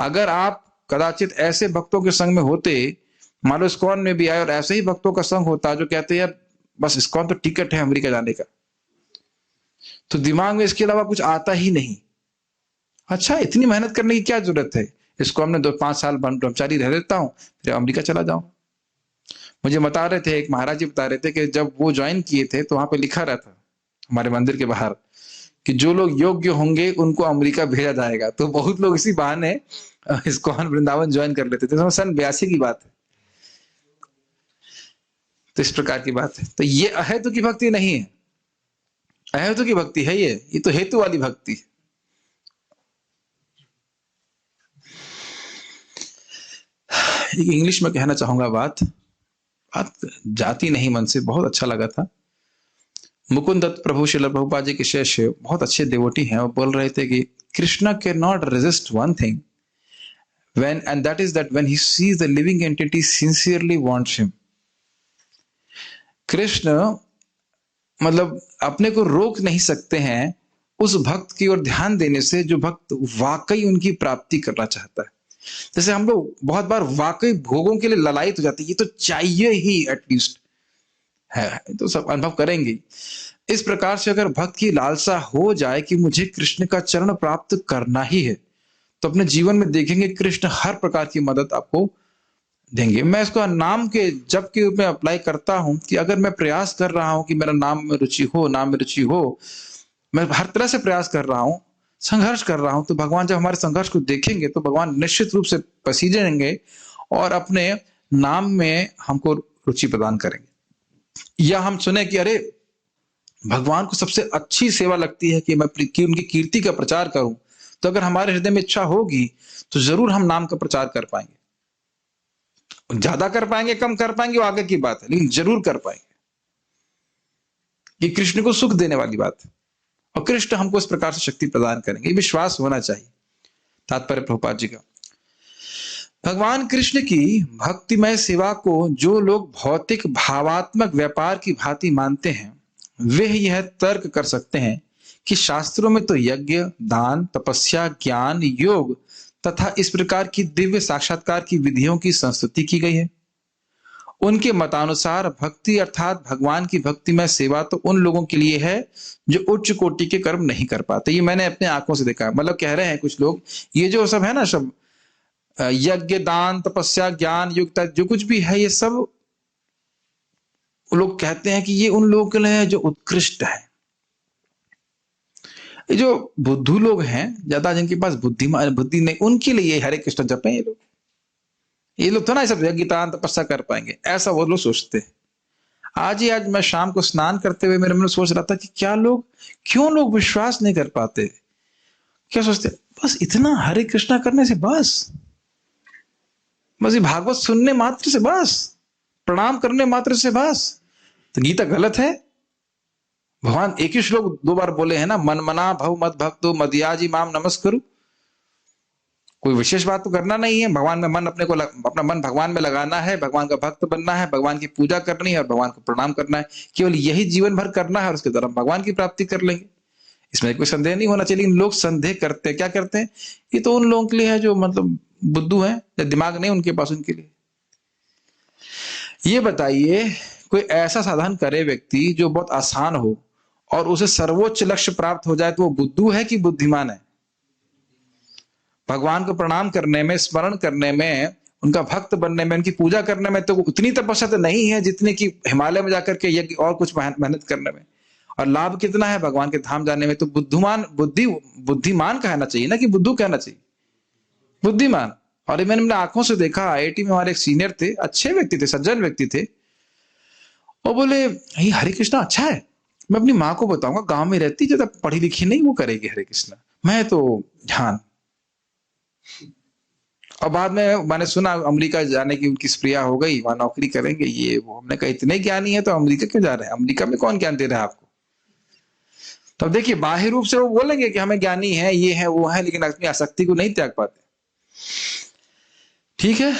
अगर आप कदाचित ऐसे भक्तों के संग में होते, मान लो इस्कॉन में भी आए और ऐसे ही भक्तों का संग होता जो कहते हैं यार बस इस्कॉन तो टिकट है अमेरिका जाने का, तो दिमाग में इसके अलावा कुछ आता ही नहीं। अच्छा, इतनी मेहनत करने की क्या जरूरत है? इस्कॉन में 2-5 साल ब्रह्मचारी रह लेता हूं, फिर अमेरिका चला जाऊं। मुझे बता रहे थे, एक महाराज जी बता रहे थे कि जब वो ज्वाइन किए थे तो वहां पे लिखा रहता हमारे मंदिर के बाहर कि जो लोग योग्य होंगे उनको अमेरिका भेजा जाएगा। तो बहुत लोग इसी बहाने इस्कॉन वृंदावन ज्वाइन कर लेते थे। तो सन 82 की बात है। तो इस प्रकार की बात है। तो ये अहेतु की भक्ति नहीं है, अहेतु की भक्ति है ये तो हेतु वाली भक्ति है। एक इंग्लिश में कहना चाहूंगा, बात जाती नहीं मन से, बहुत अच्छा लगा था। मुकुंद दत्त प्रभु श्रील प्रभुपाद जी के शिष्य बहुत अच्छे देवोटी हैं, वो बोल रहे थे कि Krishna can not resist one thing when and that is that when he sees the living entity sincerely wants him. Krishna मतलब अपने को रोक नहीं सकते हैं उस भक्त की ओर ध्यान देने से जो भक्त वाकई उनकी प्राप्ति करना चाहता है। जैसे हम लोग बहुत बार वाकई भोगों के लिए ललायत हो जाते हैं, ये तो चाहिए ही एटलीस्ट है, तो सब अनुभव करेंगे। इस प्रकार से अगर भक्त की लालसा हो जाए कि मुझे कृष्ण का चरण प्राप्त करना ही है, तो अपने जीवन में देखेंगे कृष्ण हर प्रकार की मदद आपको देंगे। मैं इसको नाम के जप के रूप में अप्लाई करता हूं कि अगर मैं प्रयास कर रहा हूं कि मेरा नाम में रुचि हो, नाम में रुचि हो, मैं हर तरह से प्रयास कर रहा हूं, संघर्ष कर रहा हूं, तो भगवान जब हमारे संघर्ष को देखेंगे तो भगवान निश्चित रूप से पसीजेंगे और अपने नाम में हमको रुचि प्रदान करेंगे। या हम सुने कि अरे भगवान को सबसे अच्छी सेवा लगती है कि मैं उनकी कीर्ति का प्रचार करूं, तो अगर हमारे हृदय में इच्छा होगी तो जरूर हम नाम का प्रचार कर पाएंगे। ज्यादा कर पाएंगे, कम कर पाएंगे, वो आगे की बात है, लेकिन जरूर कर पाएंगे। ये कृष्ण को सुख देने वाली बात है और कृष्ण हमको इस प्रकार से शक्ति प्रदान करेंगे, ये विश्वास होना चाहिए। तात्पर्य प्रभुपाद जी का, भगवान कृष्ण की भक्तिमय सेवा को जो लोग भौतिक भावात्मक व्यापार की भांति मानते हैं, वे यह तर्क कर सकते हैं कि शास्त्रों में तो यज्ञ, दान, तपस्या, ज्ञान, योग तथा इस प्रकार की दिव्य साक्षात्कार की विधियों की संस्तुति की गई है। उनके मतानुसार भक्ति अर्थात भगवान की भक्तिमय सेवा तो उन लोगों के लिए है जो उच्च कोटि के कर्म नहीं कर पाते। ये मैंने अपने आंखों से देखा है। मतलब कह रहे हैं कुछ लोग, ये जो सब है ना, सब यज्ञ, दान, तपस्या, ज्ञान, योग, जो कुछ भी है, ये सब लोग कहते हैं कि ये उन लोगों के लिए है जो उत्कृष्ट है। ये जो बुद्धू लोग हैं, ज्यादा जिनके पास बुद्धि नहीं, उनके लिए हरे कृष्ण जप है। ये लोग तो ना सब यज्ञ, दान, तपस्या कर पाएंगे, ऐसा वो लोग सोचते हैं। आज मैं शाम को स्नान करते हुए मेरे मन में सोच रहा था कि क्यों लोग विश्वास नहीं कर पाते, क्या सोचते, बस इतना हरे कृष्णा करने से बस ये भागवत सुनने मात्र से बस, प्रणाम करने मात्र से बस, तो गीता गलत है। भगवान एक ही श्लोक 2 बार बोले हैं ना, मन मना भव मद भक्तो मदयाजी माम नमस्करु। कोई विशेष बात तो करना नहीं है, भगवान में मन अपना मन भगवान में लगाना है, भगवान का भक्त बनना है, भगवान की पूजा करनी है और भगवान को प्रणाम करना है। केवल यही जीवन भर करना है और उसके द्वारा भगवान की प्राप्ति कर लेंगे, इसमें कोई संदेह नहीं होना चाहिए। लोग संदेह करते हैं, क्या करते हैं, ये तो उन लोगों के लिए है जो मतलब बुद्धू हैं या दिमाग नहीं उनके पास, उनके लिए। ये बताइए, कोई ऐसा साधन करे व्यक्ति जो बहुत आसान हो और उसे सर्वोच्च लक्ष्य प्राप्त हो जाए, तो वो बुद्धू है कि बुद्धिमान है? भगवान को प्रणाम करने में, स्मरण करने में, उनका भक्त बनने में, उनकी पूजा करने में तो उतनी तपस्या तो नहीं है जितनी कि हिमालय में जाकर के यज्ञ और कुछ मेहनत करने में। और लाभ कितना है भगवान के धाम जाने में? तो बुद्धिमान कहना चाहिए ना कि बुद्धू कहना चाहिए, बुद्धिमान। और ये मैंने आंखों से देखा, आईआईटी में हमारे एक सीनियर थे, अच्छे व्यक्ति थे, सज्जन व्यक्ति थे, और बोले हरे कृष्णा अच्छा है, मैं अपनी माँ को बताऊंगा, गांव में रहती, ज्यादा पढ़ी लिखी नहीं, वो करेगी हरे कृष्णा, मैं तो ध्यान। और बाद में मैंने सुना अमेरिका जाने की उनकी स्प्रिया हो गई, वहां नौकरी करेंगे, ये वो। हमने कहा इतने ज्ञानी है तो अमेरिका क्यों जा रहे हैं? अमेरिका में कौन ज्ञान दे रहा है आपको? तो देखिए, बाह्य रूप से वो बोलेंगे कि हमें ज्ञानी है, ये है, वो है, लेकिन अपनी आसक्ति को नहीं त्याग पाते। ठीक है,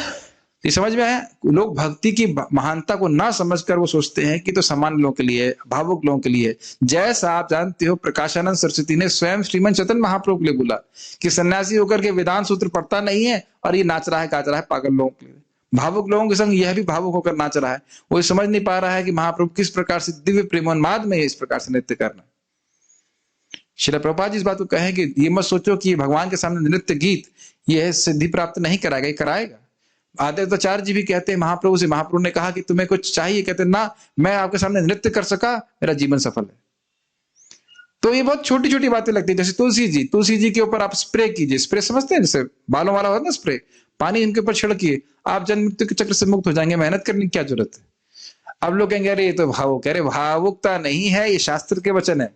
ये समझ में आया? लोग भक्ति की महानता को ना समझकर वो सोचते हैं कि तो सामान्य लोगों के लिए, भावुक लोगों के लिए। जैसा आप जानते हो, प्रकाशानंद सरस्वती ने स्वयं श्रीमंत चैतन्य महाप्रभु के लिए बोला कि सन्यासी होकर के वेदांत सूत्र पढ़ता नहीं है और ये नाच रहा है, गाच रहा है पागल लोगों के लिए। भावुक लोगों के संग यह भी भावुक होकर नाच रहा है। वो समझ नहीं पा रहा है कि महाप्रभु किस प्रकार से दिव्य प्रेमोन्माद में इस प्रकार से नृत्य करना। श्रील प्रभुपाद जी इस बात को कहे कि ये मत सोचो कि भगवान के सामने नृत्य गीत ये सिद्धि प्राप्त नहीं कराएगा, ये कराएगा। आदित्याचार्य जी भी कहते हैं महाप्रभु से, महाप्रभु ने कहा कि तुम्हें कुछ चाहिए? कहते ना, मैं आपके सामने नृत्य कर सका, मेरा जीवन सफल है। तो ये बहुत छोटी छोटी बातें लगती है। जैसे तुलसी जी के ऊपर आप स्प्रे कीजिए, स्प्रे समझते हैं, जैसे बालों वाला होता है ना स्प्रे, पानी इनके ऊपर छिड़किए, आप जन्म मृत्यु के चक्र से मुक्त हो जाएंगे, मेहनत करने की क्या जरूरत है? अब लोग कहेंगे अरे ये तो भावुक, कह रहे भावुकता नहीं है, ये शास्त्र के वचन है।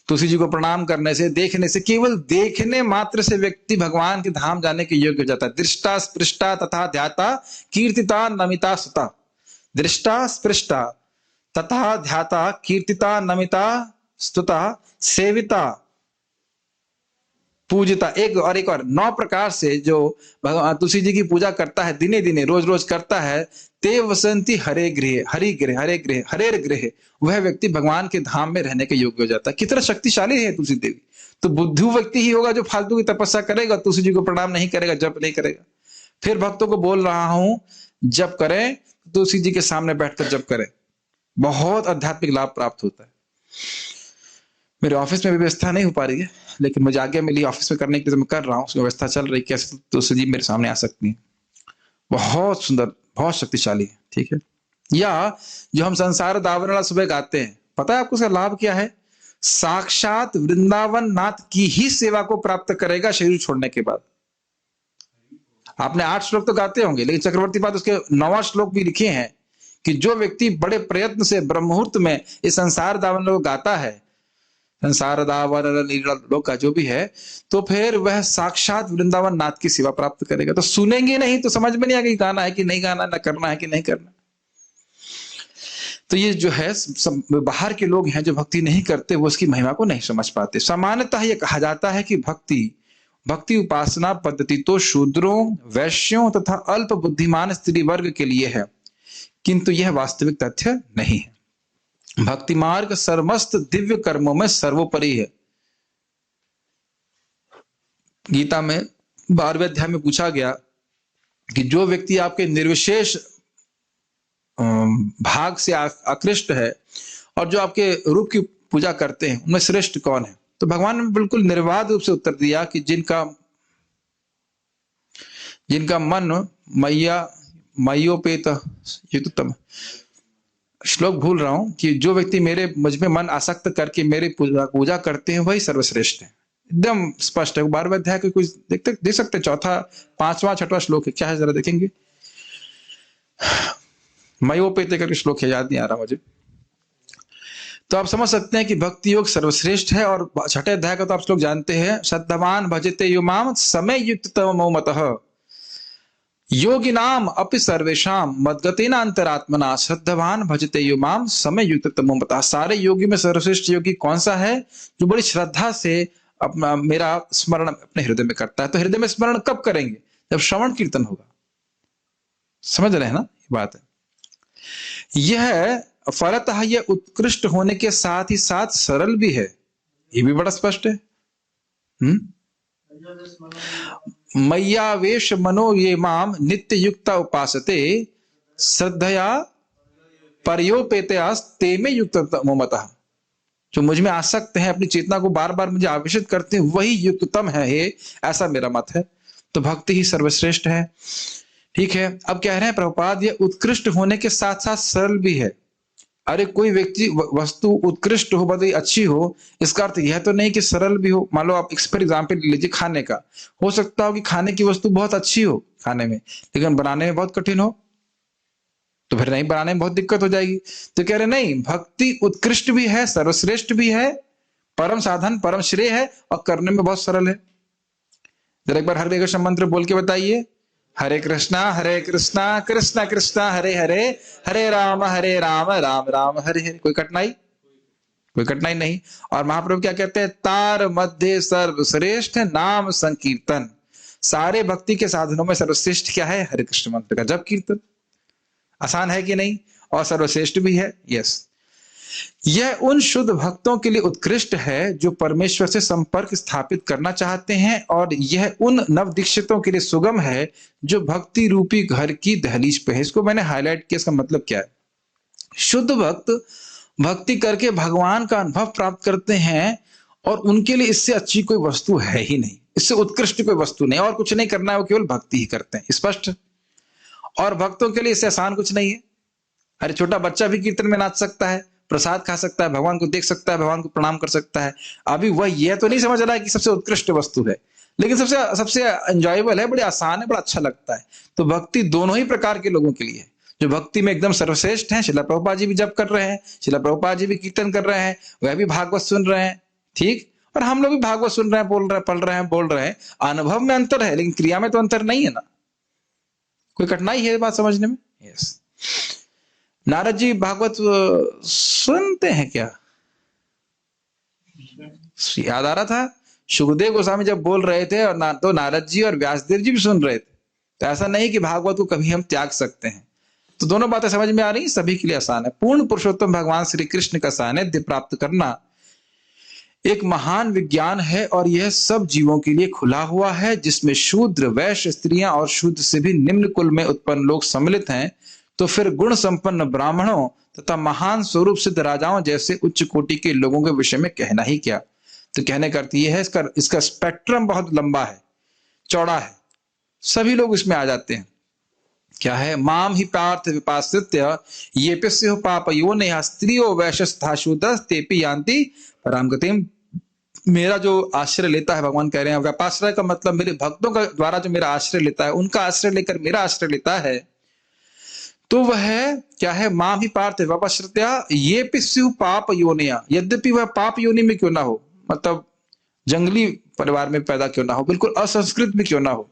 तुलसी जी को प्रणाम करने से, देखने से, केवल देखने मात्र से व्यक्ति भगवान के धाम जाने के योग्य हो जाता है। दृष्टा स्पृष्टा तथा ध्याता कीर्तिता नमिता सुता। दृष्टा स्पृष्टा तथा ध्याता, कीर्तिता, नमिता, स्तुता, सेविता, पूजिता। एक और 9 प्रकार से जो भगवान तुलसी जी की पूजा करता है, दिने दिने रोज रोज करता है, ते वसंती हरे गृह, हरि गृह, हरे गृह, हरेर गृह, वह व्यक्ति भगवान के धाम में रहने के योग्य हो जाता है। कितना शक्तिशाली है तुलसी देवी। तो बुद्धू व्यक्ति ही होगा जो फालतू की तपस्या करेगा, तुलसी जी को प्रणाम नहीं करेगा, जप नहीं करेगा। फिर भक्तों को बोल रहा हूं, जप करें, तुलसी जी के सामने बैठकर जप करें, बहुत आध्यात्मिक लाभ प्राप्त होता है। मेरे ऑफिस में भी व्यवस्था नहीं हो पा रही है, लेकिन मुझे आज्ञा मिली ऑफिस में करने के लिए, मैं कर रहा हूँ, उसकी व्यवस्था चल रही, कैसे तुलसी जी मेरे सामने आ सकती है। बहुत सुंदर, बहुत शक्तिशाली है, ठीक है। या जो हम संसार दावनला सुबह गाते हैं, पता है आपको उसका लाभ क्या है? साक्षात वृंदावन नाथ की ही सेवा को प्राप्त करेगा शरीर छोड़ने के बाद। आपने 8 श्लोक तो गाते होंगे, लेकिन चक्रवर्ती पाद उसके 9वां श्लोक भी लिखे हैं कि जो व्यक्ति बड़े प्रयत्न से ब्रह्म मुहूर्त में इस संसार दावन को गाता है, संसार दावन लोक का जो भी है, तो फिर वह साक्षात वृंदावन नाथ की सेवा प्राप्त करेगा। तो सुनेंगे नहीं तो समझ में नहीं आएगा गाना है कि नहीं गाना, ना करना है कि नहीं करना। तो ये जो है बाहर के लोग हैं जो भक्ति नहीं करते, वो उसकी महिमा को नहीं समझ पाते। सामान्यतः ये कहा जाता है कि भक्ति उपासना पद्धति तो शूद्रों, वैश्यों तथा अल्प बुद्धिमान स्त्री वर्ग के लिए है, किंतु यह वास्तविक तथ्य नहीं है। भक्ति मार्ग सर्वस्त दिव्य कर्मों में सर्वोपरि है। गीता में 12वें अध्याय में पूछा गया कि जो व्यक्ति आपके निर्विशेष भाग से आकृष्ट है और जो आपके रूप की पूजा करते हैं, उनमें श्रेष्ठ कौन है? तो भगवान ने बिल्कुल निर्वाध रूप से उत्तर दिया कि जिनका मन मय्योपेत युक्तम, श्लोक भूल रहा हूं, कि जो व्यक्ति मुझ में मन आसक्त करके मेरी पूजा करते हैं वही सर्वश्रेष्ठ है। एकदम स्पष्ट है। 12वें अध्याय के कुछ देख सकते, 4, 5वां 6वां श्लोक है, क्या है जरा देखेंगे। मयोपेत करके श्लोक है, याद नहीं आ रहा मुझे। तो आप समझ सकते हैं कि भक्ति योग सर्वश्रेष्ठ है। और 6ठे अध्याय का तो आप लोग जानते हैं, श्रद्धावान भजते युमाम समय युक्त तमो मतः योगी नाम अपि सर्वेशाम मद्गतेना अंतरात्मना श्रद्धावान भजते युमाम समय युक्त तमो मतः। सारे योगी में सर्वश्रेष्ठ योगी कौन सा है? जो बड़ी श्रद्धा से अपना मेरा स्मरण अपने हृदय में करता है। तो हृदय में स्मरण कब करेंगे? जब श्रवण कीर्तन होगा। समझ रहे हैं ना, ये बात है। यह फलतः यह उत्कृष्ट होने के साथ ही साथ सरल भी है, ये भी बड़ा स्पष्ट है। मय्यावेश मनो ये माम नित्य युक्ता उपासते श्रद्धया पर्योपेत्यास तेमे युक्त मतः। जो मुझ में आसक्त है, अपनी चेतना को बार बार मुझे आवेशित करते हैं, वही युक्ततम है, ऐसा मेरा मत है। तो भक्ति ही सर्वश्रेष्ठ है, ठीक है। अब कह रहे हैं प्रभुपाद, ये उत्कृष्ट होने के साथ साथ सरल भी है। अरे कोई व्यक्ति वस्तु उत्कृष्ट हो, बड़ी अच्छी हो, इसका अर्थ यह तो नहीं कि सरल भी हो। मान लो आप फॉर एग्जाम्पल लीजिए खाने का, हो सकता हो कि खाने की वस्तु बहुत अच्छी हो खाने में, लेकिन बनाने में बहुत कठिन हो, तो फिर नहीं, बनाने में बहुत दिक्कत हो जाएगी। तो कह रहे नहीं, भक्ति उत्कृष्ट भी है, सर्वश्रेष्ठ भी है, परम साधन, परम श्रेय है, और करने में बहुत सरल है। जरा एक बार हरे कृष्ण मंत्र बोल के बताइए। हरे कृष्णा कृष्णा कृष्णा हरे हरे, हरे राम राम राम हरे हरे। कोई कठिनाई नहीं। और महाप्रभु क्या कहते हैं? तार मध्य सर्वश्रेष्ठ नाम संकीर्तन। सारे भक्ति के साधनों में सर्वश्रेष्ठ क्या है? हरे कृष्ण मंत्र का जप कीर्तन। आसान है कि नहीं? और सर्वश्रेष्ठ भी है। यस, यह उन शुद्ध भक्तों के लिए उत्कृष्ट है जो परमेश्वर से संपर्क स्थापित करना चाहते हैं, और यह उन नव दीक्षितों के लिए सुगम है जो भक्ति रूपी घर की दहलीज पे है। इसको मैंने हाईलाइट किया। इसका मतलब क्या है? शुद्ध भक्त भक्ति करके भगवान का अनुभव प्राप्त करते हैं, और उनके लिए इससे अच्छी कोई वस्तु है ही नहीं, इससे उत्कृष्ट कोई वस्तु नहीं, और कुछ नहीं करना है, वो केवल भक्ति ही करते हैं। स्पष्ट? और भक्तों के लिए इससे आसान कुछ नहीं है। अरे छोटा बच्चा भी कीर्तन में नाच सकता है, प्रसाद खा सकता है, भगवान को देख सकता है, भगवान को प्रणाम कर सकता है। अभी वह यह तो नहीं समझ रहा है कि सबसे उत्कृष्ट वस्तु है, लेकिन सबसे एंजॉयबल है, बड़े आसान है, बड़ा अच्छा लगता है। तो भक्ति दोनों ही प्रकार के लोगों के लिए है। जो भक्ति में एकदम सर्वश्रेष्ठ हैं, शिला प्रभुपाद जी भी जप कर रहे हैं, शिला प्रभुपाद जी भी कीर्तन कर रहे हैं, वह भी भागवत सुन रहे हैं, ठीक। और हम लोग भी भागवत सुन रहे हैं, पढ़ रहे हैं। अनुभव में अंतर है, लेकिन क्रिया में तो अंतर नहीं है ना। कोई कठिनाई है बात समझने में? यस। नारद जी भागवत सुनते हैं क्या? याद आ रहा था सुखदेव गोस्वामी जब बोल रहे थे और तो नारद जी और व्यासदेव जी भी सुन रहे थे। तो ऐसा नहीं कि भागवत को कभी हम त्याग सकते हैं। तो दोनों बातें समझ में आ रही, सभी के लिए आसान है। पूर्ण पुरुषोत्तम भगवान श्री कृष्ण का सानिध्य प्राप्त करना एक महान विज्ञान है और यह सब जीवों के लिए खुला हुआ है, जिसमें शूद्र, वैश्य, स्त्रियां और शूद्र से भी निम्न कुल में उत्पन्न लोग सम्मिलित हैं। तो फिर गुण संपन्न ब्राह्मणों तथा महान स्वरूप सिद्ध राजाओं जैसे उच्च कोटि के लोगों के विषय में कहना ही क्या। तो कहने का अर्थ यह है, इसका स्पेक्ट्रम बहुत लंबा है, चौड़ा है, सभी लोग इसमें आ जाते हैं। क्या है? माम ही पार्थ विपाश्रित्य ये पिस्यो पाप यो नेहा स्त्रियो वैश्यस्था शूद्र तेपि यान्ति पराम गतिम। मेरा जो आश्रय लेता है, भगवान कह रहे हैं, व्यापाश्रय का मतलब मेरे भक्तों का द्वारा जो मेरा आश्रय लेता है, उनका आश्रय लेकर मेरा आश्रय लेता है, तो वह क्या है? माम ही पार्थ विपाश्रित्या ये पिस्यु पाप योनिया, यद्यपि वह पाप योनि में क्यों ना हो, मतलब जंगली परिवार में पैदा क्यों ना हो, बिल्कुल असंस्कृत भी क्यों ना हो,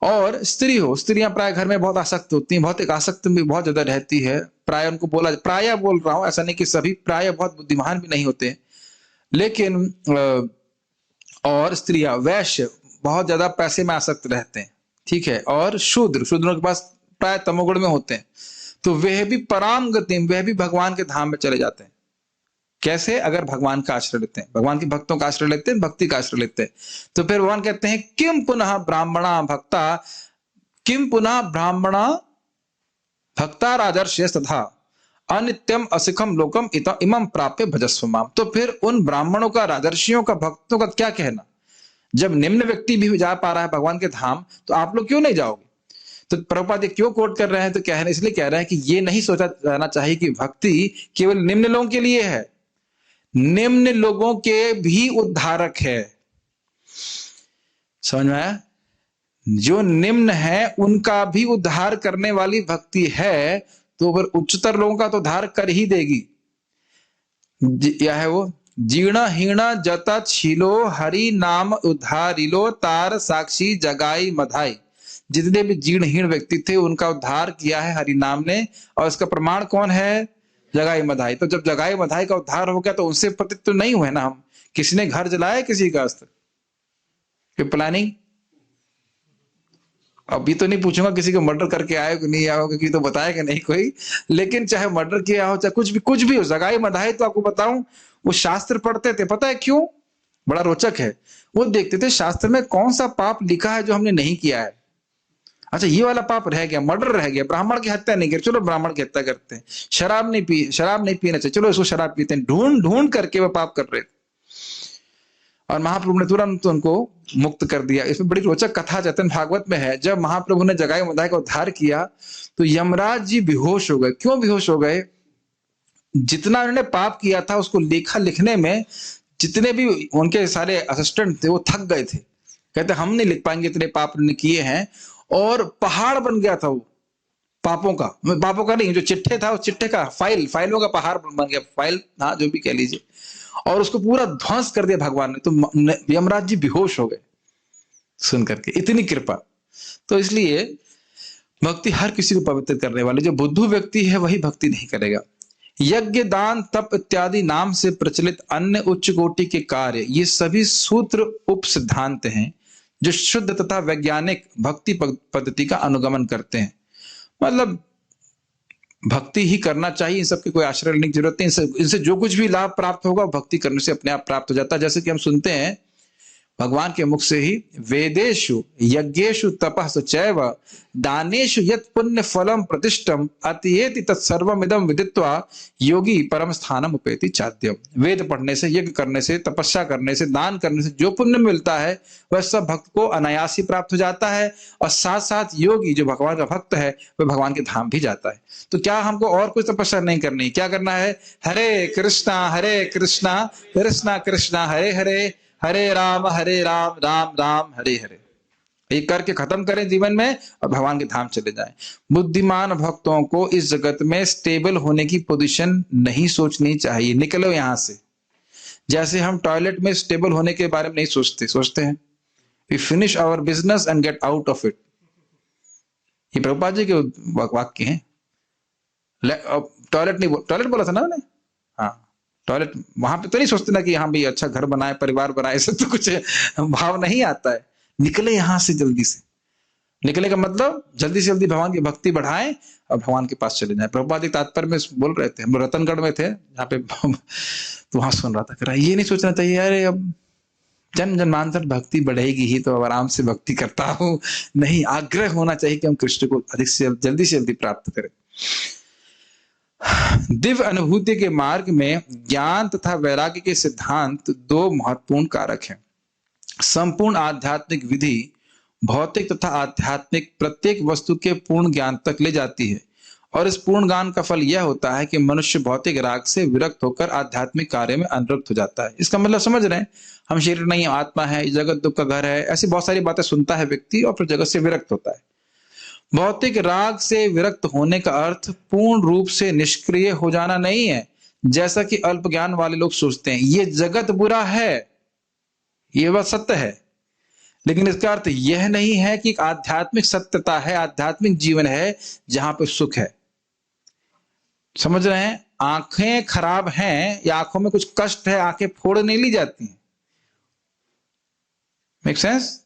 और स्त्री हो। स्त्रियां प्राय घर में बहुत आसक्त होती हैं, बहुत एक आसक्त में बहुत ज्यादा रहती है। प्राय उनको प्राय बोल रहा हूं, ऐसा नहीं कि सभी, प्राय बहुत बुद्धिमान भी नहीं होते, लेकिन और स्त्रियां, वैश्य बहुत ज्यादा पैसे में आसक्त रहते हैं, ठीक है, और शूद्रों के पास प्राय तमोगुण में होते हैं। तो वह भी पराम गति, वह भी भगवान के धाम में चले जाते हैं। कैसे? अगर भगवान का आश्रय लेते हैं, भगवान के भक्तों का आश्रय लेते हैं, भक्ति का आश्रय लेते हैं। तो फिर भगवान कहते हैं किम पुनः ब्राह्मणा भक्ता, किम पुनः ब्राह्मणा भक्ता राजर्षय तथा अनित्यम असिखम लोकम इमं प्राप्य भजस्व माम। तो फिर उन ब्राह्मणों का, राजर्षियों का, भक्तों का क्या कहना? जब निम्न व्यक्ति भी जा पा रहा है भगवान के धाम, तो आप लोग क्यों नहीं जाओगे? तो प्रभुपाद क्यों कोट कर रहे हैं? तो कहने इसलिए कह रहे हैं कि ये नहीं सोचा जाना चाहिए कि भक्ति केवल निम्न लोगों के लिए है, निम्न लोगों के भी उद्धारक है। समझ में आया? जो निम्न है उनका भी उद्धार करने वाली भक्ति है, तो फिर उच्चतर लोगों का तो उद्धार कर ही देगी। क्या है वो? जीर्ण हीर्ण जता छीलो हरि नाम उद्धारिलो तार साक्षी जगाई मधाई। जितने भी जीर्ण हीर्ण व्यक्ति थे उनका उद्धार किया है हरि नाम ने, और इसका प्रमाण कौन है? जगाई मधाई। तो जब जगाई मधाई का उद्धार हो गया तो उनसे पतित तो नहीं हुए ना हम। किसी ने घर जलाया किसी का आज तक? प्लानिंग अभी तो नहीं पूछूंगा किसी को मर्डर करके आए कि नहीं आओ, क्योंकि तो बताएगा नहीं कोई। लेकिन चाहे मर्डर किया हो, चाहे कुछ भी हो, जगाई मधाई तो आपको बताऊं, वो शास्त्र पढ़ते थे। पता है क्यों? बड़ा रोचक है। वो देखते थे शास्त्र में कौन सा पाप लिखा है जो हमने नहीं किया है। अच्छा, ये वाला पाप रह गया, मर्डर रह गया, ब्राह्मण की हत्या नहीं कर, चलो ब्राह्मण की हत्या करते हैं। शराब नहीं पीना चाहिए, चलो इसको शराब पीते हैं। ढूंढ ढूंढ करके वो पाप कर रहे थे, और महाप्रभु ने तुरंत उनको मुक्त कर दिया। इसमें बड़ी रोचक कथा चैतन्य भागवत में है। जब महाप्रभु ने जगाई मधाई का उद्धार किया तो यमराज जी बेहोश हो गए। क्यों बेहोश हो गए? जितना उन्होंने पाप किया था उसको लेखा लिखने में जितने भी उनके सारे असिस्टेंट थे वो थक गए थे। कहते हम नहीं लिख पाएंगे, इतने पाप उन्होंने किए हैं। और पहाड़ बन गया था वो पापों का नहीं, जो चिट्ठे था उस चिट्ठे का फाइलों का पहाड़ बन गया, फाइल, हाँ जो भी कह लीजिए। और उसको पूरा ध्वंस कर दिया भगवान ने। तो यमराज जी बेहोश हो गए सुन करके, इतनी कृपा। तो इसलिए भक्ति हर किसी को पवित्र करने वाली, जो बुद्धू व्यक्ति है वही भक्ति नहीं करेगा। यज्ञ, दान, तप इत्यादि नाम से प्रचलित अन्य उच्च कोटि के कार्य, ये सभी सूत्र उप सिद्धांत हैं जो शुद्ध तथा वैज्ञानिक भक्ति पद्धति का अनुगमन करते हैं। मतलब भक्ति ही करना चाहिए, इन सबके कोई आश्रय लेने की जरूरत नहीं। इनसे जो कुछ भी लाभ प्राप्त होगा भक्ति करने से अपने आप प्राप्त हो जाता है। जैसे कि हम सुनते हैं भगवान के मुख से ही, वेदेषु यज्ञेषु तपः चैव दानेषु यत् पुण्य फलम प्रतिष्ठम अतिएति तत्सर्वमिदं विदित्वा योगी परम स्थानम उपेति चाद्यम। वेद पढ़ने से, यज्ञ करने से, तपस्या करने से, दान करने से जो पुण्य मिलता है वह सब भक्त को अनायास ही प्राप्त हो जाता है। और साथ साथ योगी जो भगवान का भक्त है वह भगवान के धाम भी जाता है। तो क्या हमको और कुछ तपस्या नहीं करनी? क्या करना है? हरे कृष्णा कृष्णा कृष्णा हरे हरे, हरे राम राम राम हरे हरे। ये करके खत्म करें जीवन में और भगवान के धाम चले जाएं। बुद्धिमान भक्तों को इस जगत में स्टेबल होने की पोजीशन नहीं सोचनी चाहिए। निकलो यहां से। जैसे हम टॉयलेट में स्टेबल होने के बारे में नहीं सोचते हैं, we finish our business and get out of it. ये प्रभुपाद जी के वाक्य हैं। टॉयलेट नहीं, टॉयलेट बोला था ना मैंने? हाँ, टॉयलेट। वहां पे तो नहीं सोचते ना कि हाँ भाई अच्छा घर बनाए, परिवार बनाए, ऐसे तो कुछ भाव नहीं आता है। निकले यहां से जल्दी से। निकले का मतलब जल्दी से जल्दी भगवान की भक्ति बढ़ाएं और भगवान के पास चले जाएं। प्रभुपाद एक तात्पर्य में बोल रहे थे, हम लोग रतनगढ़ में थे जहाँ पे तो वहां सुन रहा था, कह रहा ये नहीं सोचना चाहिए अरे अब जन्म जन्मांतर भक्ति बढ़ेगी ही तो आराम से भक्ति करता हूँ। नहीं, आग्रह होना चाहिए कि हम कृष्ण को अधिक से जल्दी से जल्दी प्राप्त करें। दिव्य अनुभूति के मार्ग में ज्ञान तथा वैराग्य के सिद्धांत दो महत्वपूर्ण कारक हैं। संपूर्ण आध्यात्मिक विधि भौतिक तथा आध्यात्मिक प्रत्येक वस्तु के पूर्ण ज्ञान तक ले जाती है, और इस पूर्ण ज्ञान का फल यह होता है कि मनुष्य भौतिक राग से विरक्त होकर आध्यात्मिक कार्य में अनुरक्त हो जाता है। इसका मतलब समझ रहे हैं, हम शरीर नहीं, आत्मा है, जगत दुख का घर है, ऐसी बहुत सारी बातें सुनता है व्यक्ति और फिर जगत से विरक्त होता है। भौतिक राग से विरक्त होने का अर्थ पूर्ण रूप से निष्क्रिय हो जाना नहीं है, जैसा कि अल्प ज्ञान वाले लोग सोचते हैं। ये जगत बुरा है, ये बात सत्य है, लेकिन इसका अर्थ यह नहीं है कि एक आध्यात्मिक सत्यता है, आध्यात्मिक जीवन है जहां पर सुख है। समझ रहे हैं? आंखें खराब हैं या आंखों में कुछ कष्ट है, आंखें फोड़ नहीं ली जाती हैं। Make sense?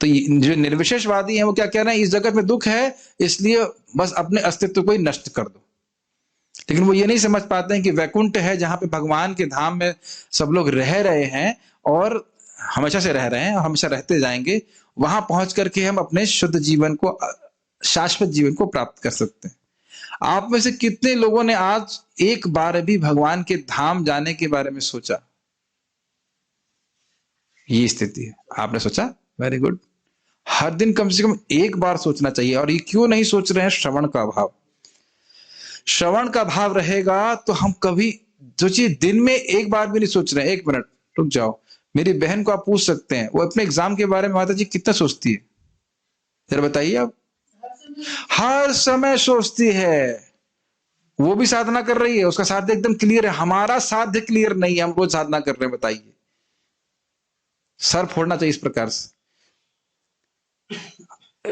तो जो निर्विशेषवादी हैं वो क्या कह रहे हैं, इस जगत में दुख है इसलिए बस अपने अस्तित्व को ही नष्ट कर दो। लेकिन वो ये नहीं समझ पाते हैं कि वैकुंठ है जहां पे भगवान के धाम में सब लोग रह रहे हैं और हमेशा से रह रहे हैं और हमेशा रहते जाएंगे। वहां पहुंच करके हम अपने शुद्ध जीवन को, शाश्वत जीवन को प्राप्त कर सकते हैं। आप में से कितने लोगों ने आज एक बार भी भगवान के धाम जाने के बारे में सोचा? ये स्थिति है। आपने सोचा? Very good. हर दिन कम से कम एक बार सोचना चाहिए। और ये क्यों नहीं सोच रहे हैं? श्रवण का अभाव। श्रवण का भाव रहेगा तो हम कभी, सोचिए दिन में एक बार भी नहीं सोच रहे हैं। एक मिनट रुक जाओ, मेरी बहन को आप पूछ सकते हैं, वो अपने एग्जाम के बारे में माता जी कितना सोचती है, जरा बताइए आप। हर समय सोचती है। वो भी साधना कर रही है, उसका साध्य एकदम क्लियर है। हमारा साध्य क्लियर नहीं है, हम रोज साधना कर रहे हैं। बताइए, सर फोड़ना चाहिए इस प्रकार से।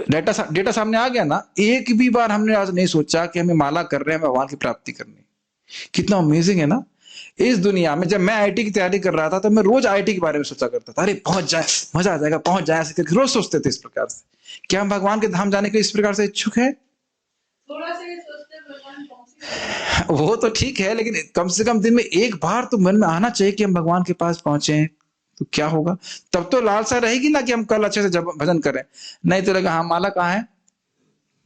डेटा सामने आ गया ना। एक भी बार हमने आज नहीं सोचा कि हमें माला कर रहे हैं भगवान की प्राप्ति करनी। कितना अमेजिंग है ना। इस दुनिया में जब मैं आईटी की तैयारी कर रहा था तो मैं रोज आईटी के बारे में सोचा करता था, अरे पहुंच जाए, मजा आ जाएगा, पहुंच जाए, ऐसे करके रोज सोचते थे इस प्रकार से। क्या हम भगवान के धाम जाने के इस प्रकार से इच्छुक है?
थोड़ा सा ये सोचते हैं भगवान पहुंचे।
वो तो ठीक है, लेकिन कम से कम दिन में एक बार तो मन में आना चाहिए कि हम भगवान के पास पहुंचे तो क्या होगा। तब तो लालसा रहेगी ना कि हम कल अच्छे से भजन करें। नहीं तो लगा हाँ माला कहाँ है।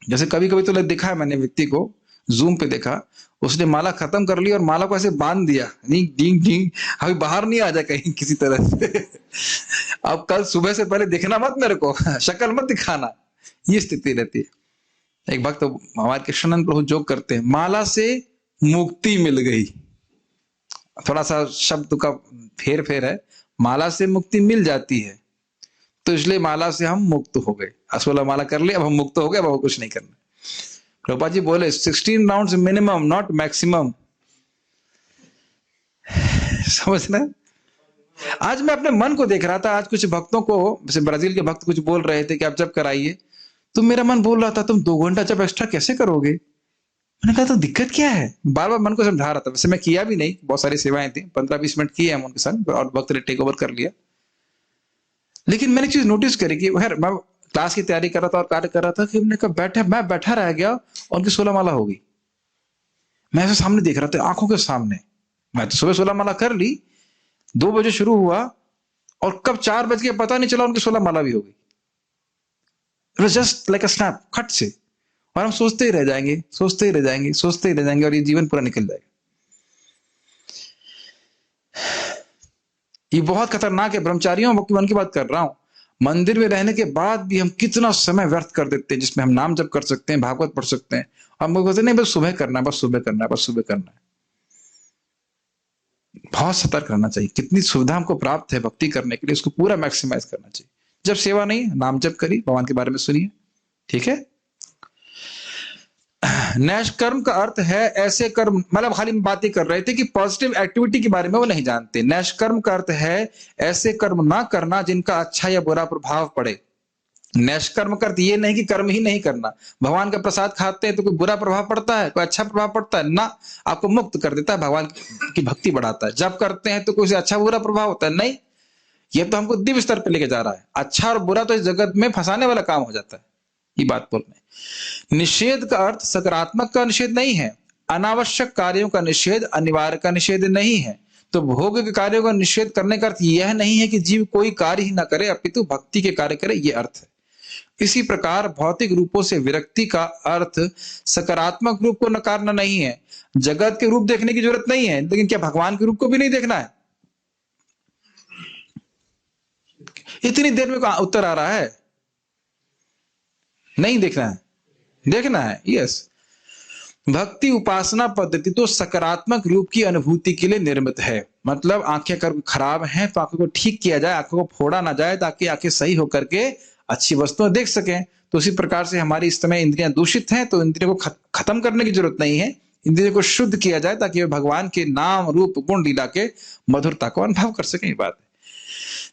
जैसे कभी कभी तो देखा है मैंने, व्यक्ति को जूम पे देखा, उसने माला खत्म कर ली और माला को ऐसे बांध दिया, नहीं डिंग डिंग, अभी बाहर नहीं आ जाए कहीं किसी तरह से। अब कल सुबह से पहले देखना मत मेरे को, शक्ल मत दिखाना। ये स्थिति रहती है। एक भक्त हमारे कृष्णानंद प्रभु जोक करते हैं, माला से मुक्ति मिल गई। थोड़ा सा शब्द का फेर फेर है, माला से मुक्ति मिल जाती है तो इसलिए माला से हम मुक्त हो गए। 16 माला कर लिए, अब हम मुक्त हो गए, अब कुछ नहीं करना। प्रभुपाद जी बोले 16 राउंड्स मिनिमम, नॉट मैक्सिमम। समझना। आज मैं अपने मन को देख रहा था, आज कुछ भक्तों को, जैसे ब्राजील के भक्त कुछ बोल रहे थे कि आप जब कराइए, तो मेरा मन बोल रहा था तुम 2 घंटा जब एक्स्ट्रा कैसे करोगे। मैंने कहा तो दिक्कत क्या है, बार बार मन को समझा रहा था। वैसे मैं किया भी नहीं, बहुत सारी सेवाएं थी, 15-20 मिनट किए हम उनके साथ और भक्त ने टेक ओवर कर लिया। लेकिन मैंने चीज नोटिस करी कि खैर मैं क्लास की तैयारी कर रहा था और कार्य कर रहा था कि मैं बैठा रह गया और उनकी 16 माला हो गई। मैं ऐसे सामने देख रहा था, आंखों के सामने। मैं तो सुबह 16 माला कर ली, 2 बजे शुरू हुआ और कब 4 बज के पता नहीं चला उनकी 16 माला भी हो गई। जस्ट लाइक अ स्नैप, खट से। और हम सोचते ही रह जाएंगे, सोचते ही रह जाएंगे, सोचते ही रह जाएंगे और ये जीवन पूरा निकल जाएगा। ये बहुत खतरनाक है। ब्रह्मचारियों मन की बात कर रहा हूं। मंदिर में रहने के बाद भी हम कितना समय व्यर्थ कर देते हैं, जिसमें हम नाम जप कर सकते हैं, भागवत पढ़ सकते हैं। हम लोग कहते नहीं बस सुबह करना है, बस सुबह करना है, बस सुबह करना है। बहुत सतर्क रहना चाहिए। कितनी सुविधा हमको प्राप्त है भक्ति करने के लिए, उसको पूरा मैक्सिमाइज करना चाहिए। जब सेवा नहीं, नाम जप करिए, भगवान के बारे में सुनिए। ठीक है। नैष्कर्म का अर्थ है ऐसे कर्म, मतलब खाली बातें कर रहे थे कि पॉजिटिव एक्टिविटी के बारे में वो नहीं जानते। नैष्कर्म का अर्थ है ऐसे कर्म ना करना जिनका अच्छा या बुरा प्रभाव पड़े। निष्कर्म करते ये नहीं कि कर्म ही नहीं करना। भगवान का प्रसाद खाते हैं तो कोई बुरा प्रभाव पड़ता है, कोई अच्छा प्रभाव पड़ता है ना, आपको मुक्त कर देता है, भगवान की भक्ति बढ़ाता है। जब करते हैं तो कोई अच्छा बुरा प्रभाव होता है नहीं, ये तो हमको दिव्य स्तर पे लेके जा रहा है। अच्छा और बुरा तो इस जगत में फंसाने वाला काम हो जाता है, ये बात बोल रहे। निषेध का अर्थ सकारात्मक का निषेध नहीं है, अनावश्यक कार्यों का निषेध, अनिवार्य का निषेध नहीं है। तो भोग के कार्यों का निषेध करने का अर्थ यह नहीं है कि जीव कोई कार्य ही ना करे, अपितु भक्ति के कार्य करे, ये अर्थ है। इसी प्रकार भौतिक रूपों से विरक्ति का अर्थ सकारात्मक रूप को नकारना नहीं है। जगत के रूप देखने की जरूरत नहीं है, लेकिन क्या भगवान के रूप को भी नहीं देखना है? इतनी देर में उत्तर आ रहा है, नहीं देखना है, देखना है। यस, भक्ति उपासना पद्धति तो सकारात्मक रूप की अनुभूति के लिए निर्मित है। मतलब आंखें अगर खराब हैं तो आंखों को ठीक किया जाए, आंखों को फोड़ा ना जाए, ताकि आंखें सही होकर के अच्छी वस्तुएं देख सकें। तो उसी प्रकार से हमारी इस समय इंद्रियां दूषित हैं, तो इंद्रियों को खत्म करने की जरूरत नहीं है, इंद्रियों को शुद्ध किया जाए ताकि वे भगवान के नाम रूप गुण लीला के मधुरता को अनुभव कर सकें। बात है,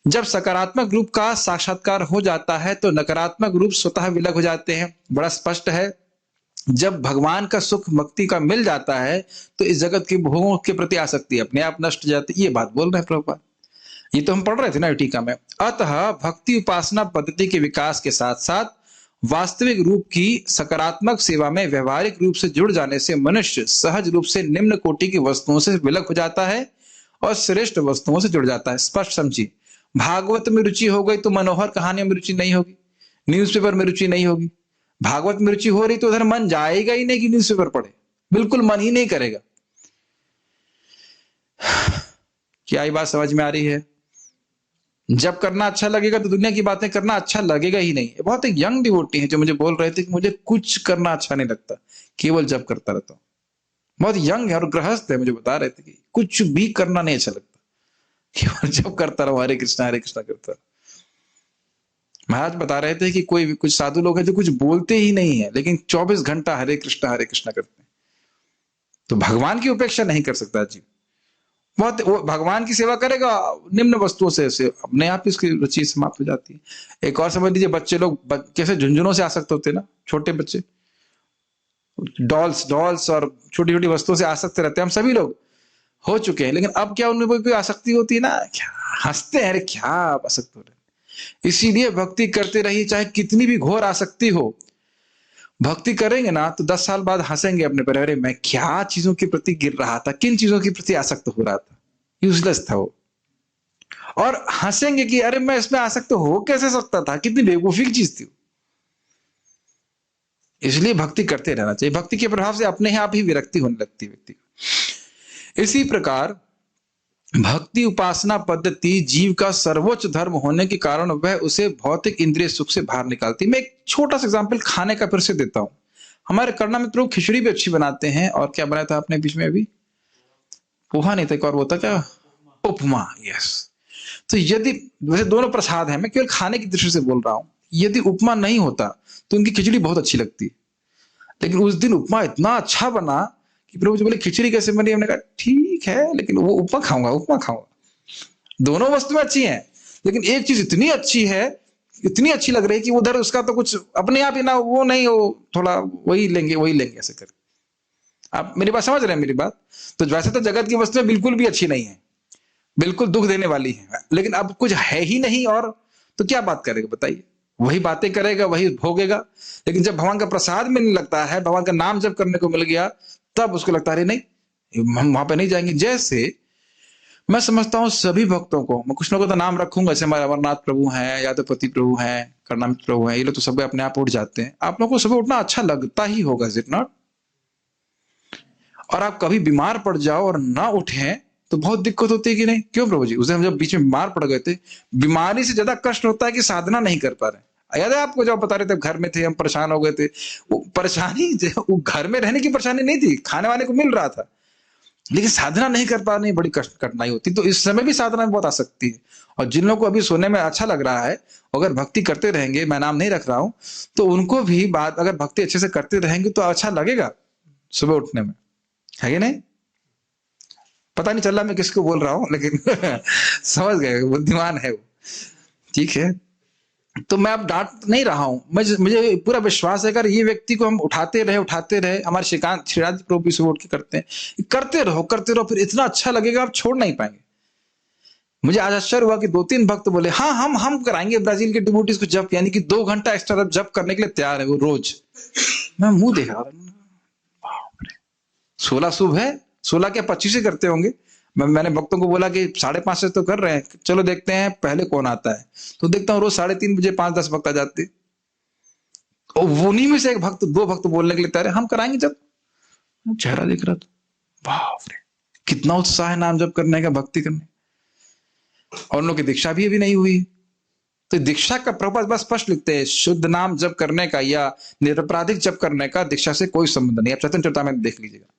जब सकारात्मक रूप का साक्षात्कार हो जाता है तो नकारात्मक रूप स्वतः विलग हो जाते हैं। बड़ा स्पष्ट है, जब भगवान का सुख भक्ति का मिल जाता है तो इस जगत के भोगों के प्रति आसक्ति अपने आप नष्ट हो जाती है। ये बात बोल रहे हैं प्रभुपाद, ये तो हम पढ़ रहे थे ना टीका में। अतः भक्ति उपासना पद्धति के विकास के साथ साथ वास्तविक रूप की सकारात्मक सेवा में व्यवहारिक रूप से जुड़ जाने से मनुष्य सहज रूप से निम्न कोटि की वस्तुओं से विलग हो जाता है और श्रेष्ठ वस्तुओं से जुड़ जाता है। स्पष्ट समझिए, भागवत में रुचि हो गई तो मनोहर कहानियों में रुचि नहीं होगी, न्यूज़पेपर में रुचि नहीं होगी। भागवत में रुचि हो रही तो उधर मन जाएगा ही नहीं कि न्यूज़पेपर पढ़े, बिल्कुल मन ही नहीं करेगा। क्या ये बात समझ में आ रही है? जब करना अच्छा लगेगा तो दुनिया की बातें करना अच्छा लगेगा ही नहीं। बहुत एक यंग डिवोटी है जो मुझे बोल रहे थे कि मुझे कुछ करना अच्छा नहीं लगता, केवल जब करता रहता हूं। बहुत यंग है और गृहस्थ है, मुझे बता रहे थे कि कुछ भी करना नहीं अच्छा लगता, केवल जब करता रहो हरे कृष्णा करता रहो। महाराज बता रहे थे कि कोई कुछ साधु लोग हैं जो कुछ बोलते ही नहीं है लेकिन 24 घंटा हरे कृष्णा करते हैं। तो भगवान की उपेक्षा नहीं कर सकता जी, बहुत वो भगवान की सेवा करेगा निम्न वस्तुओं से अपने आप इसकी रुचि समाप्त हो जाती है। एक और समझ लीजिए, बच्चे लोग कैसे झुंझुनों से आसक्त होते हैं ना, छोटे बच्चे डॉल्स और छोटी छोटी वस्तुओं से आसक्त रहते हैं। हम सभी लोग हो चुके हैं, लेकिन अब क्या उनमें कोई आसक्ति होती है ना, क्या हंसते हैं, अरे क्या आसक्त हो रहे। इसीलिए भक्ति करते रहिए, चाहे कितनी भी घोर आसक्ति हो। भक्ति करेंगे ना तो 10 साल बाद हंसेंगे अपने पर, अरे मैं क्या चीजों के प्रति गिर रहा था, किन चीजों के प्रति आसक्त हो रहा था, यूजलेस था वो। और हंसेंगे कि अरे मैं इसमें आसक्त हो कैसे सकता था, कितनी बेवकूफी की चीज थी। इसलिए भक्ति करते रहना चाहिए। भक्ति के प्रभाव से अपने आप ही विरक्ति होने लगती है व्यक्ति को। इसी प्रकार भक्ति उपासना पद्धति जीव का सर्वोच्च धर्म होने के कारण वह उसे भौतिक इंद्रिय सुख से बाहर निकालती। मैं एक छोटा सा एग्जांपल खाने का फिर से देता हूं। हमारे करना मित्र लोग खिचड़ी भी अच्छी बनाते हैं, और क्या बनाया था आपने बीच में अभी? पोहा नहीं था, एक और वो था क्या? उपमा। यस। तो यदि वैसे दोनों प्रसाद हैं, मैं केवल खाने की दृष्टि से बोल रहा हूं। यदि उपमा नहीं होता तो उनकी खिचड़ी बहुत अच्छी लगती, लेकिन उस दिन उपमा इतना अच्छा बना कि प्रभु जी बोले खिचड़ी कैसे बनी? हमने कहा ठीक है, लेकिन वो उपमा खाऊंगा। दोनों वस्तुएं अच्छी हैं, लेकिन एक चीज इतनी अच्छी है, इतनी अच्छी लग रही है कि उधर उसका तो कुछ अपने आप ही ना, वो नहीं, वो थोड़ा वही लेंगे ऐसे कर। आप मेरी बात समझ रहे हैं? मेरी बात तो वैसे तो जगत की वस्तुएं बिल्कुल भी अच्छी नहीं है, बिल्कुल दुख देने वाली है, लेकिन अब कुछ है ही नहीं, और तो क्या बात करेगा बताइए? वही बातें करेगा, वही भोगेगा। लेकिन जब भगवान का प्रसाद मिलने लगता है, भगवान का नाम जब करने को मिल गया, तब उसको लगता है नहीं हम वहां पे नहीं जाएंगे। जैसे मैं समझता हूं सभी भक्तों को, मैं कुछ लोगों का नाम रखूंगा, जैसे हमारे अमरनाथ प्रभु हैं, यादवपति प्रभु हैं, कर्णामित प्रभु हैं, ये लोग तो सब अपने आप उठ जाते हैं। आप लोगों को सुबह उठना अच्छा लगता ही होगा, इज इट नॉट? और आप कभी बीमार पड़ जाओ और ना उठें तो बहुत दिक्कत होती है कि नहीं? क्यों प्रभु जी? उस दिन हम जब बीच में बीमार पड़ गए थे, बीमारी से ज्यादा कष्ट होता है कि साधना नहीं कर पा रहे। याद है आपको जब बता रहे थे घर में थे, हम परेशान हो गए थे। वो परेशानी वो घर में रहने की परेशानी नहीं थी, खाने वाने को मिल रहा था, लेकिन साधना नहीं कर पाने बड़ी कठिनाई होती। तो इस समय भी साधना में बहुत आसक्ति है। और जिन लोगों को अभी सोने में अच्छा लग रहा है, अगर भक्ति करते रहेंगे, मैं नाम नहीं रख रहा हूं, तो उनको भी बात, अगर भक्ति अच्छे से करते रहेंगे तो अच्छा लगेगा सुबह उठने में, है कि नहीं? पता नहीं चल रहा मैं किसको बोल रहा हूं, लेकिन समझ गए, बुद्धिमान है वो। ठीक है, तो मैं अब डांट नहीं रहा हूं, मुझे पूरा विश्वास है अगर ये व्यक्ति को हम उठाते रहे, हमारे श्रीनाथ प्रभु भी उठ के करते रहो, फिर इतना अच्छा लगेगा आप छोड़ नहीं पाएंगे। मुझे आज आश्चर्य हुआ कि 2-3 भक्त बोले हाँ हम कराएंगे ब्राजील के डिवोटीज को जप, यानी कि 2 घंटा एक्स्ट्रा जप करने के लिए तैयार है वो रोज। मैं मुंह देखा, 16 शुभ है, 16 क्या 25 करते होंगे। मैंने भक्तों को बोला कि 5:30 से तो कर रहे हैं, चलो देखते हैं पहले कौन आता है। तो देखता हूँ रोज 3:30 बजे 5-10 भक्त आ जाते, और उन्हीं में से एक भक्त 2 भक्त बोलने के लिए तैयार हम कराएंगे जब। चेहरा देख रहा था, बाप रे कितना उत्साह है नाम जप करने का, भक्ति करने। और उन लोग की दीक्षा भी अभी नहीं हुई। तो दीक्षा का प्रपंच बस स्पष्ट लिखते हैं, शुद्ध नाम जप करने का या निरपराधिक जप करने का दीक्षा से कोई संबंध नहीं। आप चैतन्य चरितामृत देख लीजिएगा।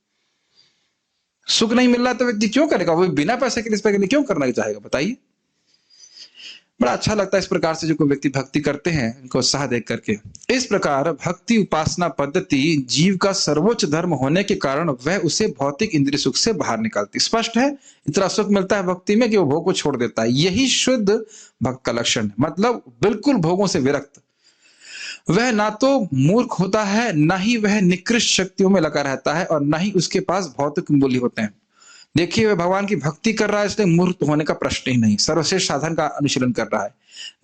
सुख नहीं मिल रहा तो व्यक्ति क्यों करेगा, वो बिना पैसे के लिए क्यों करना चाहेगा बताइए। बड़ा अच्छा लगता है इस प्रकार से जो कोई व्यक्ति भक्ति करते हैं उनको उत्साह देख करके। इस प्रकार भक्ति उपासना पद्धति जीव का सर्वोच्च धर्म होने के कारण वह उसे भौतिक इंद्रिय सुख से बाहर निकालती। स्पष्ट है, इतना सुख मिलता है भक्ति में कि वो भोग को छोड़ देता है। यही शुद्ध भक्त का लक्षण है, मतलब बिल्कुल भोगों से विरक्त। वह ना तो मूर्ख होता है, ना ही वह निकृष्ट शक्तियों में लगा रहता है, और ना ही उसके पास भौतिक मूल्य होते हैं। देखिए वह भगवान की भक्ति कर रहा है, इसलिए मूर्ख होने का प्रश्न ही नहीं, सर्वश्रेष्ठ साधन का अनुशीलन कर रहा है।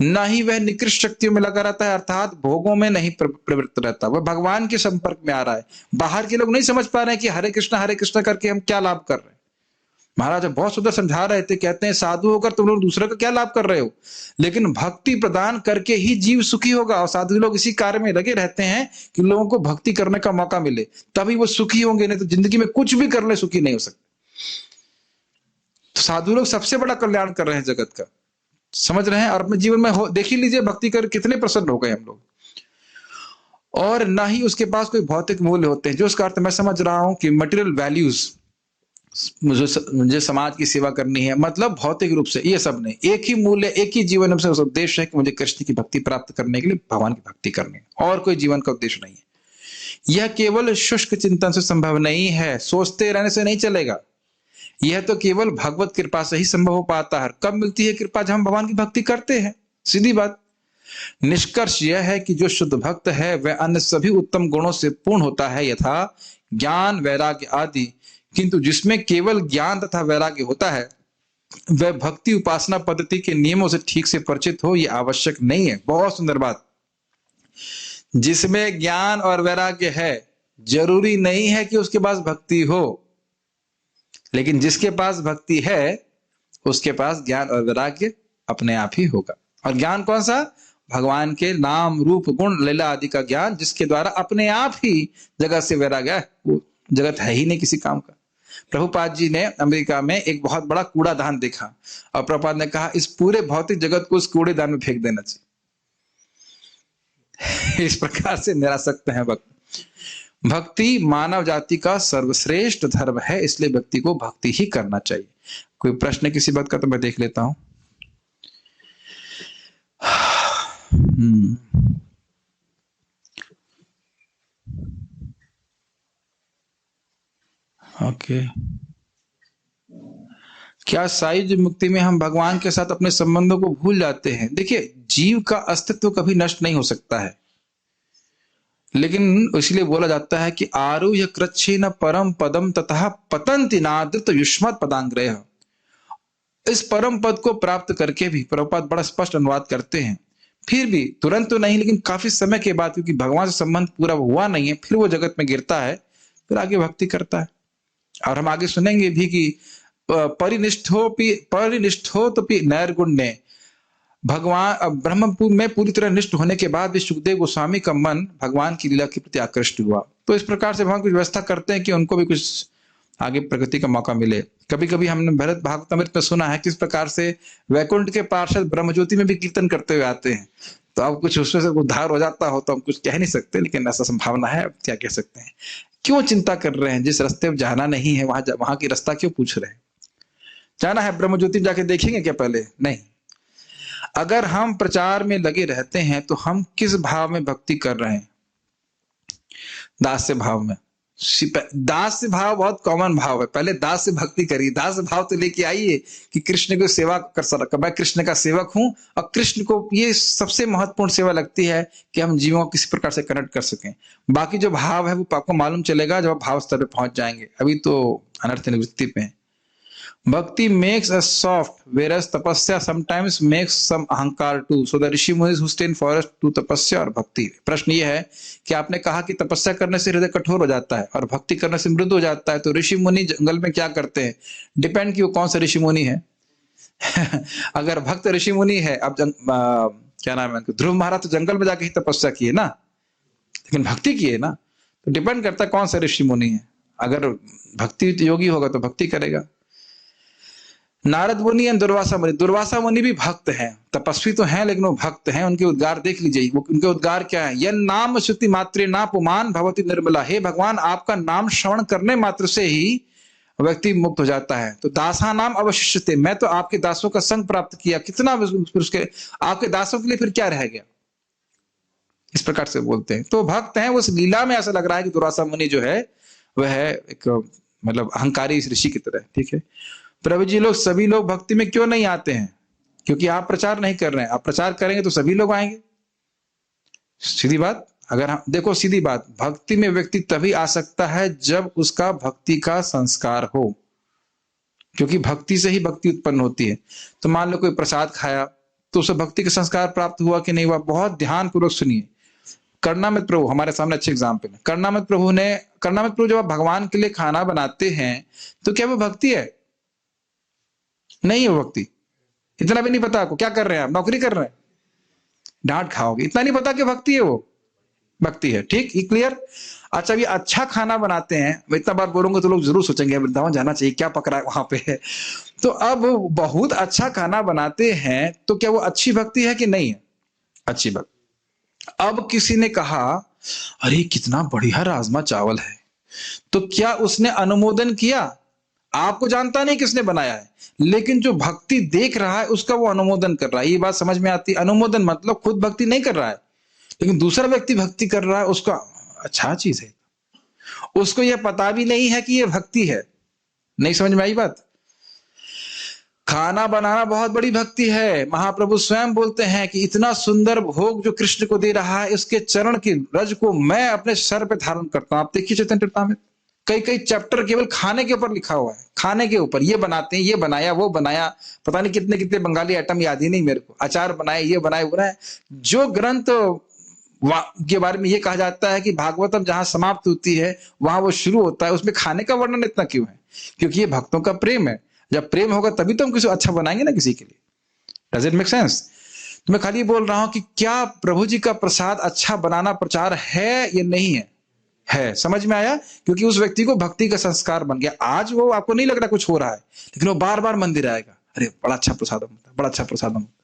ना ही वह निकृष्ट शक्तियों में लगा रहता है, अर्थात भोगों में नहीं प्रवृत्त रहता। वह भगवान के संपर्क में आ रहा है। बाहर के लोग नहीं समझ पा रहे हैं कि हरे कृष्णा करके हम क्या लाभ कर रहे हैं। महाराज बहुत सुंदर समझा रहे थे, कहते हैं साधु होकर तुम लोग दूसरे का क्या लाभ कर रहे हो, लेकिन भक्ति प्रदान करके ही जीव सुखी होगा। और साधु लोग इसी कार्य में लगे रहते हैं कि लोगों को भक्ति करने का मौका मिले, तभी वो सुखी होंगे, नहीं तो जिंदगी में कुछ भी कर ले सुखी नहीं हो सकते। तो साधु लोग सबसे बड़ा कल्याण कर रहे हैं जगत का, समझ रहे हैं। और अपने जीवन में देख ही लीजिए भक्ति कर कितने प्रसन्न हो गए हम लोग। और ना ही उसके पास कोई भौतिक मूल्य होते हैं, जो उसका अर्थ मैं समझ रहा हूं कि मटेरियल वैल्यूज, मुझे समाज की सेवा करनी है, मतलब भौतिक रूप से ये सब नहीं। एक ही मूल्य, एक ही जीवन से उद्देश्य है कि मुझे कृष्ण की भक्ति प्राप्त करने के लिए भगवान की भक्ति करनी है, और कोई जीवन का उद्देश्य नहीं है। यह केवल शुष्क चिंतन से संभव नहीं है, सोचते रहने से नहीं चलेगा। यह तो केवल भगवत कृपा से ही संभव हो पाता है। कब मिलती है कृपा? जब हम भगवान की भक्ति करते हैं, सीधी बात। निष्कर्ष यह है कि जो शुद्ध भक्त है वह अन्य सभी उत्तम गुणों से पूर्ण होता है, यथा ज्ञान वैराग्य आदि, किंतु जिसमें केवल ज्ञान तथा वैराग्य होता है वह भक्ति उपासना पद्धति के नियमों से ठीक से परिचित हो, यह आवश्यक नहीं है। बहुत सुंदर बात। जिसमें ज्ञान और वैराग्य है जरूरी नहीं है कि उसके पास भक्ति हो, लेकिन जिसके पास भक्ति है उसके पास ज्ञान और वैराग्य अपने आप ही होगा। और ज्ञान कौन सा? भगवान के नाम रूप गुण लीला आदि का ज्ञान, जिसके द्वारा अपने आप ही जगत से वैराग्य है। वो जगत है ही नहीं किसी काम का। प्रभुपाद जी ने अमेरिका में एक बहुत बड़ा कूड़ादान देखा, और प्रभुपाद ने कहा इस पूरे भौतिक जगत को उस कूड़ेदान में फेंक देना चाहिए। इस प्रकार से निरासक्त है भक्त। भक्ति मानव जाति का सर्वश्रेष्ठ धर्म है, इसलिए व्यक्ति को भक्ति ही करना चाहिए। कोई प्रश्न किसी बात का तो मैं देख लेता हूं। ओके। क्या सायुज्य मुक्ति में हम भगवान के साथ अपने संबंधों को भूल जाते हैं? देखिए जीव का अस्तित्व कभी नष्ट नहीं हो सकता है, लेकिन इसलिए बोला जाता है कि आरुह्य कृच्छेन परम पदम ततः पतन्ति नादृत युष्मत् पदांग्रयः। इस परम पद को प्राप्त करके भी प्रभुपाद बड़ा स्पष्ट अनुवाद करते हैं, फिर भी तुरंत तो नहीं, लेकिन काफी समय के बाद, क्योंकि भगवान से संबंध पूरा हुआ नहीं है, फिर वो जगत में गिरता है, फिर आगे भक्ति करता है। और हम आगे सुनेंगे भी कि परिनिष्ठोपि नैर्गुण्ये, भगवान ब्रह्मपुर में पूरी तरह निष्ठ होने के बाद भी सुखदेव गोस्वामी का मन भगवान की लीला के प्रति आकृष्ट हुआ। तो इस प्रकार से भगवान कुछ व्यवस्था करते हैं कि उनको भी कुछ आगे प्रगति का मौका मिले। कभी कभी हमने भरत भागवतामृत में सुना है किस प्रकार से वैकुंठ के पार्षद ब्रह्मज्योति में भी कीर्तन करते हुए आते हैं। तो अब कुछ उसमें से उद्धार हो जाता हो तो हम कुछ कह नहीं सकते, लेकिन ऐसा संभावना है। अब क्या कह सकते हैं? क्यों चिंता कर रहे हैं? जिस रास्ते में जाना नहीं है वहां की रास्ता क्यों पूछ रहे हैं? जाना है ब्रह्मज्योति जाके देखेंगे क्या? पहले नहीं। अगर हम प्रचार में लगे रहते हैं तो हम किस भाव में भक्ति कर रहे हैं? दास्य भाव में, दास भाव बहुत कॉमन भाव है। पहले दास से भक्ति करिए, दास भाव तो लेके आइए कि कृष्ण को सेवा कर सकता, मैं कृष्ण का सेवक हूं और कृष्ण को ये सबसे महत्वपूर्ण सेवा लगती है कि हम जीवों को किसी प्रकार से कनेक्ट कर सकें। बाकी जो भाव है वो आपको मालूम चलेगा जब आप भाव स्तर पे पहुंच जाएंगे, अभी तो अनर्थ निवृत्ति पे है। Bhakti makes us soft whereas tapasya sometimes makes some ahankar too. So the rishi munis who stay in forest to तपस्या और भक्ति। प्रश्न ये है कि आपने कहा कि तपस्या करने से हृदय कठोर हो जाता है और भक्ति करने से मृदु हो जाता है, तो ऋषि मुनि जंगल में क्या करते हैं? डिपेंड कि वो कौन सा ऋषि मुनि है। अगर भक्त ऋषि मुनि है, अब क्या नाम है, ध्रुव महाराज तो जंगल में जाके ही तपस्या किए ना, लेकिन भक्ति की है ना, तो डिपेंड करता है कौन सा ऋषि मुनि है। अगर भक्ति योगी होगा तो भक्ति करेगा। नारद मुनि और दुर्वासा मुनि, दुर्वासा मुनि भी भक्त हैं, तपस्वी तो हैं लेकिन वो भक्त हैं। उनके उद्गार देख लीजिए, वो उनके उद्गार क्या है? यन नाम श्रुति मात्रे ना पुमान भवति निर्मला। हे भगवान, आपका नाम श्रवण करने मात्र से ही व्यक्ति मुक्त हो जाता है। तो दासा नाम अवशिष्यते, मैं तो आपके दासों का संग प्राप्त किया, कितना उसके आपके दासों के लिए फिर क्या रह गया? इस प्रकार से बोलते हैं। तो भक्त हैं, उस लीला में ऐसा लग रहा है कि दुर्वासा मुनि जो है वह है एक मतलब अहंकारी ऋषि की तरह। ठीक है प्रभु जी, लोग सभी लोग भक्ति में क्यों नहीं आते हैं? क्योंकि आप प्रचार नहीं कर रहे हैं। आप प्रचार करेंगे तो सभी लोग आएंगे, सीधी बात। अगर हम देखो, सीधी बात, भक्ति में व्यक्ति तभी आ सकता है जब उसका भक्ति का संस्कार हो, क्योंकि भक्ति से ही भक्ति उत्पन्न होती है। तो मान लो कोई प्रसाद खाया तो उसे भक्ति का संस्कार प्राप्त हुआ कि नहीं हुआ? बहुत ध्यान पूर्वक सुनिए। कर्णामृत प्रभु हमारे सामने अच्छे एग्जाम्पल है। कर्णामृत प्रभु जब आप भगवान के लिए खाना बनाते हैं तो क्या वो भक्ति है? नहीं है भक्ति। इतना भी नहीं पता आपको क्या कर रहे हैं? आप नौकरी कर रहे हैं, डांट खाओगे, इतना नहीं पता कि भक्ति है, वो भक्ति है। ठीक, ये क्लियर? अच्छा, ये अच्छा खाना बनाते हैं, मैं इतना बार बोलूंगा तो लोग जरूर सोचेंगे वृंदावन जाना चाहिए, क्या पक रहा है वहां पे। तो अब बहुत अच्छा खाना बनाते हैं तो क्या वो अच्छी भक्ति है कि नहीं है? अच्छी भक्ति। अब किसी ने कहा अरे कितना बढ़िया राजमा चावल है, तो क्या उसने अनुमोदन किया? आपको जानता नहीं किसने बनाया है, लेकिन जो भक्ति देख रहा है उसका वो अनुमोदन कर रहा है। ये बात समझ में आती है? अनुमोदन मतलब खुद भक्ति नहीं कर रहा है, लेकिन दूसरा व्यक्ति भक्ति कर रहा है, उसका अच्छा चीज है। उसको यह पता भी नहीं है कि यह भक्ति है। नहीं समझ में आई बात? खाना बनाना बहुत बड़ी भक्ति है। महाप्रभु स्वयं बोलते हैं कि इतना सुंदर भोग जो कृष्ण को दे रहा है, इसके चरण की रज को मैं अपने सर पे धारण करता हूं। आप देखिए चैतन्य चरितामृत, कई कई चैप्टर केवल खाने के ऊपर लिखा हुआ है। खाने के ऊपर ये बनाते हैं, ये बनाया, वो बनाया, पता नहीं कितने कितने बंगाली आइटम याद ही नहीं मेरे को, अचार बनाए, ये बनाए, वो बनाए। जो ग्रंथ के बारे में ये कहा जाता है कि भागवतम जहां समाप्त होती है वहां वो शुरू होता है, उसमें खाने का वर्णन इतना क्यों है? क्योंकि ये भक्तों का प्रेम है। जब प्रेम होगा तभी तो हम किसी अच्छा बनाएंगे ना किसी के लिए। Does it make sense? तो मैं खाली बोल रहा हूं कि क्या प्रभु जी का प्रसाद अच्छा बनाना प्रचार है या नहीं है? है। समझ में आया? क्योंकि उस व्यक्ति को भक्ति का संस्कार बन गया। आज वो आपको नहीं लग रहा कुछ हो रहा है, लेकिन वो बार बार मंदिर आएगा, अरे बड़ा अच्छा प्रसाद होता है, बड़ा अच्छा प्रसाद होता है।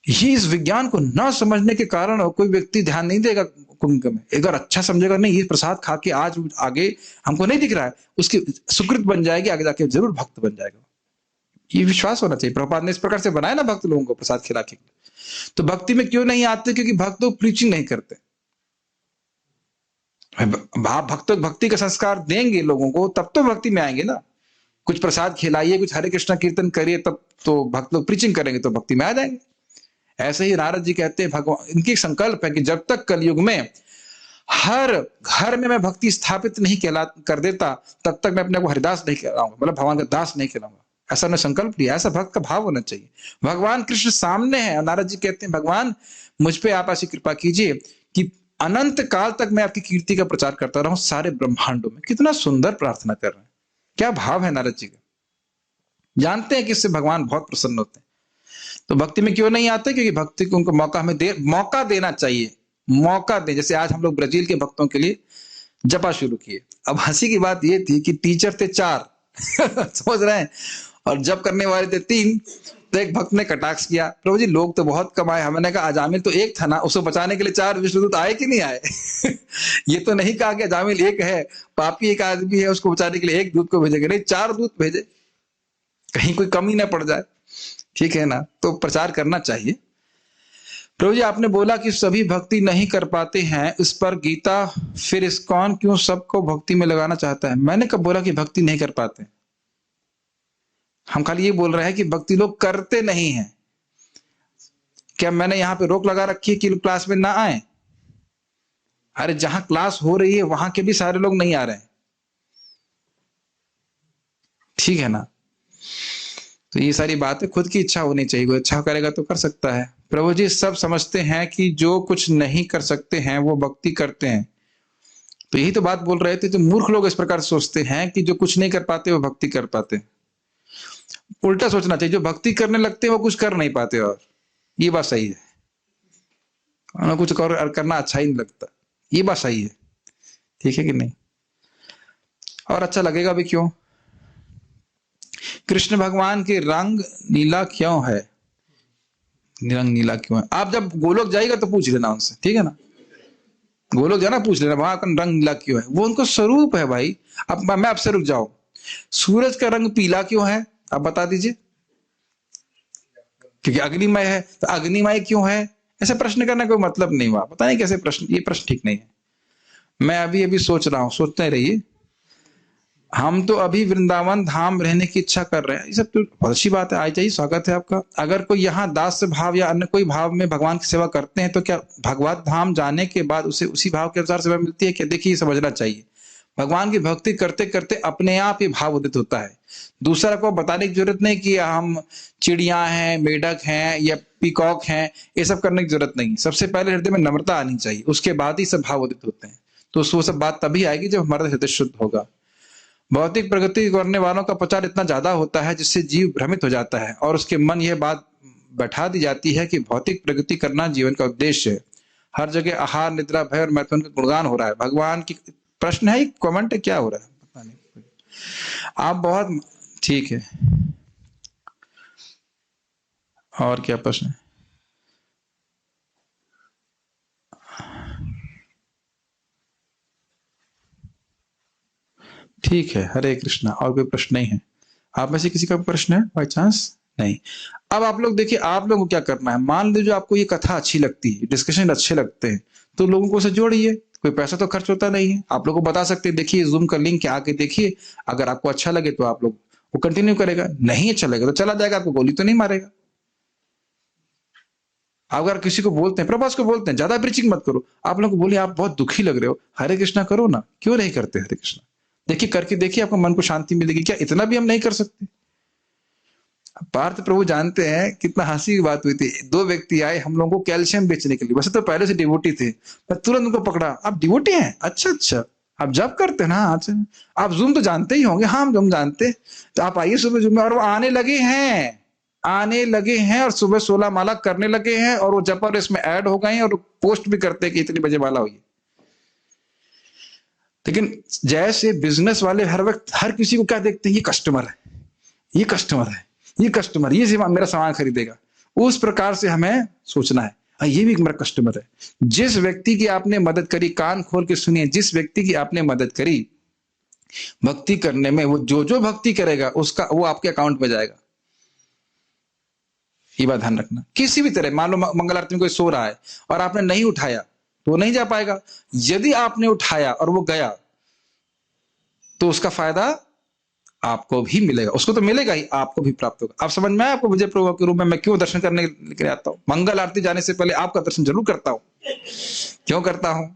ये इस विज्ञान को न समझने के कारण कोई व्यक्ति ध्यान नहीं देगा कुंभ में। अगर अच्छा समझेगा नहीं ये प्रसाद खा के आज आगे हमको नहीं दिख रहा है, उसकी सुकृत बन जाएगी, आगे जाके जरूर भक्त बन जाएगा। ये विश्वास होना चाहिए। प्रभुपाद ने इस प्रकार से बनाया ना भक्त लोगों को प्रसाद खिला के। तो भक्ति में क्यों नहीं आते? क्योंकि भक्त लोग प्रीचिंग नहीं करते। आप भक्ति का संस्कार देंगे लोगों को तब तो भक्ति में आएंगे ना। कुछ प्रसाद खिलाइए, कुछ हरे कृष्णा कीर्तन करिए, तब तो भक्त लोग प्रीचिंग करेंगे तो भक्ति में आ जाएंगे। ऐसे ही नारद जी कहते हैं भगवान, इनकी संकल्प है कि जब तक कलयुग में हर घर में मैं भक्ति स्थापित नहीं कर देता तब तक मैं अपने को हरिदास नहीं कहलाऊंगा, मतलब भगवान का दास नहीं कहलाऊंगा। ऐसा मैं संकल्प लिया। ऐसा भक्त का भाव होना चाहिए। भगवान कृष्ण सामने है, नारद जी कहते हैं भगवान मुझ पे आप ऐसी कृपा कीजिए कि अनंत काल तक मैं आपकी कीर्ति का प्रचार करता रहूं सारे ब्रह्मांडों में। कितना सुंदर प्रार्थना कर रहे हैं, क्या भाव है नारद जी का। जानते हैं कि इससे भगवान बहुत प्रसन्न होते हैं। तो भक्ति में क्यों नहीं आते? क्योंकि भक्ति को उनको मौका देना चाहिए। मौका दे। जैसे आज हम लोग ब्राजील के भक्तों के लिए जपा शुरू किए। अब हंसी की बात ये थी कि टीचर थे 4 समझ रहे हैं, और जप करने वाले थे 3। तो एक भक्त ने कटाक्ष किया, प्रभु जी लोग तो बहुत कम आए। हमने कहा अजामिल तो एक था ना, उसको बचाने के लिए 4 विष्णुदूत आए कि नहीं आए? ये तो नहीं कहा कि अजामिल एक है, पापी एक आदमी है, उसको बचाने के लिए एक दूत को भेजेंगे, नहीं 4 दूत भेजे, कहीं कोई कमी ना पड़ जाए। ठीक है ना? तो प्रचार करना चाहिए। प्रभु जी आपने बोला कि सभी भक्ति नहीं कर पाते हैं, इस पर गीता फिर इस्कॉन क्यों सबको भक्ति में लगाना चाहता है? मैंने कब बोला कि भक्ति नहीं कर पाते? हम खाली ये बोल रहे हैं कि भक्ति लोग करते नहीं हैं। क्या मैंने यहां पे रोक लगा रखी है कि क्लास में ना आए? अरे जहां क्लास हो रही है वहां के भी सारे लोग नहीं आ रहे हैं, ठीक है ना? तो ये सारी बातें खुद की इच्छा होनी चाहिए, कोई इच्छा करेगा तो कर सकता है। प्रभु जी सब समझते हैं कि जो कुछ नहीं कर सकते हैं वो भक्ति करते हैं, तो यही तो बात बोल रहे थे। तो मूर्ख लोग इस प्रकार सोचते हैं कि जो कुछ नहीं कर पाते वो भक्ति कर पाते। उल्टा सोचना चाहिए, जो भक्ति करने लगते हैं वो कुछ कर नहीं पाते, और ये बात सही है। उन्हें कुछ करना अच्छा ही नहीं लगता, ये बात सही है, ठीक है कि नहीं? और अच्छा लगेगा भी क्यों? कृष्ण भगवान के रंग नीला क्यों है? रंग नीला क्यों है? आप जब गोलोक जाएगा तो पूछ लेना उनसे, ठीक है ना? गोलोक जाना पूछ लेना वहां का रंग नीला क्यों है, वो उनको स्वरूप है भाई। अब मैं आपसे रुक जाऊं, सूरज का रंग पीला क्यों है? आप बता दीजिए। क्योंकि अग्निमय है, तो अग्निमय क्यों है? ऐसे प्रश्न करने का कोई मतलब नहीं हुआ। पता नहीं कैसे प्रश्न, ये प्रश्न ठीक नहीं है। मैं अभी अभी सोच रहा हूं, सोचते रहिए। हम तो अभी वृंदावन धाम रहने की इच्छा कर रहे हैं, ये सब तो बहुत अच्छी बात है, आई जाइए, स्वागत है आपका। अगर कोई यहाँ दास भाव या अन्य कोई भाव में भगवान की सेवा करते हैं तो क्या भगवत धाम जाने के बाद उसे उसी भाव के अनुसार सेवा मिलती है क्या? देखिए समझना चाहिए, भगवान की भक्ति करते करते अपने आप ये भाव उदित होता है। दूसरा को बताने की जरूरत नहीं कि हम चिड़िया हैं, मेढक हैं या पीकॉक हैं, ये सब करने की जरूरत नहीं। सबसे पहले हृदय में नम्रता आनी चाहिए, उसके बाद ही सब भाव उदित होते हैं। तो वो सब बात तभी आएगी जब हमारा हृदय शुद्ध होगा। भौतिक प्रगति करने वालों का प्रचार इतना ज्यादा होता है जिससे जीव भ्रमित हो जाता है और उसके मन यह बात बैठा दी जाती है कि भौतिक प्रगति करना जीवन का उद्देश्य है। हर जगह आहार, निद्रा, भय और मैथुन का गुणगान हो रहा है। भगवान की प्रश्न है, कमेंट है, क्या हो रहा है पता नहीं। आप बहुत ठीक है, और क्या प्रश्न है? ठीक है, हरे कृष्णा। और कोई प्रश्न नहीं है? आप में से किसी का प्रश्न है बाई चांस? नहीं। अब आप लोग देखिए, आप लोगों को क्या करना है। मान लीजिए आपको ये कथा अच्छी लगती है, डिस्कशन अच्छे लगते हैं, तो लोगों को उसे जोड़िए। कोई पैसा तो खर्च होता नहीं है। आप लोगों को बता सकते हैं, देखिए जूम का लिंक आके देखिए, अगर आपको अच्छा लगे तो आप लोग वो कंटिन्यू करेगा, नहीं अच्छा लगेगा तो चला जाएगा, आपको गोली तो नहीं मारेगा। अगर किसी को बोलते हैं, प्रभास को बोलते हैं ज्यादा प्रीचिंग मत करो, आप लोग को बोलिए आप बहुत दुखी लग रहे हो, हरे कृष्णा करो ना, क्यों नहीं करते हरे कृष्णा? देखिए करके देखिए, आपको मन को शांति मिलेगी। क्या इतना भी हम नहीं कर सकते? पार्थ प्रभु जानते हैं कितना हंसी की बात हुई थी। दो व्यक्ति आए हम लोगों को कैल्शियम बेचने के लिए, वैसे तो पहले से डिवोटी थे, मैं तुरंत उनको पकड़ा, आप डिवोटी हैं? अच्छा अच्छा, आप जब करते हैं ना? अच्छा, आप जूम तो जानते ही होंगे? हाँ हम जूम जानते। तो आप आइए सुबह जूम में। और वो आने लगे हैं और सुबह 16 माला करने लगे हैं, और वो जप और इसमें ऐड हो गए हैं और पोस्ट भी करते हैं कि इतनी बजे माला हुई। लेकिन जैसे बिजनेस वाले हर वक्त हर किसी को क्या देखते हैं, ये कस्टमर है, ये कस्टमर है, ये कस्टमर, ये मेरा सामान खरीदेगा, उस प्रकार से हमें सोचना है, ये भी मेरा कस्टमर है। जिस व्यक्ति की आपने मदद करी, कान खोल के सुनिए, जिस व्यक्ति की आपने मदद करी भक्ति करने में, वो जो भक्ति करेगा उसका वो आपके अकाउंट में जाएगा। ये बात ध्यान रखना। किसी भी तरह, मान लो मंगल आरती में कोई सो रहा है और आपने नहीं उठाया तो वो नहीं जा पाएगा। यदि आपने उठाया और वो गया तो उसका फायदा आपको भी मिलेगा, उसको तो मिलेगा ही, आपको भी प्राप्त होगा। आप समझ में आया आपको विजय प्रभु के रूप में मैं क्यों दर्शन करने के लिए आता हूँ? मंगल आरती जाने से पहले आपका दर्शन जरूर करता हूं। क्यों करता हूं?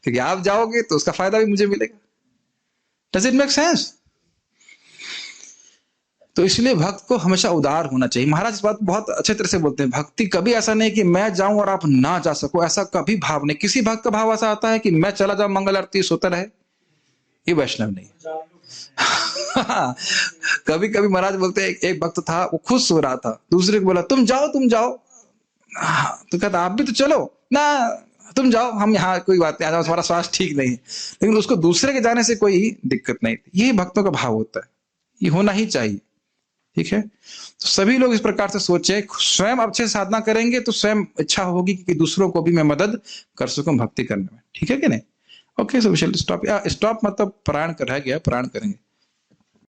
क्योंकि आप जाओगे तो उसका फायदा भी मुझे मिलेगा। Does it make sense? तो इसलिए भक्त को हमेशा उदार होना चाहिए। महाराज इस बात बहुत अच्छे तरह से बोलते हैं, भक्ति कभी ऐसा नहीं कि मैं जाऊं और आप ना जा सको, ऐसा कभी भाव नहीं। किसी भक्त का भाव ऐसा आता है कि मैं चला जाऊं मंगल आरती सोता रहे, ये वैष्णव नहीं। कभी कभी महाराज बोलते हैं, एक भक्त था वो खुद सो रहा था, दूसरे को बोला तुम जाओ तो कहता आप भी तो चलो ना, तुम जाओ, हम यहाँ कोई बात नहीं, आ जाओ, तुम्हारा स्वास्थ्य ठीक नहीं है। लेकिन उसको दूसरे के जाने से कोई दिक्कत नहीं थी। यही भक्तों का भाव होता है, ये होना ही चाहिए, ठीक है? तो सभी लोग इस प्रकार से सोचे, स्वयं अच्छे साधना करेंगे तो स्वयं इच्छा होगी कि दूसरों को भी मैं मदद कर सकूं भक्ति करने में, ठीक है कि नहीं? Okay, so we shall stop. Stop मतलब पारायण कर रह गया, पारायण करेंगे।